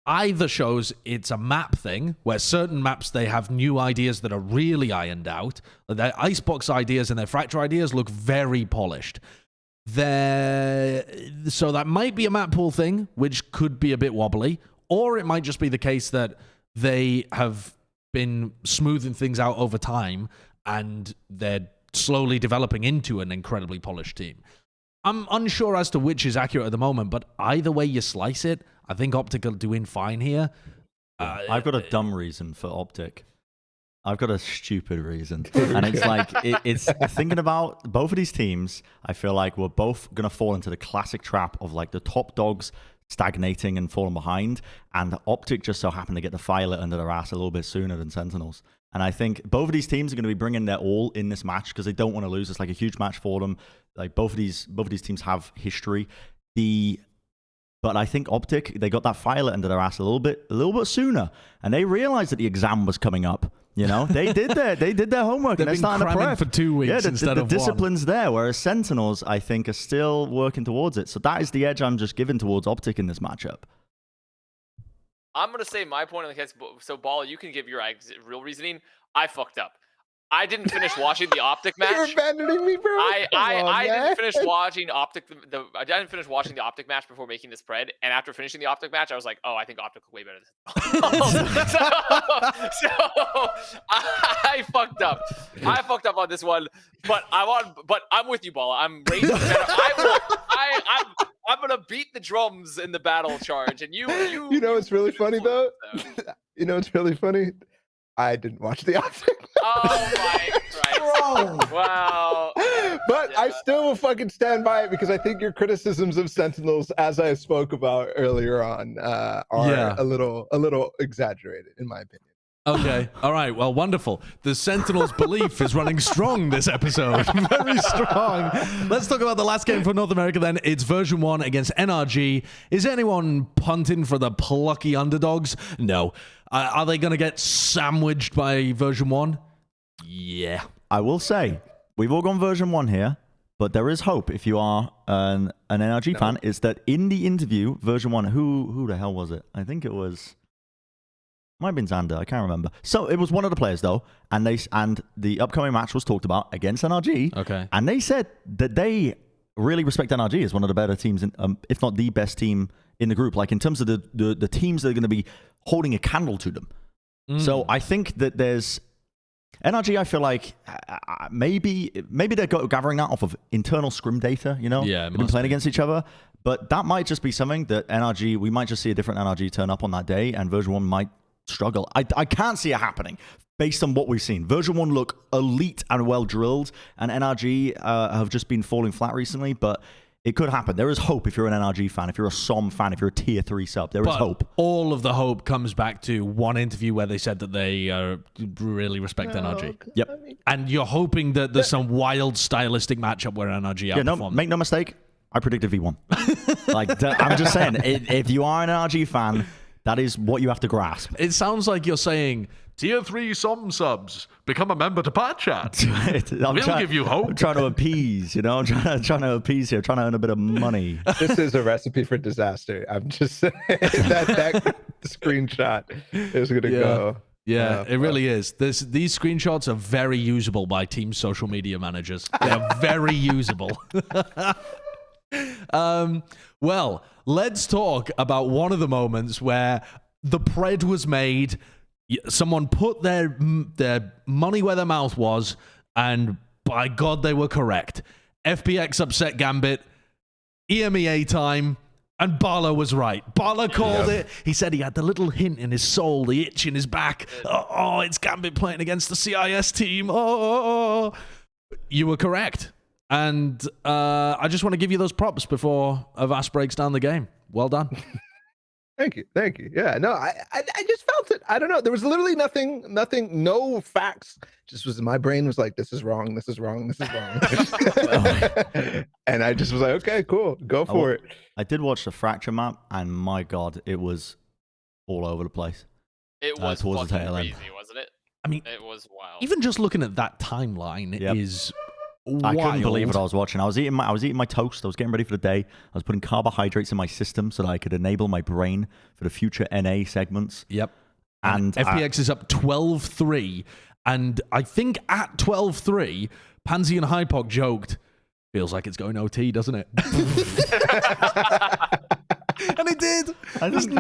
either shows it's a map thing, where certain maps, they have new ideas that are really ironed out. Their Icebox ideas and their Fracture ideas look very polished. So that might be a map pool thing, which could be a bit wobbly. Or it might just be the case that they have been smoothing things out over time, and they're slowly developing into an incredibly polished team. I'm unsure as to which is accurate at the moment, but either way you slice it, I think OpTic are doing fine here. I've got a dumb reason for OpTic. I've got a stupid reason. And it's like, it's thinking about both of these teams, I feel like we're both going to fall into the classic trap of like the top dogs stagnating and falling behind, and OpTic just so happened to get the fire lit under their ass a little bit sooner than Sentinels. And I think both of these teams are going to be bringing their all in this match because they don't want to lose. It's like a huge match for them. Like both of these teams have history. But I think OpTic, they got that fire lit under their ass a little bit sooner, and they realized that the exam was coming up. You know, they did their homework. They've and they're been starting to cramming prep for 2 weeks yeah, instead the of discipline's there, whereas Sentinels, I think, are still working towards it. So that is the edge I'm just giving towards OpTic in this matchup. I'm going to say my point on the case. So, Balla, you can give your real reasoning. I fucked up. I didn't finish watching the OpTic match. You're abandoning me, bro. I didn't finish watching OpTic. I didn't finish watching the OpTic match before making this spread. And after finishing the OpTic match, I was like, oh, I think OpTic way better than so I fucked up. I fucked up on this one. But I'm with you, Balla. I'm raising better. I'm gonna beat the drums in the battle charge. And you know what's really funny though? You know what's really funny? I didn't watch the OpTic. Oh my Christ. Wow. But I still will fucking stand by it because I think your criticisms of Sentinels, as I spoke about earlier on, are a little exaggerated, in my opinion. Okay. All right. Well, wonderful. The Sentinels' belief is running strong this episode. Very strong. Let's talk about the last game for North America then. It's version 1 against NRG. Is anyone punting for the plucky underdogs? No. Are they going to get sandwiched by version 1? Yeah. I will say, we've all gone version 1 here, but there is hope if you are an NRG fan, is that in the interview, version 1, who the hell was it? I think it was... Might have been Xander, I can't remember. So it was one of the players though, and the upcoming match was talked about against NRG. Okay. And they said that they really respect NRG as one of the better teams, if not the best team in the group. Like in terms of the teams that are going to be holding a candle to them. So I think that there's NRG. I feel like maybe they're gathering that off of internal scrim data. You know, yeah, they've been playing against each other. But that might just be something that NRG. We might just see a different NRG turn up on that day, and version 1 might struggle. I can't see it happening based on what we've seen. Version 1 look elite and well drilled, and NRG have just been falling flat recently, but it could happen. There is hope if you're an NRG fan, if you're a SOM fan, if you're a tier 3 sub, there is hope. All of the hope comes back to one interview where they said that they really respect NRG. Yep. And you're hoping that there's some wild stylistic matchup where NRG outperforms. Make no mistake, I predicted V1. I'm just saying, if you are an NRG fan, that is what you have to grasp. It sounds like you're saying, tier 3 SOM subs, become a member to Plat Chat. We'll give you hope. I'm trying to appease, you know? I'm trying to appease here, trying to earn a bit of money. This is a recipe for disaster. I'm just saying that screenshot is going to go. Yeah, it really is. These screenshots are very usable by team social media managers. They are very usable. Well, let's talk about one of the moments where the pred was made. Someone put their money where their mouth was, and by God, they were correct. FPX upset Gambit, EMEA time, and Balla was right. Balla called it. He said he had the little hint in his soul, the itch in his back. Oh, it's Gambit playing against the CIS team. Oh. You were correct. And I just want to give you those props before Avast breaks down the game. Well done. Thank you. Yeah, no, I just felt it. I don't know. There was literally nothing, no facts. Just was my brain was like, this is wrong. And I just was like, okay, cool, go for it. I did watch the fracture map, and my God, it was all over the place. It was towards the tail crazy, end. wasn't it? I mean, it was wild. Even just looking at that timeline is wild. I couldn't believe what I was watching. I was eating my toast. I was getting ready for the day. I was putting carbohydrates in my system so that I could enable my brain for the future NA segments. Yep. And FPX is up 12-3. And I think at 12-3, Pansy and Hypoc joked, feels like it's going OT, doesn't it? And it did. I think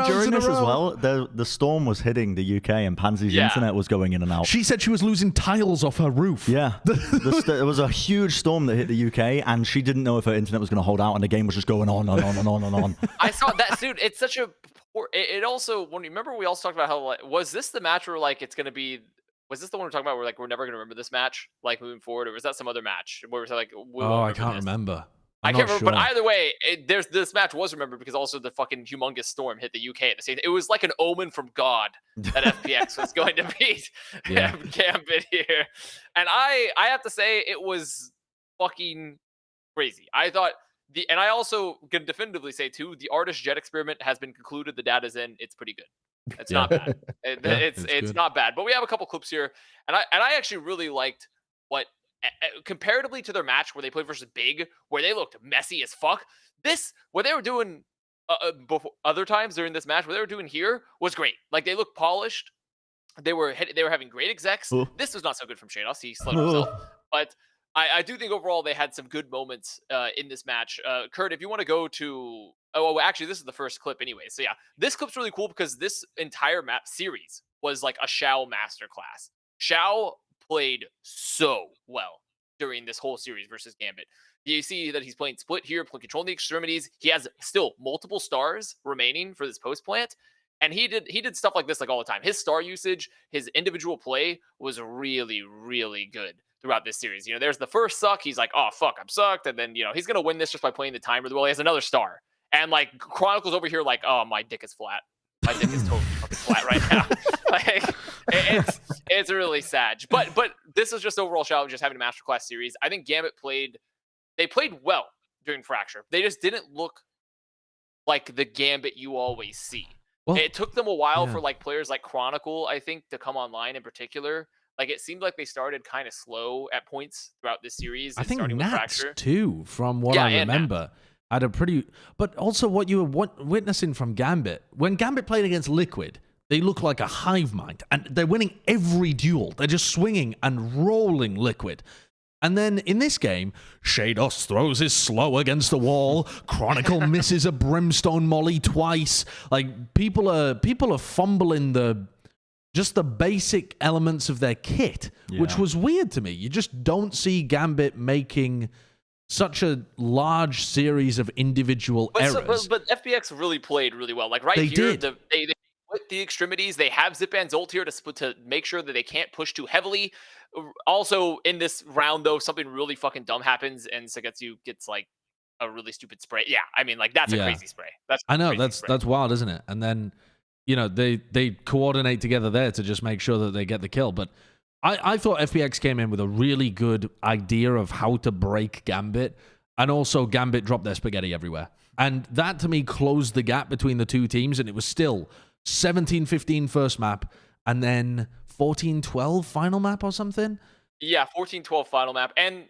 during this as well, the storm was hitting the UK and Pansy's internet was going in and out. She said she was losing tiles off her roof. Yeah. There was a huge storm that hit the UK, and she didn't know if her internet was going to hold out, and the game was just going on and on and on and on. I saw that, dude. It's such a poor... It also... when remember we also talked about how... like, was this the match where like it's going to be... Was this the one we're talking about where like we're never going to remember this match like moving forward, or was that some other match where we're like... I can't remember. I can't remember, but either way, this match was remembered because also the fucking humongous storm hit the UK at the same time. It was like an omen from God that FPX was going to beat Gambit here. And I have to say, it was fucking crazy. I thought and I also can definitively say too, the Artist Jett experiment has been concluded. The data's in. It's pretty good. It's not bad. It's not bad. But we have a couple clips here, and I actually really liked what, comparatively to their match where they played versus Big, where they looked messy as fuck. What they were doing before, other times during this match, what they were doing here was great. Like, they looked polished. They were having great execs. Ooh. This was not so good from Shados. He slept himself. But I do think overall they had some good moments in this match. Kurt, if you want to go to... Oh, actually, this is the first clip anyway. So yeah, this clip's really cool because this entire map series was like a Xiao masterclass. Xiao played so well during this whole series versus Gambit. You see that he's playing split here, controlling the extremities. He has still multiple stars remaining for this post plant. And he did stuff like this like all the time. His star usage, his individual play was really, really good throughout this series. You know, there's the first suck. He's like, oh, fuck, I'm sucked. And then, you know, he's going to win this just by playing the time really well. He has another star. And, like, Chronicle's over here like, oh, my dick is flat. My dick is totally fucking flat right now. Like, it's really sad. But this is just overall Xiao just having a masterclass series. I think Gambit played well during Fracture. They just didn't look like the Gambit you always see. Well, it took them a while for like players like Chronicle, I think, to come online in particular. Like, it seemed like they started kind of slow at points throughout this series. I think starting Nats with Fracture too, from what I remember, had a pretty... But also what you were witnessing from Gambit, when Gambit played against Liquid, they look like a hive mind, and they're winning every duel. They're just swinging and rolling Liquid. And then in this game, Shados throws his slow against the wall. Chronicle misses a brimstone molly twice. Like, people are fumbling the basic elements of their kit, which was weird to me. You just don't see Gambit making such a large series of individual errors. But FPX really played really well. Like, they split the extremities. They have Zipban's ult here to make sure that they can't push too heavily. Also, in this round, though, something really fucking dumb happens, and Sagetsu gets, like, a really stupid spray. Yeah, I mean, like, that's a crazy spray. That's wild, isn't it? And then, you know, they coordinate together there to just make sure that they get the kill. But I thought FPX came in with a really good idea of how to break Gambit, and also Gambit dropped their spaghetti everywhere. And that, to me, closed the gap between the two teams, and it was still 17-15 first map, and then 14-12 final map or something? Yeah, 14-12 final map. And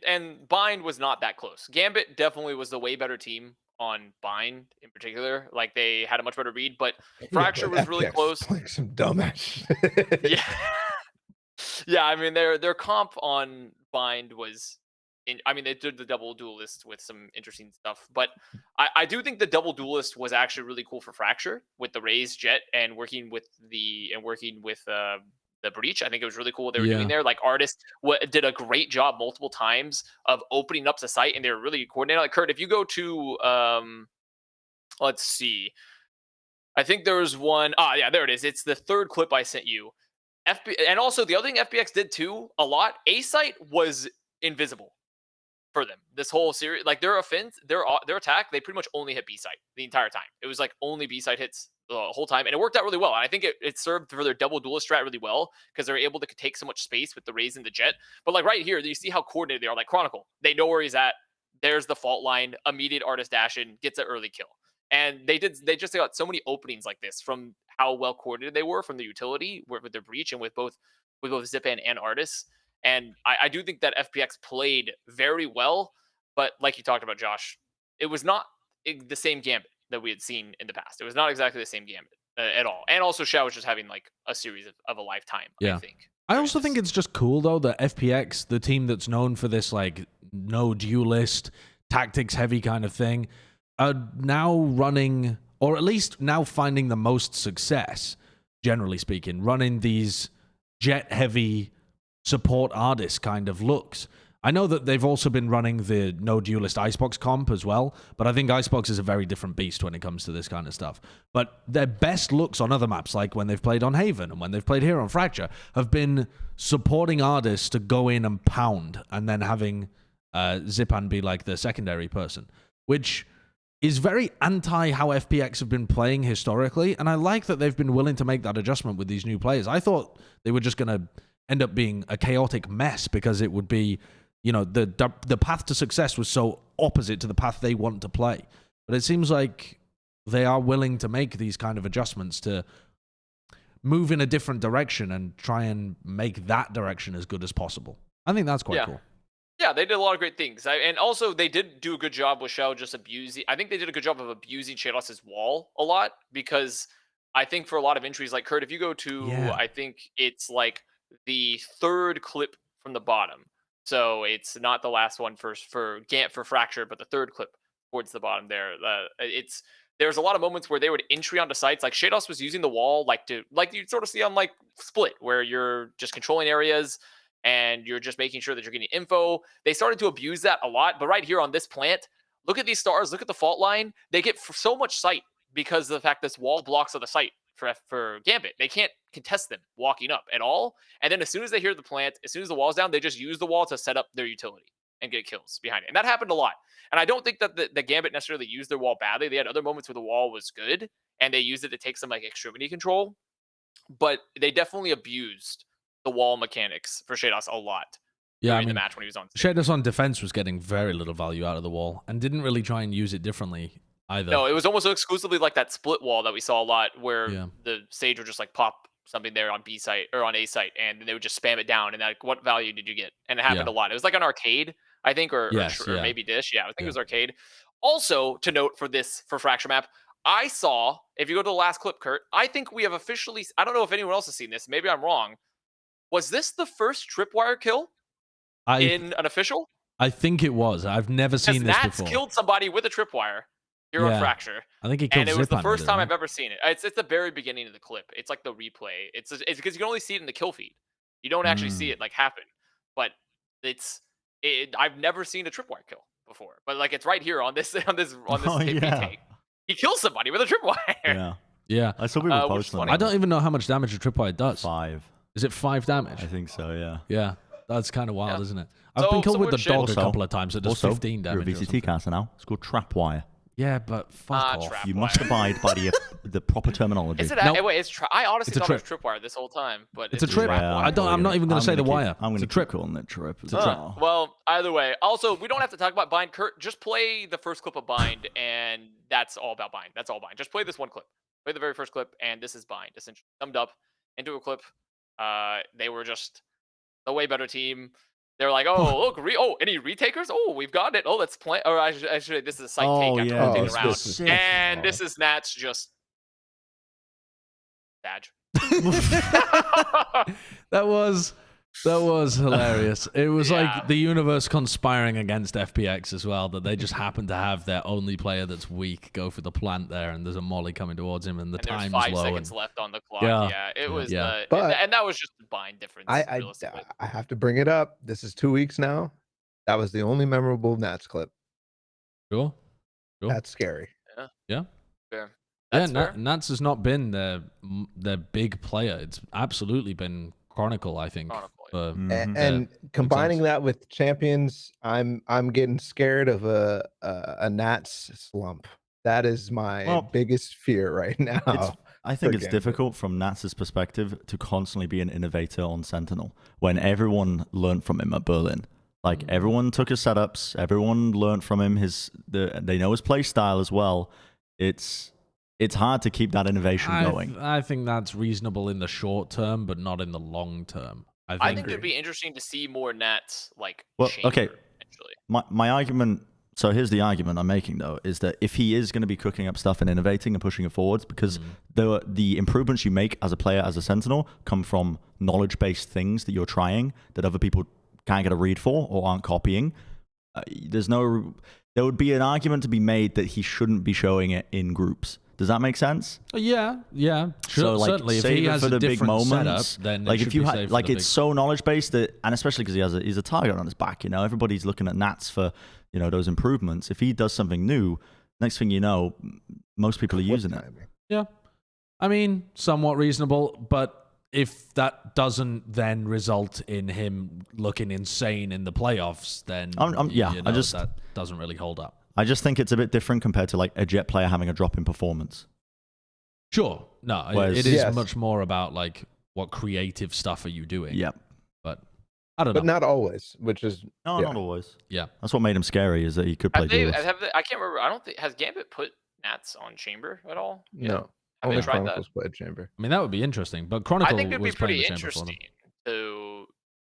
Bind was not that close. Gambit definitely was the way better team on Bind in particular. Like, they had a much better read, but Fracture was really close. Playing some dumbass. Yeah. Yeah, I mean, their comp on Bind was... they did the double duelist with some interesting stuff, but I do think the double duelist was actually really cool for Fracture with the Raze Jett and working with the Breach. I think it was really cool what they were doing there. Like, Artist did a great job multiple times of opening up the site, and they were really coordinated. Like, Kurt, if you go to let's see, I think there was one. Yeah, there it is. It's the third clip I sent you. And also the other thing FPX did too a lot. A site was invisible for them this whole series. Like, their offense, their attack, they pretty much only hit B site the entire time. It was like only B site hits the whole time, and it worked out really well. And I think it served for their double duelist strat really well because they're able to take so much space with the Raze and the Jett. But like right here, you see how coordinated they are. Like, Chronicle, they know where he's at. There's the fault line. Immediate Artist dash in, gets an early kill. And they just got so many openings like this from how well coordinated they were from the utility with their Breach and with both Zipan and Artists. And I do think that FPX played very well, but like you talked about, Josh, it was not the same Gambit that we had seen in the past. It was not exactly the same Gambit at all. And also, Xiao was just having like a series of a lifetime, I think. I also think it's just cool, though, that FPX, the team that's known for this, like, no duelist, tactics-heavy kind of thing, are now running, or at least now finding the most success, generally speaking, running these Jett-heavy support artist kind of looks. I know that they've also been running the no duelist Icebox comp as well, but I think Icebox is a very different beast when it comes to this kind of stuff. But their best looks on other maps, like when they've played on Haven and when they've played here on Fracture, have been supporting artists to go in and pound, and then having Zipan be like the secondary person, which is very anti how FPX have been playing historically, and I like that they've been willing to make that adjustment with these new players. I thought they were just going to end up being a chaotic mess because it would be, you know, the path to success was so opposite to the path they want to play. But it seems like they are willing to make these kind of adjustments to move in a different direction and try and make that direction as good as possible. I think that's quite cool. Yeah, they did a lot of great things. And also, they did do a good job with Shell just abusing. I think they did a good job of abusing Shadow's wall a lot, because I think for a lot of entries, like Kurt, if you go to, I think it's like the third clip from the bottom. So it's not the last one for Fracture, but the third clip towards the bottom there. There's a lot of moments where they would entry onto sites. Like Shados was using the wall like you sort of see on like Split, where you're just controlling areas and you're just making sure that you're getting info. They started to abuse that a lot. But right here on this plant, look at these stars, look at the fault line. They get so much sight because of the fact this wall blocks of the sight for Gambit. They can't contest them walking up at all. And then as soon as they hear the plant, as soon as the wall's down, they just use the wall to set up their utility and get kills behind it. And that happened a lot. And I don't think that the Gambit necessarily used their wall badly. They had other moments where the wall was good and they used it to take some like extremity control. But they definitely abused the wall mechanics for Shados a lot. Yeah, in the match when he was on. Shados on defense was getting very little value out of the wall and didn't really try and use it differently either. No, it was almost exclusively like that split wall that we saw a lot, where the Sage would just like pop something there on B site or on A site, and then they would just spam it down. And like, what value did you get? And it happened a lot. It was like an arcade, I think, or maybe Dish. Yeah, I think it was arcade. Also, to note for Fracture Map, I saw, if you go to the last clip, Kurt, I think we have officially, I don't know if anyone else has seen this, maybe I'm wrong. Was this the first tripwire kill in an official? I think it was. I've never seen this Nats before. Killed somebody with a tripwire here on Fracture. I think he killed And it was the Zipan first with time it, I've ever seen it. It's the very beginning of the clip. It's like the replay. It's because you can only see it in the kill feed. You don't actually see it like happen. But I've never seen a tripwire kill before. But like it's right here on this take. He kills somebody with a tripwire. Yeah. I saw people posting. I don't even know how much damage a tripwire does. 5. Is it 5 damage? I think so, yeah. Yeah. That's kind of wild, isn't it? I've been killed with the dog a couple of times. It does 15 damage. You're a VCT caster now. It's called Trapwire. Yeah, but fuck off. You must abide by the proper terminology. Is it? Wait, I honestly thought it was tripwire this whole time, but it's a trip. I'm not even going to say the wire. I'm going to keep calling it trip. It's a trip. Well, either way. Also, we don't have to talk about Bind. Kurt, just play the first clip of Bind, and that's all about Bind. That's all Bind. Just play this one clip. Play the very first clip, and this is Bind. Essentially summed up into a clip. They were just a way better team. They're like, oh, look, any retakers? Oh, we've got it. Oh, let's play. Or actually, this is a site take after rotating around. And this is Nats just badge. That was hilarious. It was like the universe conspiring against FPX as well, that they just happen to have their only player that's weak go for the plant there, and there's a molly coming towards him, and the time's low. 5 seconds left on the clock. Yeah, it was. But and that was just the Bind difference. I have to bring it up. This is 2 weeks now. That was the only memorable Nats clip. Sure. That's scary. Yeah. Fair. Nats has not been their big player. It's absolutely been Chronicle, I think. And combining that with champions, I'm getting scared of a Nats slump. That is my biggest fear right now. I think it's difficult from Nats' perspective to constantly be an innovator on Sentinel when everyone learned from him at Berlin. Like everyone took his setups, everyone learned from him. They know his play style as well. It's hard to keep that innovation going. I think that's reasonable in the short term, but not in the long term. I think it'd be interesting to see more Nats okay. My argument. So here's the argument I'm making though, is that if he is going to be cooking up stuff and innovating and pushing it forwards, because the improvements you make as a player, as a Sentinel, come from knowledge-based things that you're trying that other people can't get a read for or aren't copying. There would be an argument to be made that he shouldn't be showing it in groups. Does that make sense? Yeah. Sure, so, like, certainly. If save he it has for a the big different moments, setup, then like it if you had, like, it's so knowledge based that, and especially because he's a target on his back. You know, everybody's looking at Nats for those improvements. If he does something new, next thing you know, most people are using it. Yeah, I mean, somewhat reasonable, but if that doesn't then result in him looking insane in the playoffs, then that doesn't really hold up. I just think it's a bit different compared to like a Jett player having a drop in performance. Sure. No, it is much more about like what creative stuff are you doing. Yeah. But I don't know. But not always, which is not always. Yeah. That's what made him scary, is that he could play duelists. I can't remember. I don't think has Gambit put Nats on Chamber at all? No. I Only tried Chronicles played Chamber. I mean, that would be interesting, but Chronicle I think it'd be was playing pretty the Chamber for them. interesting to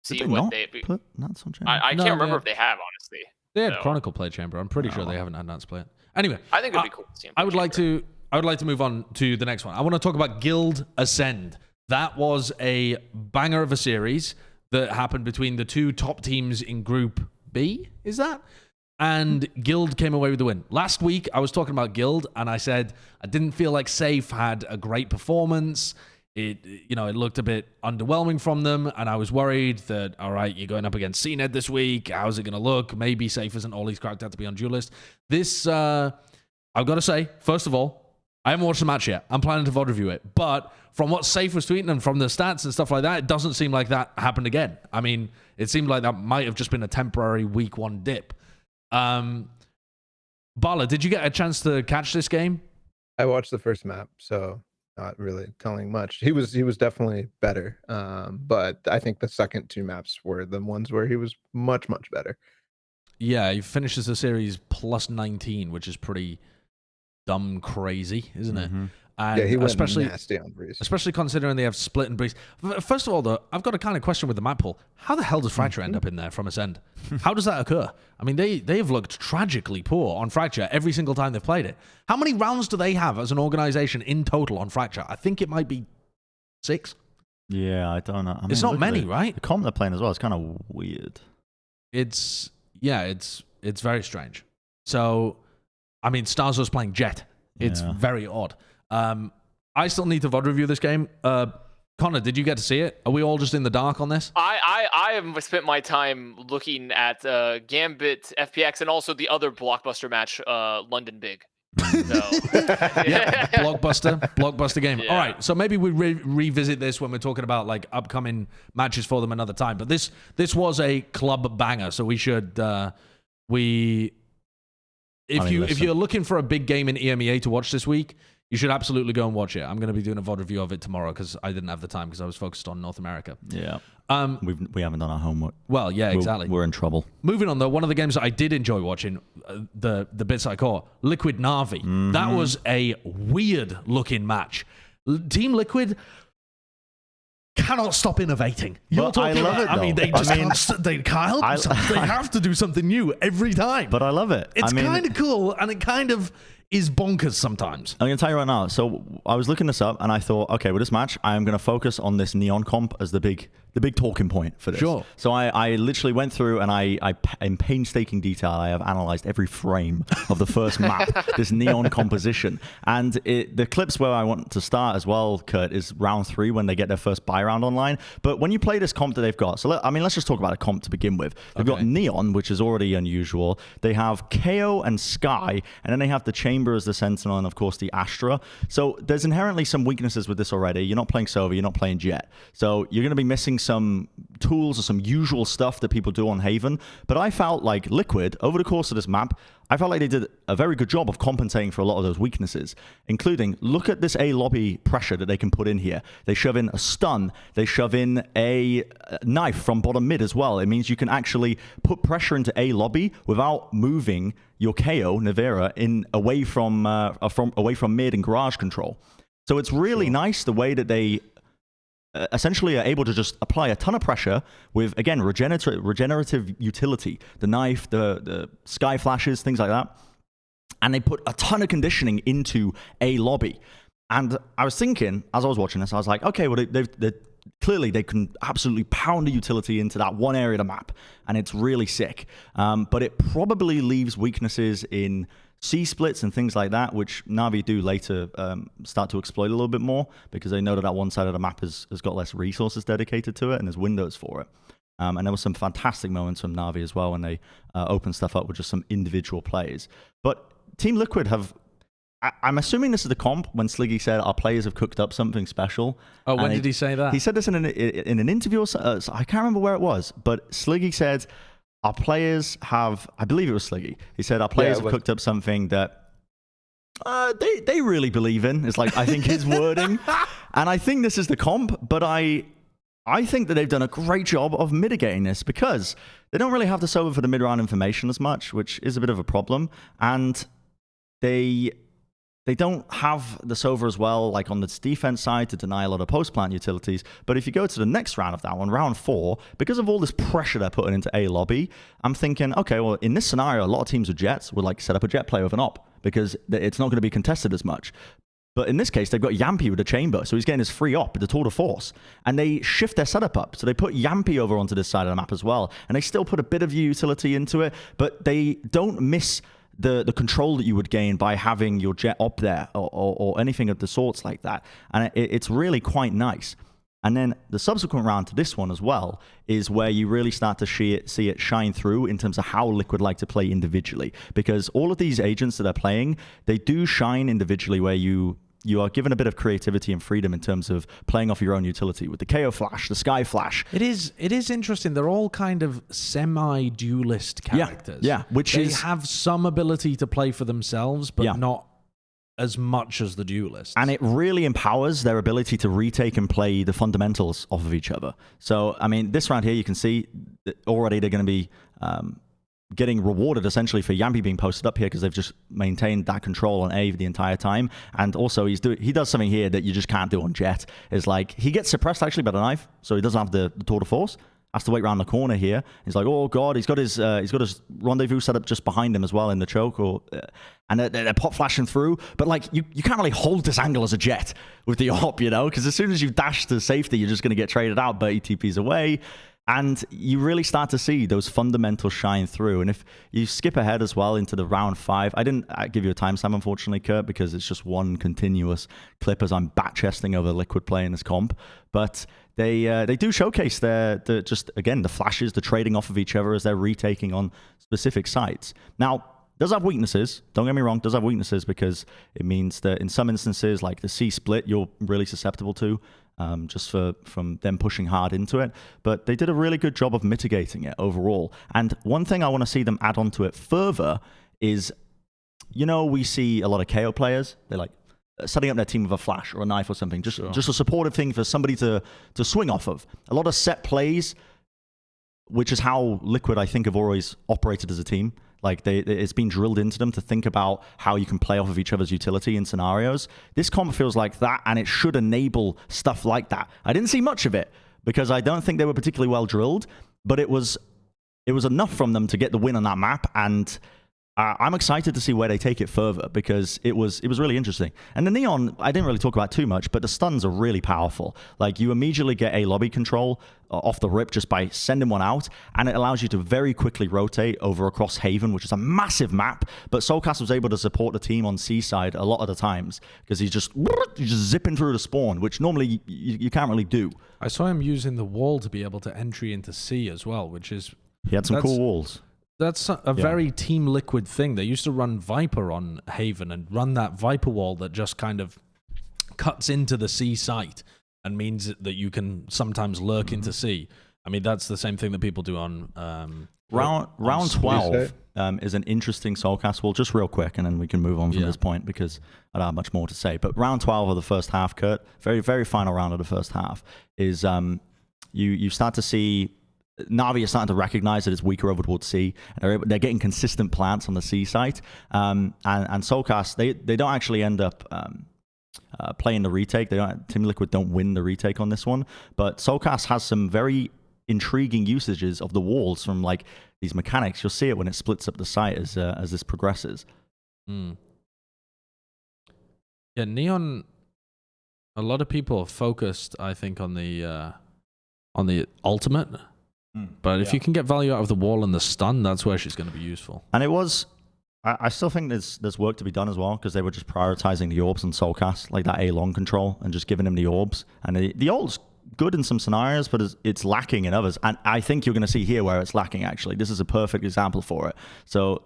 see Did they what not they put Nats on Chamber? I can't remember if they have, honestly. They had Chronicle play Chamber. I'm pretty sure they haven't had Nats play it. Anyway, I think it'd be cool to see him I would like to move on to the next one. I want to talk about Guild Acend. That was a banger of a series that happened between the two top teams in Group B, is that? And Guild came away with the win. Last week, I was talking about Guild, and I said I didn't feel like Safe had a great performance. It looked a bit underwhelming from them, and I was worried that, all right, you're going up against CNED this week. How's it going to look? Maybe Safe isn't all he's cracked out to be on Duelist. This, I've got to say, first of all, I haven't watched the match yet. I'm planning to VOD review it. But from what Safe was tweeting and from the stats and stuff like that, it doesn't seem like that happened again. I mean, it seemed like that might have just been a temporary week 1 dip. Balla, did you get a chance to catch this game? I watched the first map, so not really telling much. He was definitely better, but I think the second 2 maps were the ones where he was much better. Yeah, he finishes the series plus 19, which is pretty dumb crazy, isn't it? And yeah, he went nasty on Breeze. Especially considering they have Split and Breeze. First of all, though, I've got a kind of question with the map pool. How the hell does Fracture end up in there from Acend? How does that occur? I mean, they've looked tragically poor on Fracture every single time they've played it. How many rounds do they have as an organization in total on Fracture? I think it might be 6. Yeah, I don't know. I mean, it's not many, right? The comp they're playing as well is kind of weird. It's very strange. So, I mean, Starzo's playing Jett. It's very odd. I still need to VOD review this game. Connor, did you get to see it? Are we all just in the dark on this? I have spent my time looking at Gambit, FPX, and also the other blockbuster match, London Big. So. Yeah, blockbuster game. Yeah. All right, so maybe we revisit this when we're talking about like upcoming matches for them another time. But this was a club banger, so we should if you're looking for a big game in EMEA to watch this week, you should absolutely go and watch it. I'm going to be doing a VOD review of it tomorrow because I didn't have the time because I was focused on North America. Yeah. We haven't done our homework. Well, yeah, exactly. We're in trouble. Moving on, though, one of the games that I did enjoy watching, the bits I caught, Liquid NAVI. Mm-hmm. That was a weird-looking match. Team Liquid cannot stop innovating. I love it, though. I mean, they just can't help themselves. They have to do something new every time. But I love it. It's kind of cool, and it kind of is bonkers sometimes. I'm going to tell you right now. So I was looking this up, and I thought, okay, with this match, I am going to focus on this Neon comp as the big talking point for this. Sure. So I literally went through, and I in painstaking detail, I have analyzed every frame of the first map, this Neon composition. And the clips where I want to start as well, Kurt, is round 3 when they get their first buy round online. But when you play this comp that they've got, so let's just talk about a comp to begin with. They've got Neon, which is already unusual. They have KO and Sky, and then they have the Chamber as the Sentinel, and of course the Astra. So there's inherently some weaknesses with this already. You're not playing Sova, you're not playing Jett. So you're going to be missing some tools or some usual stuff that people do on Haven. But I felt like Liquid, over the course of this map, I felt like they did a very good job of compensating for a lot of those weaknesses, including, look at this A lobby pressure that they can put in here. They shove in a stun. They shove in a knife from bottom mid as well. It means you can actually put pressure into A lobby without moving your KO, Nevera, away from mid and garage control. So it's really nice the way that they essentially are able to just apply a ton of pressure with, again, regenerative utility. The knife, the sky flashes, things like that. And they put a ton of conditioning into A lobby. And I was thinking, as I was watching this, I was like, okay, well, clearly they can absolutely pound the utility into that one area of the map, and it's really sick. But it probably leaves weaknesses in C-splits and things like that, which Navi do later start to exploit a little bit more because they know that one side of the map has got less resources dedicated to it and there's windows for it. And there were some fantastic moments from Navi as well when they opened stuff up with just some individual plays. But Team Liquid have I'm assuming this is the comp when Sliggy said our players have cooked up something special. Oh, when did he say that? He said this in an interview. Or so, I can't remember where it was, but Sliggy said our players have. I believe it was Sliggy. He said our players have cooked up something that they really believe in. It's like I think his wording, and I think this is the comp. But I think that they've done a great job of mitigating this because they don't really have to solve for the mid-round information as much, which is a bit of a problem, and they don't have the Sova as well, like on the defense side, to deny a lot of post-plant utilities. But if you go to the next round of that one, round 4, because of all this pressure they're putting into A lobby, I'm thinking, okay, well, in this scenario, a lot of teams with Jets would like set up a Jet play with an op because it's not going to be contested as much. But in this case, they've got Yampy with a chamber, so he's getting his free op, the tour de force. And they shift their setup up. So they put Yampy over onto this side of the map as well. And they still put a bit of utility into it, but they don't miss the control that you would gain by having your Jet op there or anything of the sorts like that. And it's really quite nice. And then the subsequent round to this one as well is where you really start to see it shine through in terms of how Liquid like to play individually. Because all of these agents that are playing, they do shine individually where you are given a bit of creativity and freedom in terms of playing off your own utility with the KO Flash, the Sky Flash. It is interesting. They're all kind of semi-duelist characters. Yeah, they have some ability to play for themselves, but not as much as the duelists. And it really empowers their ability to retake and play the fundamentals off of each other. So, I mean, this round here, you can see that already they're going to be getting rewarded essentially for Yampy being posted up here because they've just maintained that control on A the entire time. And also he does something here that you just can't do on Jett. Is like he gets suppressed actually by the knife, so he doesn't have the tour de force. Has to wait around the corner here. He's like, oh god, he's got his rendezvous set up just behind him as well in the choke, and they're pop flashing through. But like you can't really hold this angle as a Jett with the op, you know, because as soon as you dash to safety, you're just going to get traded out by ETPs away. And you really start to see those fundamentals shine through. And if you skip ahead as well into the round 5, I didn't give you a timestamp, unfortunately, Kurt, because it's just one continuous clip as I'm bat-chesting over Liquid play in this comp. But they do showcase just, again, the flashes, the trading off of each other as they're retaking on specific sites. Now, does have weaknesses. Don't get me wrong, does have weaknesses because it means that in some instances, like the C split, you're really susceptible to. Just from them pushing hard into it. But they did a really good job of mitigating it overall. And one thing I want to see them add on to it further is, you know, we see a lot of KO players. They're like setting up their team with a flash or a knife or something. Just a supportive thing for somebody to swing off of. A lot of set plays, which is how Liquid, I think, have always operated as a team. Like it's been drilled into them to think about how you can play off of each other's utility in scenarios. This comp feels like that, and it should enable stuff like that. I didn't see much of it because I don't think they were particularly well drilled, but it was enough from them to get the win on that map, and I'm excited to see where they take it further because it was really interesting. And the Neon, I didn't really talk about too much, but the stuns are really powerful. Like you immediately get a lobby control off the rip just by sending one out, and it allows you to very quickly rotate over across Haven, which is a massive map. But Soulcast was able to support the team on C side a lot of the times because he's just zipping through the spawn, which normally you can't really do. I saw him using the wall to be able to entry into C as well, which is he had some cool walls. That's a very Team Liquid thing. They used to run Viper on Haven and run that Viper wall that just kind of cuts into the C site and means that you can sometimes lurk into C. I mean, that's the same thing that people do on... round 12 is an interesting Soulcast wall, just real quick, and then we can move on from this point because I don't have much more to say. But round 12 of the first half, Kurt, very, very final round of the first half, is you start to see... NAVI is starting to recognize that it's weaker over towards C. And they're getting consistent plants on the C site. And Soulcast, they don't actually end up playing the retake. Team Liquid don't win the retake on this one. But Soulcast has some very intriguing usages of the walls from like these mechanics. You'll see it when it splits up the site as this progresses. Yeah, Neon, a lot of people are focused, I think, on the ultimate. But if you can get value out of the wall and the stun, that's where she's going to be useful. And it was... I still think there's work to be done as well because they were just prioritizing the orbs and Soulcast, like that A-long control, and just giving him the orbs. And the orb's good in some scenarios, but it's lacking in others. And I think you're going to see here where it's lacking, actually. This is a perfect example for it. So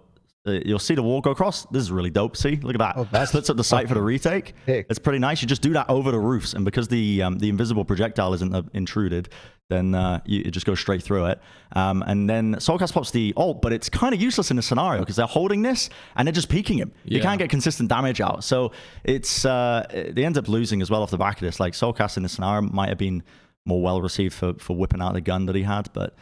you'll see the wall go across. This is really dope. See, look at that. Oh, that splits up the site for the retake. Sick. It's pretty nice. You just do that over the roofs, and because the invisible projectile isn't intruded, then it just goes straight through it. And then Soulcast pops the ult, but it's kind of useless in this scenario because they're holding this and they're just peeking him. You can't get consistent damage out. So it's they end up losing as well off the back of this. Like Soulcast in this scenario might have been more well received for whipping out the gun that he had, but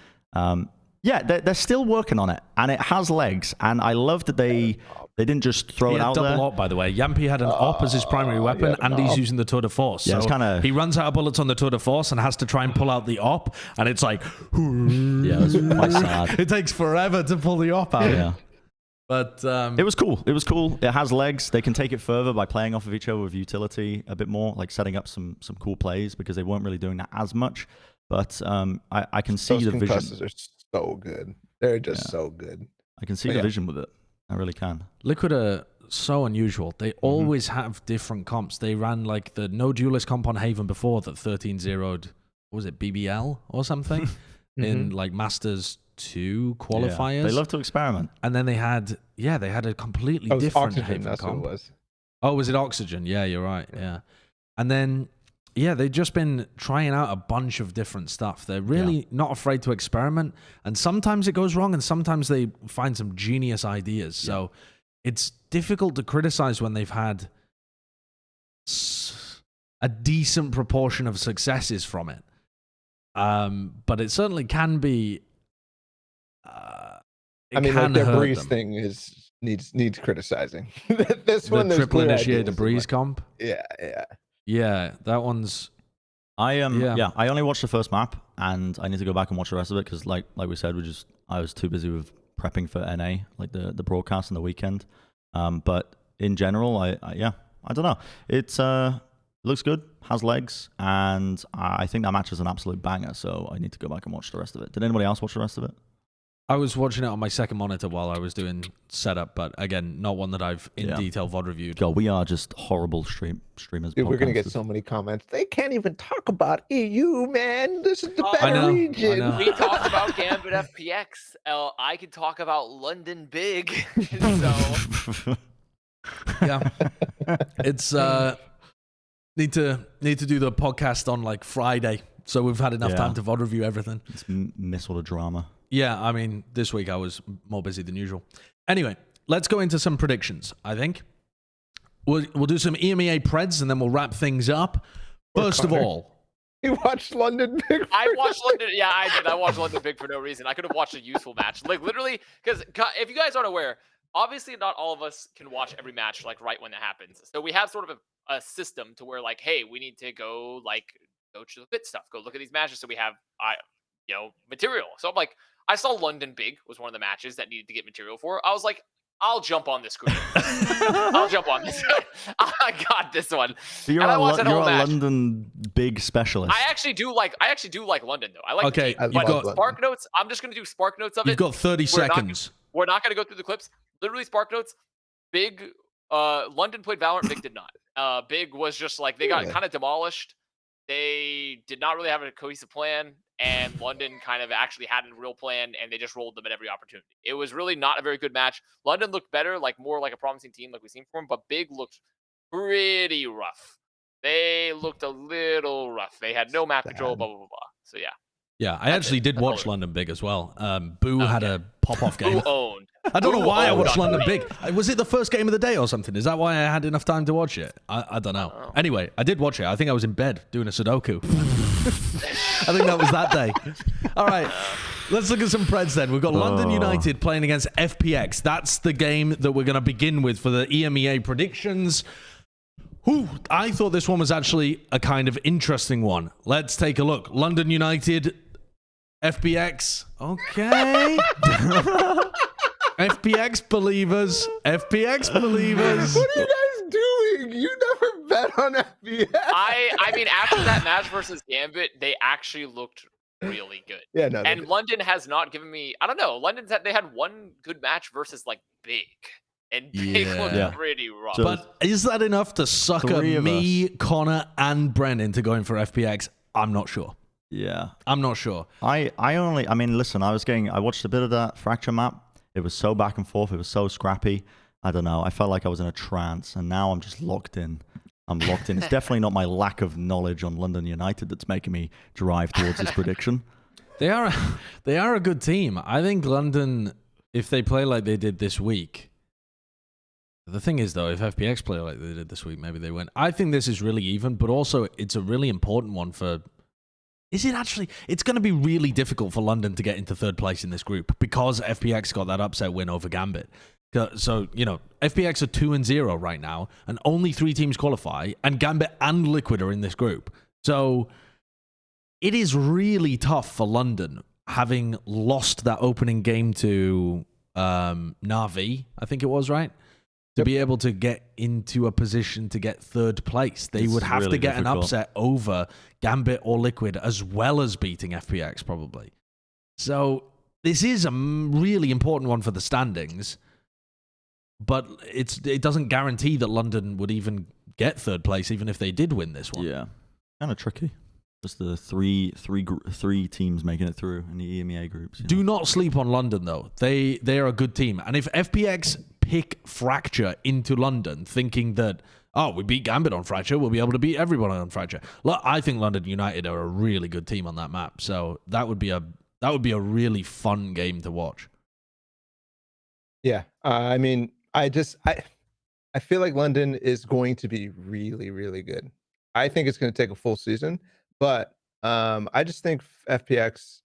yeah, they're still working on it, and it has legs. And I love that they didn't just throw it out there. Double op, by the way. Yampi had an op as his primary weapon, and he's using the tour de force. Yeah, so it's kinda... he runs out of bullets on the tour de force and has to try and pull out the op, and it's like, yeah, it's quite sad. It takes forever to pull the op out. Yeah. But it was cool. It was cool. It has legs. They can take it further by playing off of each other with utility a bit more, like setting up some cool plays because they weren't really doing that as much. But I can see Those the vision. concussors are so good. They're just so good. I can see the vision with it. I really can. Liquid are so unusual. They always have different comps. They ran like the no duelist comp on Haven before that 13-0'd, what was it, BBL or something? In like Masters 2 qualifiers. Yeah. They love to experiment. And then they had a completely different Oxygen, Haven that's comp. what it was. Oh, was it Oxygen? Yeah, you're right. Yeah. And then, they've just been trying out a bunch of different stuff. They're really not afraid to experiment. And sometimes it goes wrong, and sometimes they find some genius ideas. So it's difficult to criticize when they've had a decent proportion of successes from it. But it certainly can be. I mean, like their Breeze thing needs criticizing. This one, the triple initiator ideas, Breeze comp. Yeah. That one's. I only watched the first map, and I need to go back and watch the rest of it because, like we said, I was too busy with prepping for NA, like the broadcast on the weekend. But in general, I don't know. It looks good, has legs, and I think that match is an absolute banger. So I need to go back and watch the rest of it. Did anybody else watch the rest of it? I was watching it on my second monitor while I was doing setup, but again, not one that I've in detail VOD reviewed. God, we are just horrible streamers. Dude, we're going to get so many comments. They can't even talk about EU, man. This is the better region. I know. We talked about Gambit FPX. I could talk about London Big. So yeah, it's need to do the podcast on like Friday, so we've had enough time to VOD review everything. Just miss all the drama. Yeah, I mean, this week I was more busy than usual. Anyway, let's go into some predictions, I think. We'll do some EMEA Preds, and then we'll wrap things up. First of all... You watched London Big? I watched London... Yeah, I did. I watched London Big for no reason. I could have watched a useful match. Like, literally, because if you guys aren't aware, obviously not all of us can watch every match, like, right when it happens. So we have sort of a system to where, like, hey, we need to go to the fit stuff. Go look at these matches so we have, material. So I'm like... I saw London Big was one of the matches that needed to get material for. I was like, I'll jump on this screen. I'll jump on this. I got this one. So you're a London Big specialist. I actually do like London though. I like okay, the team. But Spark Notes, I'm just gonna do Spark Notes of it. You've got 30 seconds. We're not gonna go through the clips. Literally Spark Notes. Big London played Valorant, Big did not. Big was just like they got kind of demolished. They did not really have a cohesive plan. And London kind of actually had a real plan, and they just rolled them at every opportunity. It was really not a very good match. London looked better, like more like a promising team like we've seen from them, but Big looked pretty rough. They looked a little rough. They had no map control, blah, blah, blah, blah. So, yeah. Yeah, I actually did watch London Big as well. Boo had a pop-off game. Boo owned. I don't know why I watched London Big. Was it the first game of the day or something? Is that why I had enough time to watch it? I don't know. Anyway, I did watch it. I think I was in bed doing a Sudoku. I think that was that day. All right, let's look at some Preds then. We've got London United playing against FPX. That's the game that we're going to begin with for the EMEA predictions. I thought this one was actually a kind of interesting one. Let's take a look. London United, FPX. Okay. FPX believers. FPX believers. What are you guys doing? You never bet on FPX. I mean, after that match versus Gambit, they actually looked really good. Yeah, no. And London has not given me... I don't know. They had one good match versus, like, Big. And Big looked pretty rough. But is that enough to sucker me, Connor, and Bren into going for FPX? I'm not sure. Yeah. I'm not sure. I mean, listen, I watched a bit of that Fracture map. It was so back and forth. It was so scrappy. I don't know. I felt like I was in a trance, and now I'm just locked in. I'm locked in. It's definitely not my lack of knowledge on London United that's making me drive towards this prediction. They are a good team. I think London, if they play like they did this week. The thing is, though, if FPX play like they did this week, maybe they win. I think this is really even, but also it's a really important one for... Is it actually... It's going to be really difficult for London to get into third place in this group because FPX got that upset win over Gambit. So, you know, FPX are 2-0 right now, and only 3 teams qualify, and Gambit and Liquid are in this group. So it is really tough for London, having lost that opening game to NAVI, I think it was, right? To be able to get into a position to get third place. They would have to get an upset over Gambit or Liquid, as well as beating FPX, probably. So this is a really important one for the standings. But it doesn't guarantee that London would even get third place, even if they did win this one. Yeah, kind of tricky. Just the three teams making it through in the EMEA groups. Do not sleep on London, though. They are a good team, and if FPX pick Fracture into London, thinking that we beat Gambit on Fracture, we'll be able to beat everyone on Fracture. Look, I think London United are a really good team on that map, so that would be a really fun game to watch. Yeah, I mean. I feel like London is going to be really, really good. I think it's going to take a full season, but I just think FPX,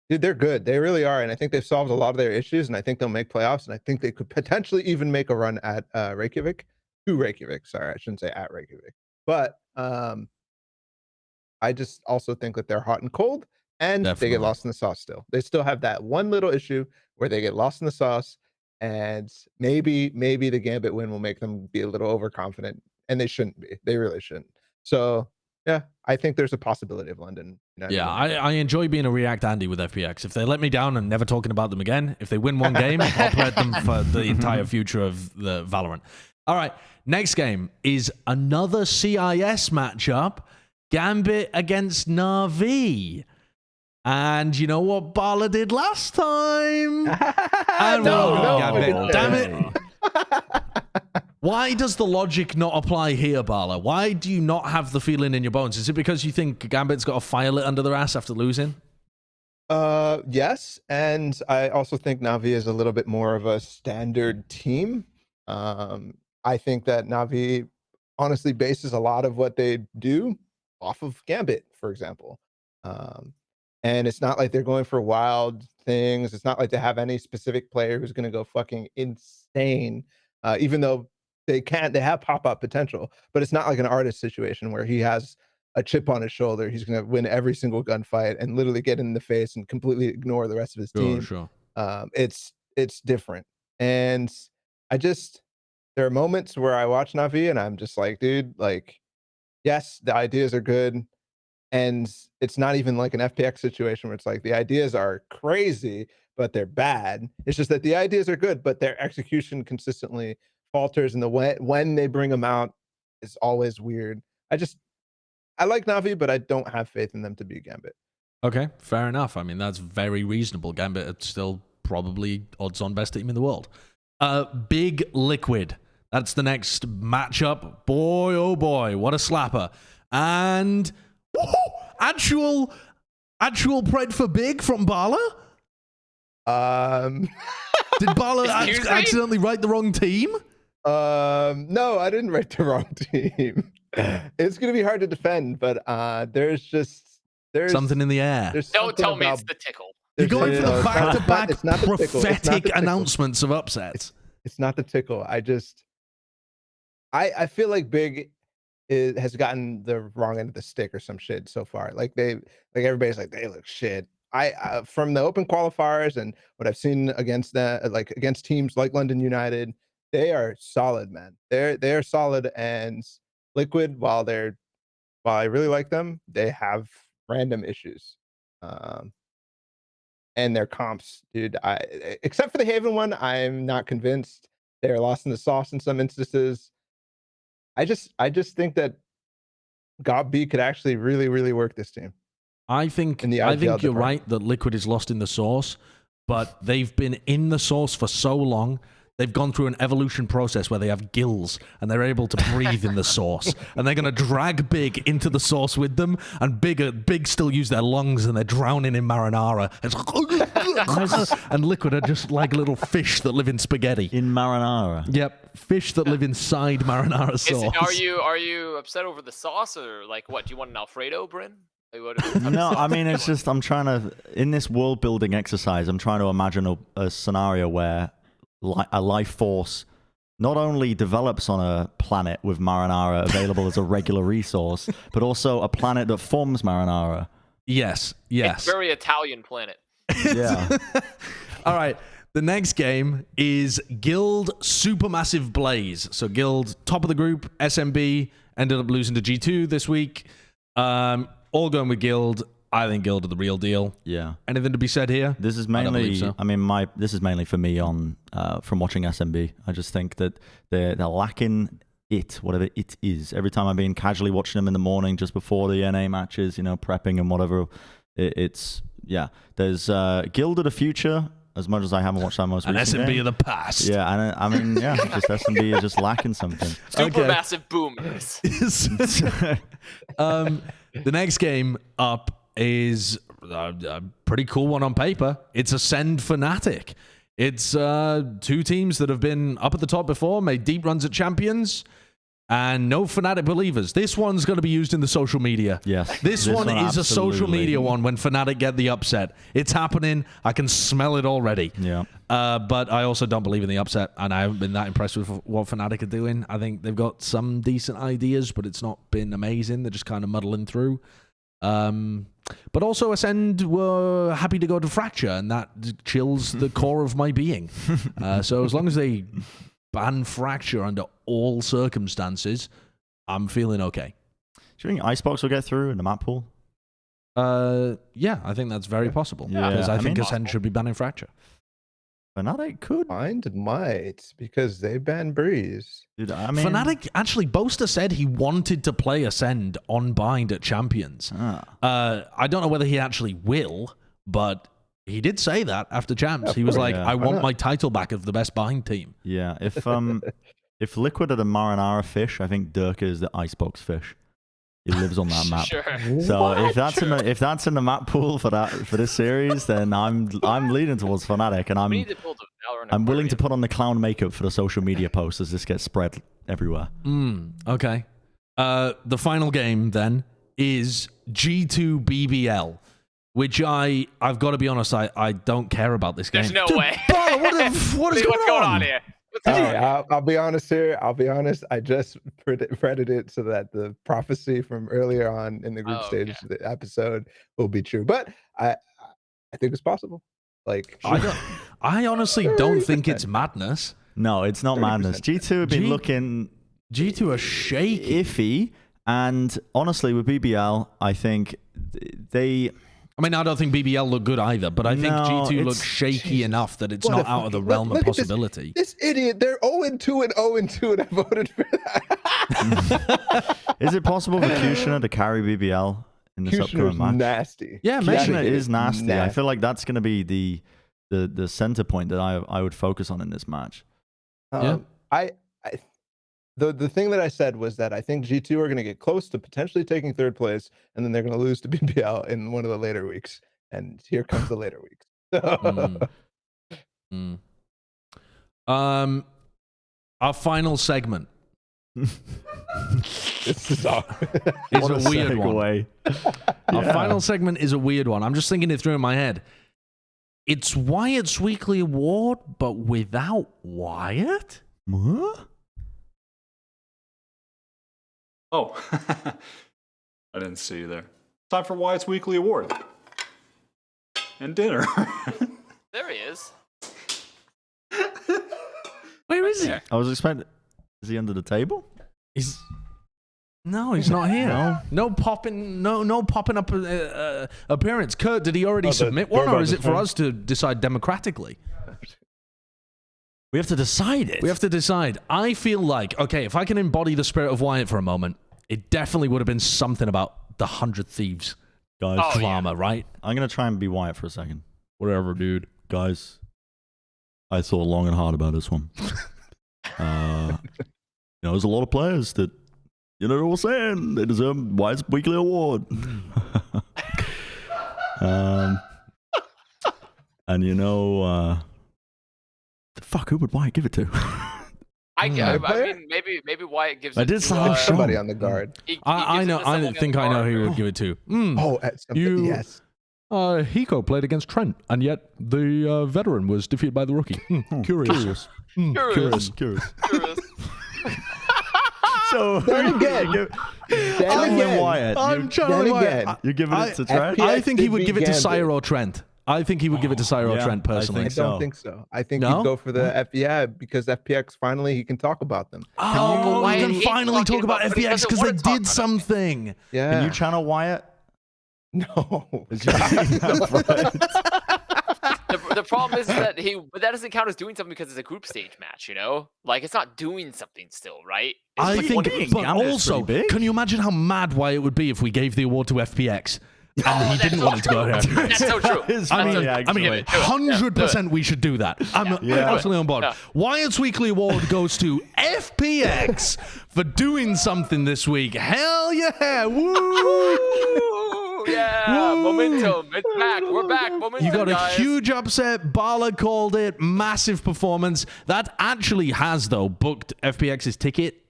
dude, they're good. They really are, and I think they've solved a lot of their issues, and I think they'll make playoffs, and I think they could potentially even make a run at Reykjavik. To Reykjavik, sorry, I shouldn't say at Reykjavik. But I just also think that they're hot and cold, and they get lost in the sauce still. They still have that one little issue where they get lost in the sauce. And maybe the Gambit win will make them be a little overconfident, and they shouldn't be. They really shouldn't. So yeah, I think there's a possibility of London. Yeah, I enjoy being a React Andy with FPX. If they let me down and never talking about them again, if they win one game, I'll play them for the entire future of the Valorant. All right, next game is another CIS matchup: Gambit against NAVI. And you know what Balla did last time? And no, damn it. Why does the logic not apply here, Balla? Why do you not have the feeling in your bones? Is it because you think Gambit's got a fire lit under their ass after losing? Yes, and I also think NAVI is a little bit more of a standard team. I think that NAVI honestly bases a lot of what they do off of Gambit, for example. And it's not like they're going for wild things. It's not like they have any specific player who's going to go fucking insane, even though they have pop-up potential. But it's not like an artist situation where he has a chip on his shoulder. He's going to win every single gunfight and literally get in the face and completely ignore the rest of his team. Sure. It's different. And there are moments where I watch NAVI and I'm just like, dude, like, yes, the ideas are good. And it's not even like an FPX situation where it's like the ideas are crazy, but they're bad. It's just that the ideas are good, but their execution consistently falters, and when they bring them out is always weird. I like NAVI, but I don't have faith in them to beat Gambit. Okay, fair enough. I mean, that's very reasonable. Gambit are still probably odds-on best team in the world. Big Liquid. That's the next matchup. Boy, oh boy, what a slapper. And... Actual pred for big from Balla? Did Balla accidentally write the wrong team? No, I didn't write the wrong team. It's gonna be hard to defend, but there's something in the air. Don't tell me it's the tickle. You're going for the back-to-back prophetic announcements of upsets. It's not the tickle. I feel like Big has gotten the wrong end of the stick or some shit so far. Like everybody's like, they look shit. I from the open qualifiers and what I've seen against against teams like London United, they are solid, man. They are solid. And Liquid, while I really like them, they have random issues. And their comps, dude, except for the Haven one, I'm not convinced. They're lost in the sauce in some instances. I just think that GOB could actually really, really work this team. I think you're right that Liquid is lost in the sauce, but they've been in the source for so long. They've gone through an evolution process where they have gills and they're able to breathe in the source. And they're going to drag Big into the source with them. And Big still use their lungs and they're drowning in marinara. And Liquid are just like little fish that live in spaghetti. In marinara. Yep, fish that live inside marinara sauce. Are you upset over the sauce or like what? Do you want an Alfredo, Bren? No, I mean, it's just I'm trying to, in this world building exercise, I'm trying to imagine a scenario where a life force not only develops on a planet with marinara available as a regular resource, but also a planet that forms marinara. Yes. It's a very Italian planet. Yeah. All right. The next game is Guild Supermassive Blaze. So Guild, top of the group, SMB, ended up losing to G2 this week. All going with Guild. I think Guild are the real deal. Yeah. Anything to be said here? This is mainly, so. I mean, this is mainly for me on from watching SMB. I just think that they're lacking whatever it is. Every time I've been casually watching them in the morning just before the NA matches, prepping and whatever. There's Guild of the future. As much as I haven't watched that most recent SMB game. of the past. Yeah, and I mean, just SMB is just lacking something. Supermassive boomers. The next game up is a pretty cool one on paper. It's Acend Fnatic. It's two teams that have been up at the top before, made deep runs at champions, and no Fnatic believers. This one's going to be used in the social media. Yes. This one is a social media one when Fnatic get the upset. It's happening. I can smell it already. Yeah. But I also don't believe in the upset, and I haven't been that impressed with what Fnatic are doing. I think they've got some decent ideas, but it's not been amazing. They're just kind of muddling through. But also Acend were happy to go to Fracture, and that chills the core of my being. So as long as they ban Fracture under all circumstances, I'm feeling okay. Do you think Icebox will get through in the map pool? Yeah, I think that's very possible. Yeah. Because I think mean, Acend should be banning Fracture. Fnatic could. Find might, because they ban Breeze. Dude, I mean, Fnatic, actually, Boaster said he wanted to play Acend on bind at Champions. I don't know whether he actually will, but he did say that after Champs. He was like, I want my title back of the best bind team. Yeah, if Liquid are the marinara fish, I think Durka is the icebox fish. He lives on that map. Sure. So if that's in the map pool for this series, then I'm leaning towards Fnatic, and I'm willing to put on the clown makeup for the social media posts as this gets spread everywhere. Okay. The final game then is G2 BBL, which I've got to be honest, I don't care about this game. There's no way. Bro, what is What's going on here? I'll be honest here. I'll be honest. I just predicted it so that the prophecy from earlier on in the group stage of the episode will be true. But I think it's possible. Like, I honestly don't think it's madness. No, it's not 30%. Madness. G2 have been looking G2 are shaky, iffy, and honestly, with BBL, I think they. I mean, I don't think BBL look good either, but I think G2 looks shaky enough that it's not out of the realm of possibility. This idiot, they're 0-2 and 0-2, and I voted for that. Is it possible for Kushner to carry BBL in this upcoming match? Nasty. Yeah, Kushner is nasty. I feel like that's going to be the center point that I would focus on in this match. The thing that I said was that I think G2 are going to get close to potentially taking third place, and then they're going to lose to BBL in one of the later weeks. And here comes the later weeks. Our final segment This is a weird one. Our final segment is a weird one. I'm just thinking it through in my head. It's Wyatt's weekly award, but without Wyatt? What? Oh, I didn't see you there. Time for Wyatt's weekly award. And dinner. There he is. Where is he? I was expecting. Is he under the table? No, he's not here. No popping up appearance. Kurt, did he already submit one, or is it for us to decide democratically? We have to decide it. We have to decide. I feel like, okay, if I can embody the spirit of Wyatt for a moment, it definitely would have been something about the 100 Thieves guys. drama, right? I'm going to try and be Wyatt for a second. Whatever, dude. guys, I thought long and hard about this one. There's a lot of players that, were saying they deserve Wyatt's weekly award. And fuck, who would Wyatt give it to? I mean, maybe Wyatt gives. I it did to somebody on the guard. I know. I think I know who would give it to. Yes. Hiko played against Trent, and yet the veteran was defeated by the rookie. Curious. Curious. So Then again, Wyatt. I'm channeling Wyatt. You're giving it to Trent? I think he would give it to Sire or Trent. I think he would give it to Sire or Trent personally. I don't think so. I think he'd go for the because FPX finally he can talk about them. Oh, Wyatt he can hates finally talk talking about about- but he FPX doesn't because they wanna talk did about it. something. Yeah. Can you channel Wyatt? No. The problem is that but that doesn't count as doing something because it's a group stage match, Like it's not doing something still, right? It's I like think, one- but Gambit's also, pretty big. can you imagine how mad Wyatt would be if we gave the award to FPX and he didn't so want it to go true. to FPX? That's so true. I mean, actually. 100% we should do that. I'm absolutely on board. Yeah. Wyatt's weekly award goes to FPX for doing something this week. Hell yeah! Woo! Ooh, yeah, momentum. It's back. We're back. Momentum. You got a guys. huge upset. Balla called it. Massive performance. That actually has, though, booked FPX's ticket,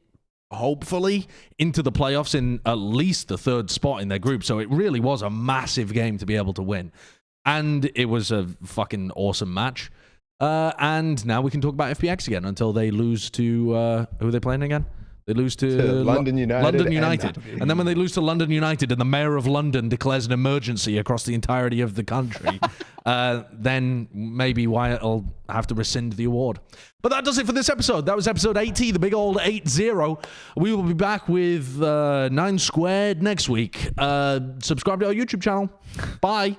hopefully, into the playoffs in at least the third spot in their group. So it really was a massive game to be able to win. And it was a fucking awesome match. And now we can talk about FPX again until they lose to... who are they playing again? They lose to London United. London United. NAVI. And then when they lose to London United and the mayor of London declares an emergency across the entirety of the country, then maybe Wyatt will have to rescind the award. But that does it for this episode. That was episode 80, the big old 8-0. We will be back with 9 Squared next week. Subscribe to our YouTube channel. Bye.